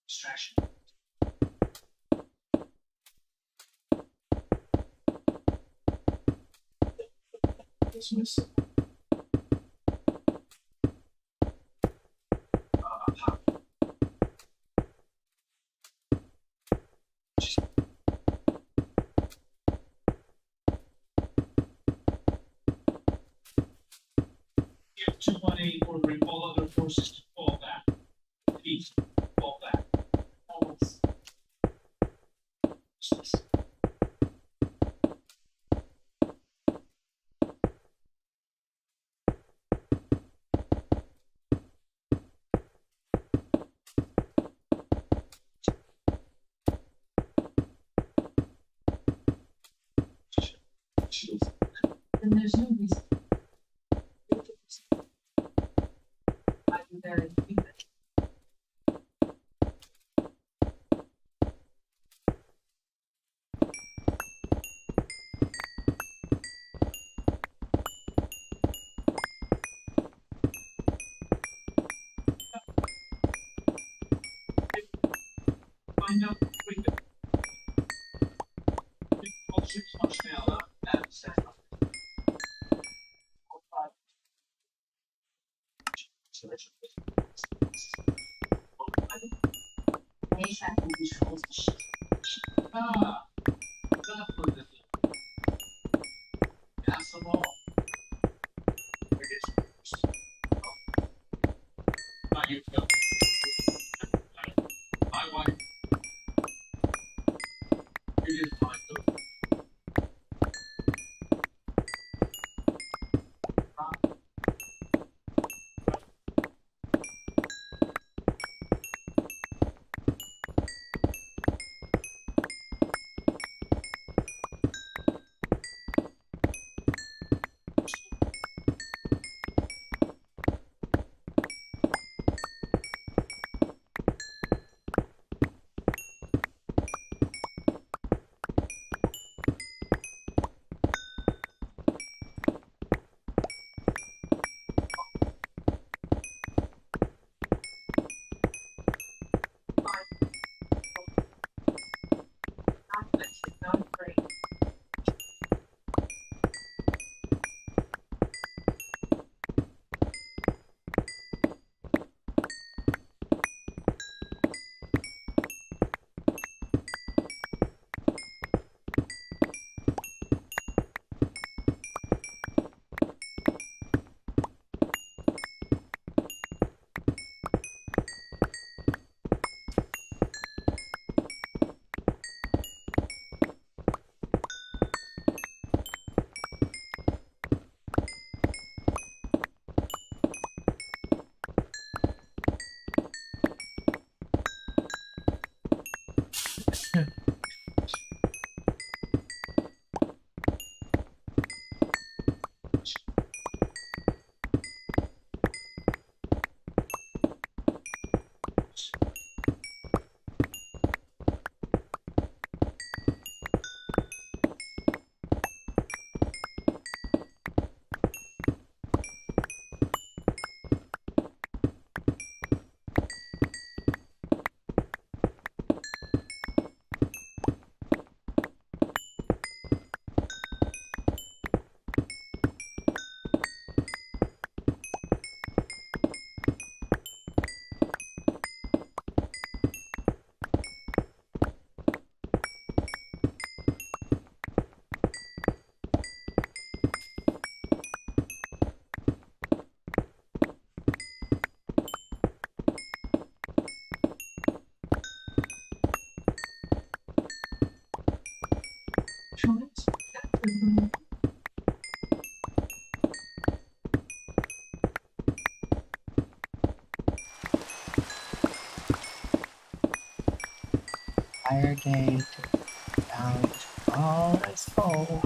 Distraction. Dismiss. Give 218 ordering all other forces to fall back. Peace. Fall back. Almost. Then there's no reason. I'd be very stupid. Find out quickly. All 6 months now, and set up. ASAP controls the ship. Ah, that was it. That's the law. Now you feel. My wife. It is my daughter. fire gate, out all is full.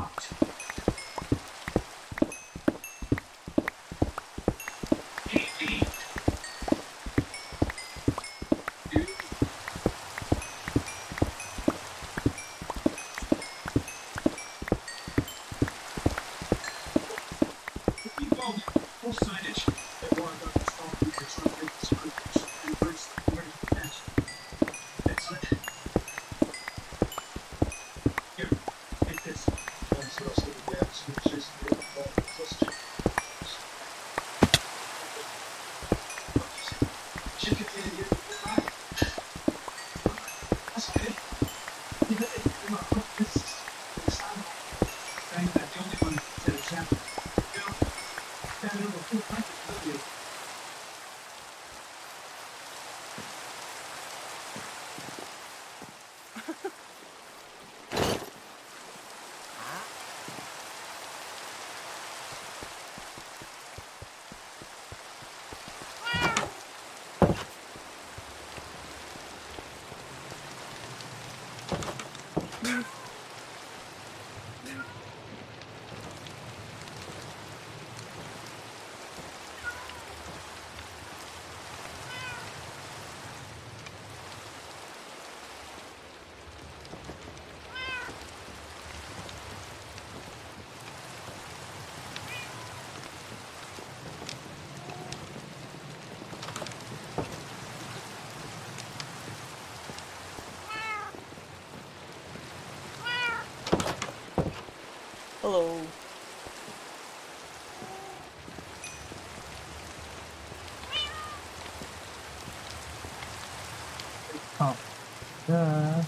Hello. Oh, duh.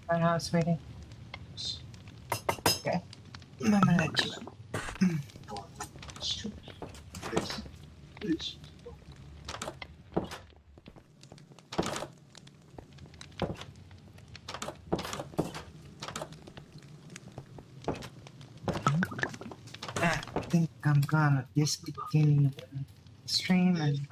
Right now, sweetie. Okay. I'm gonna let you up. I think I'm gonna discontinue the stream and go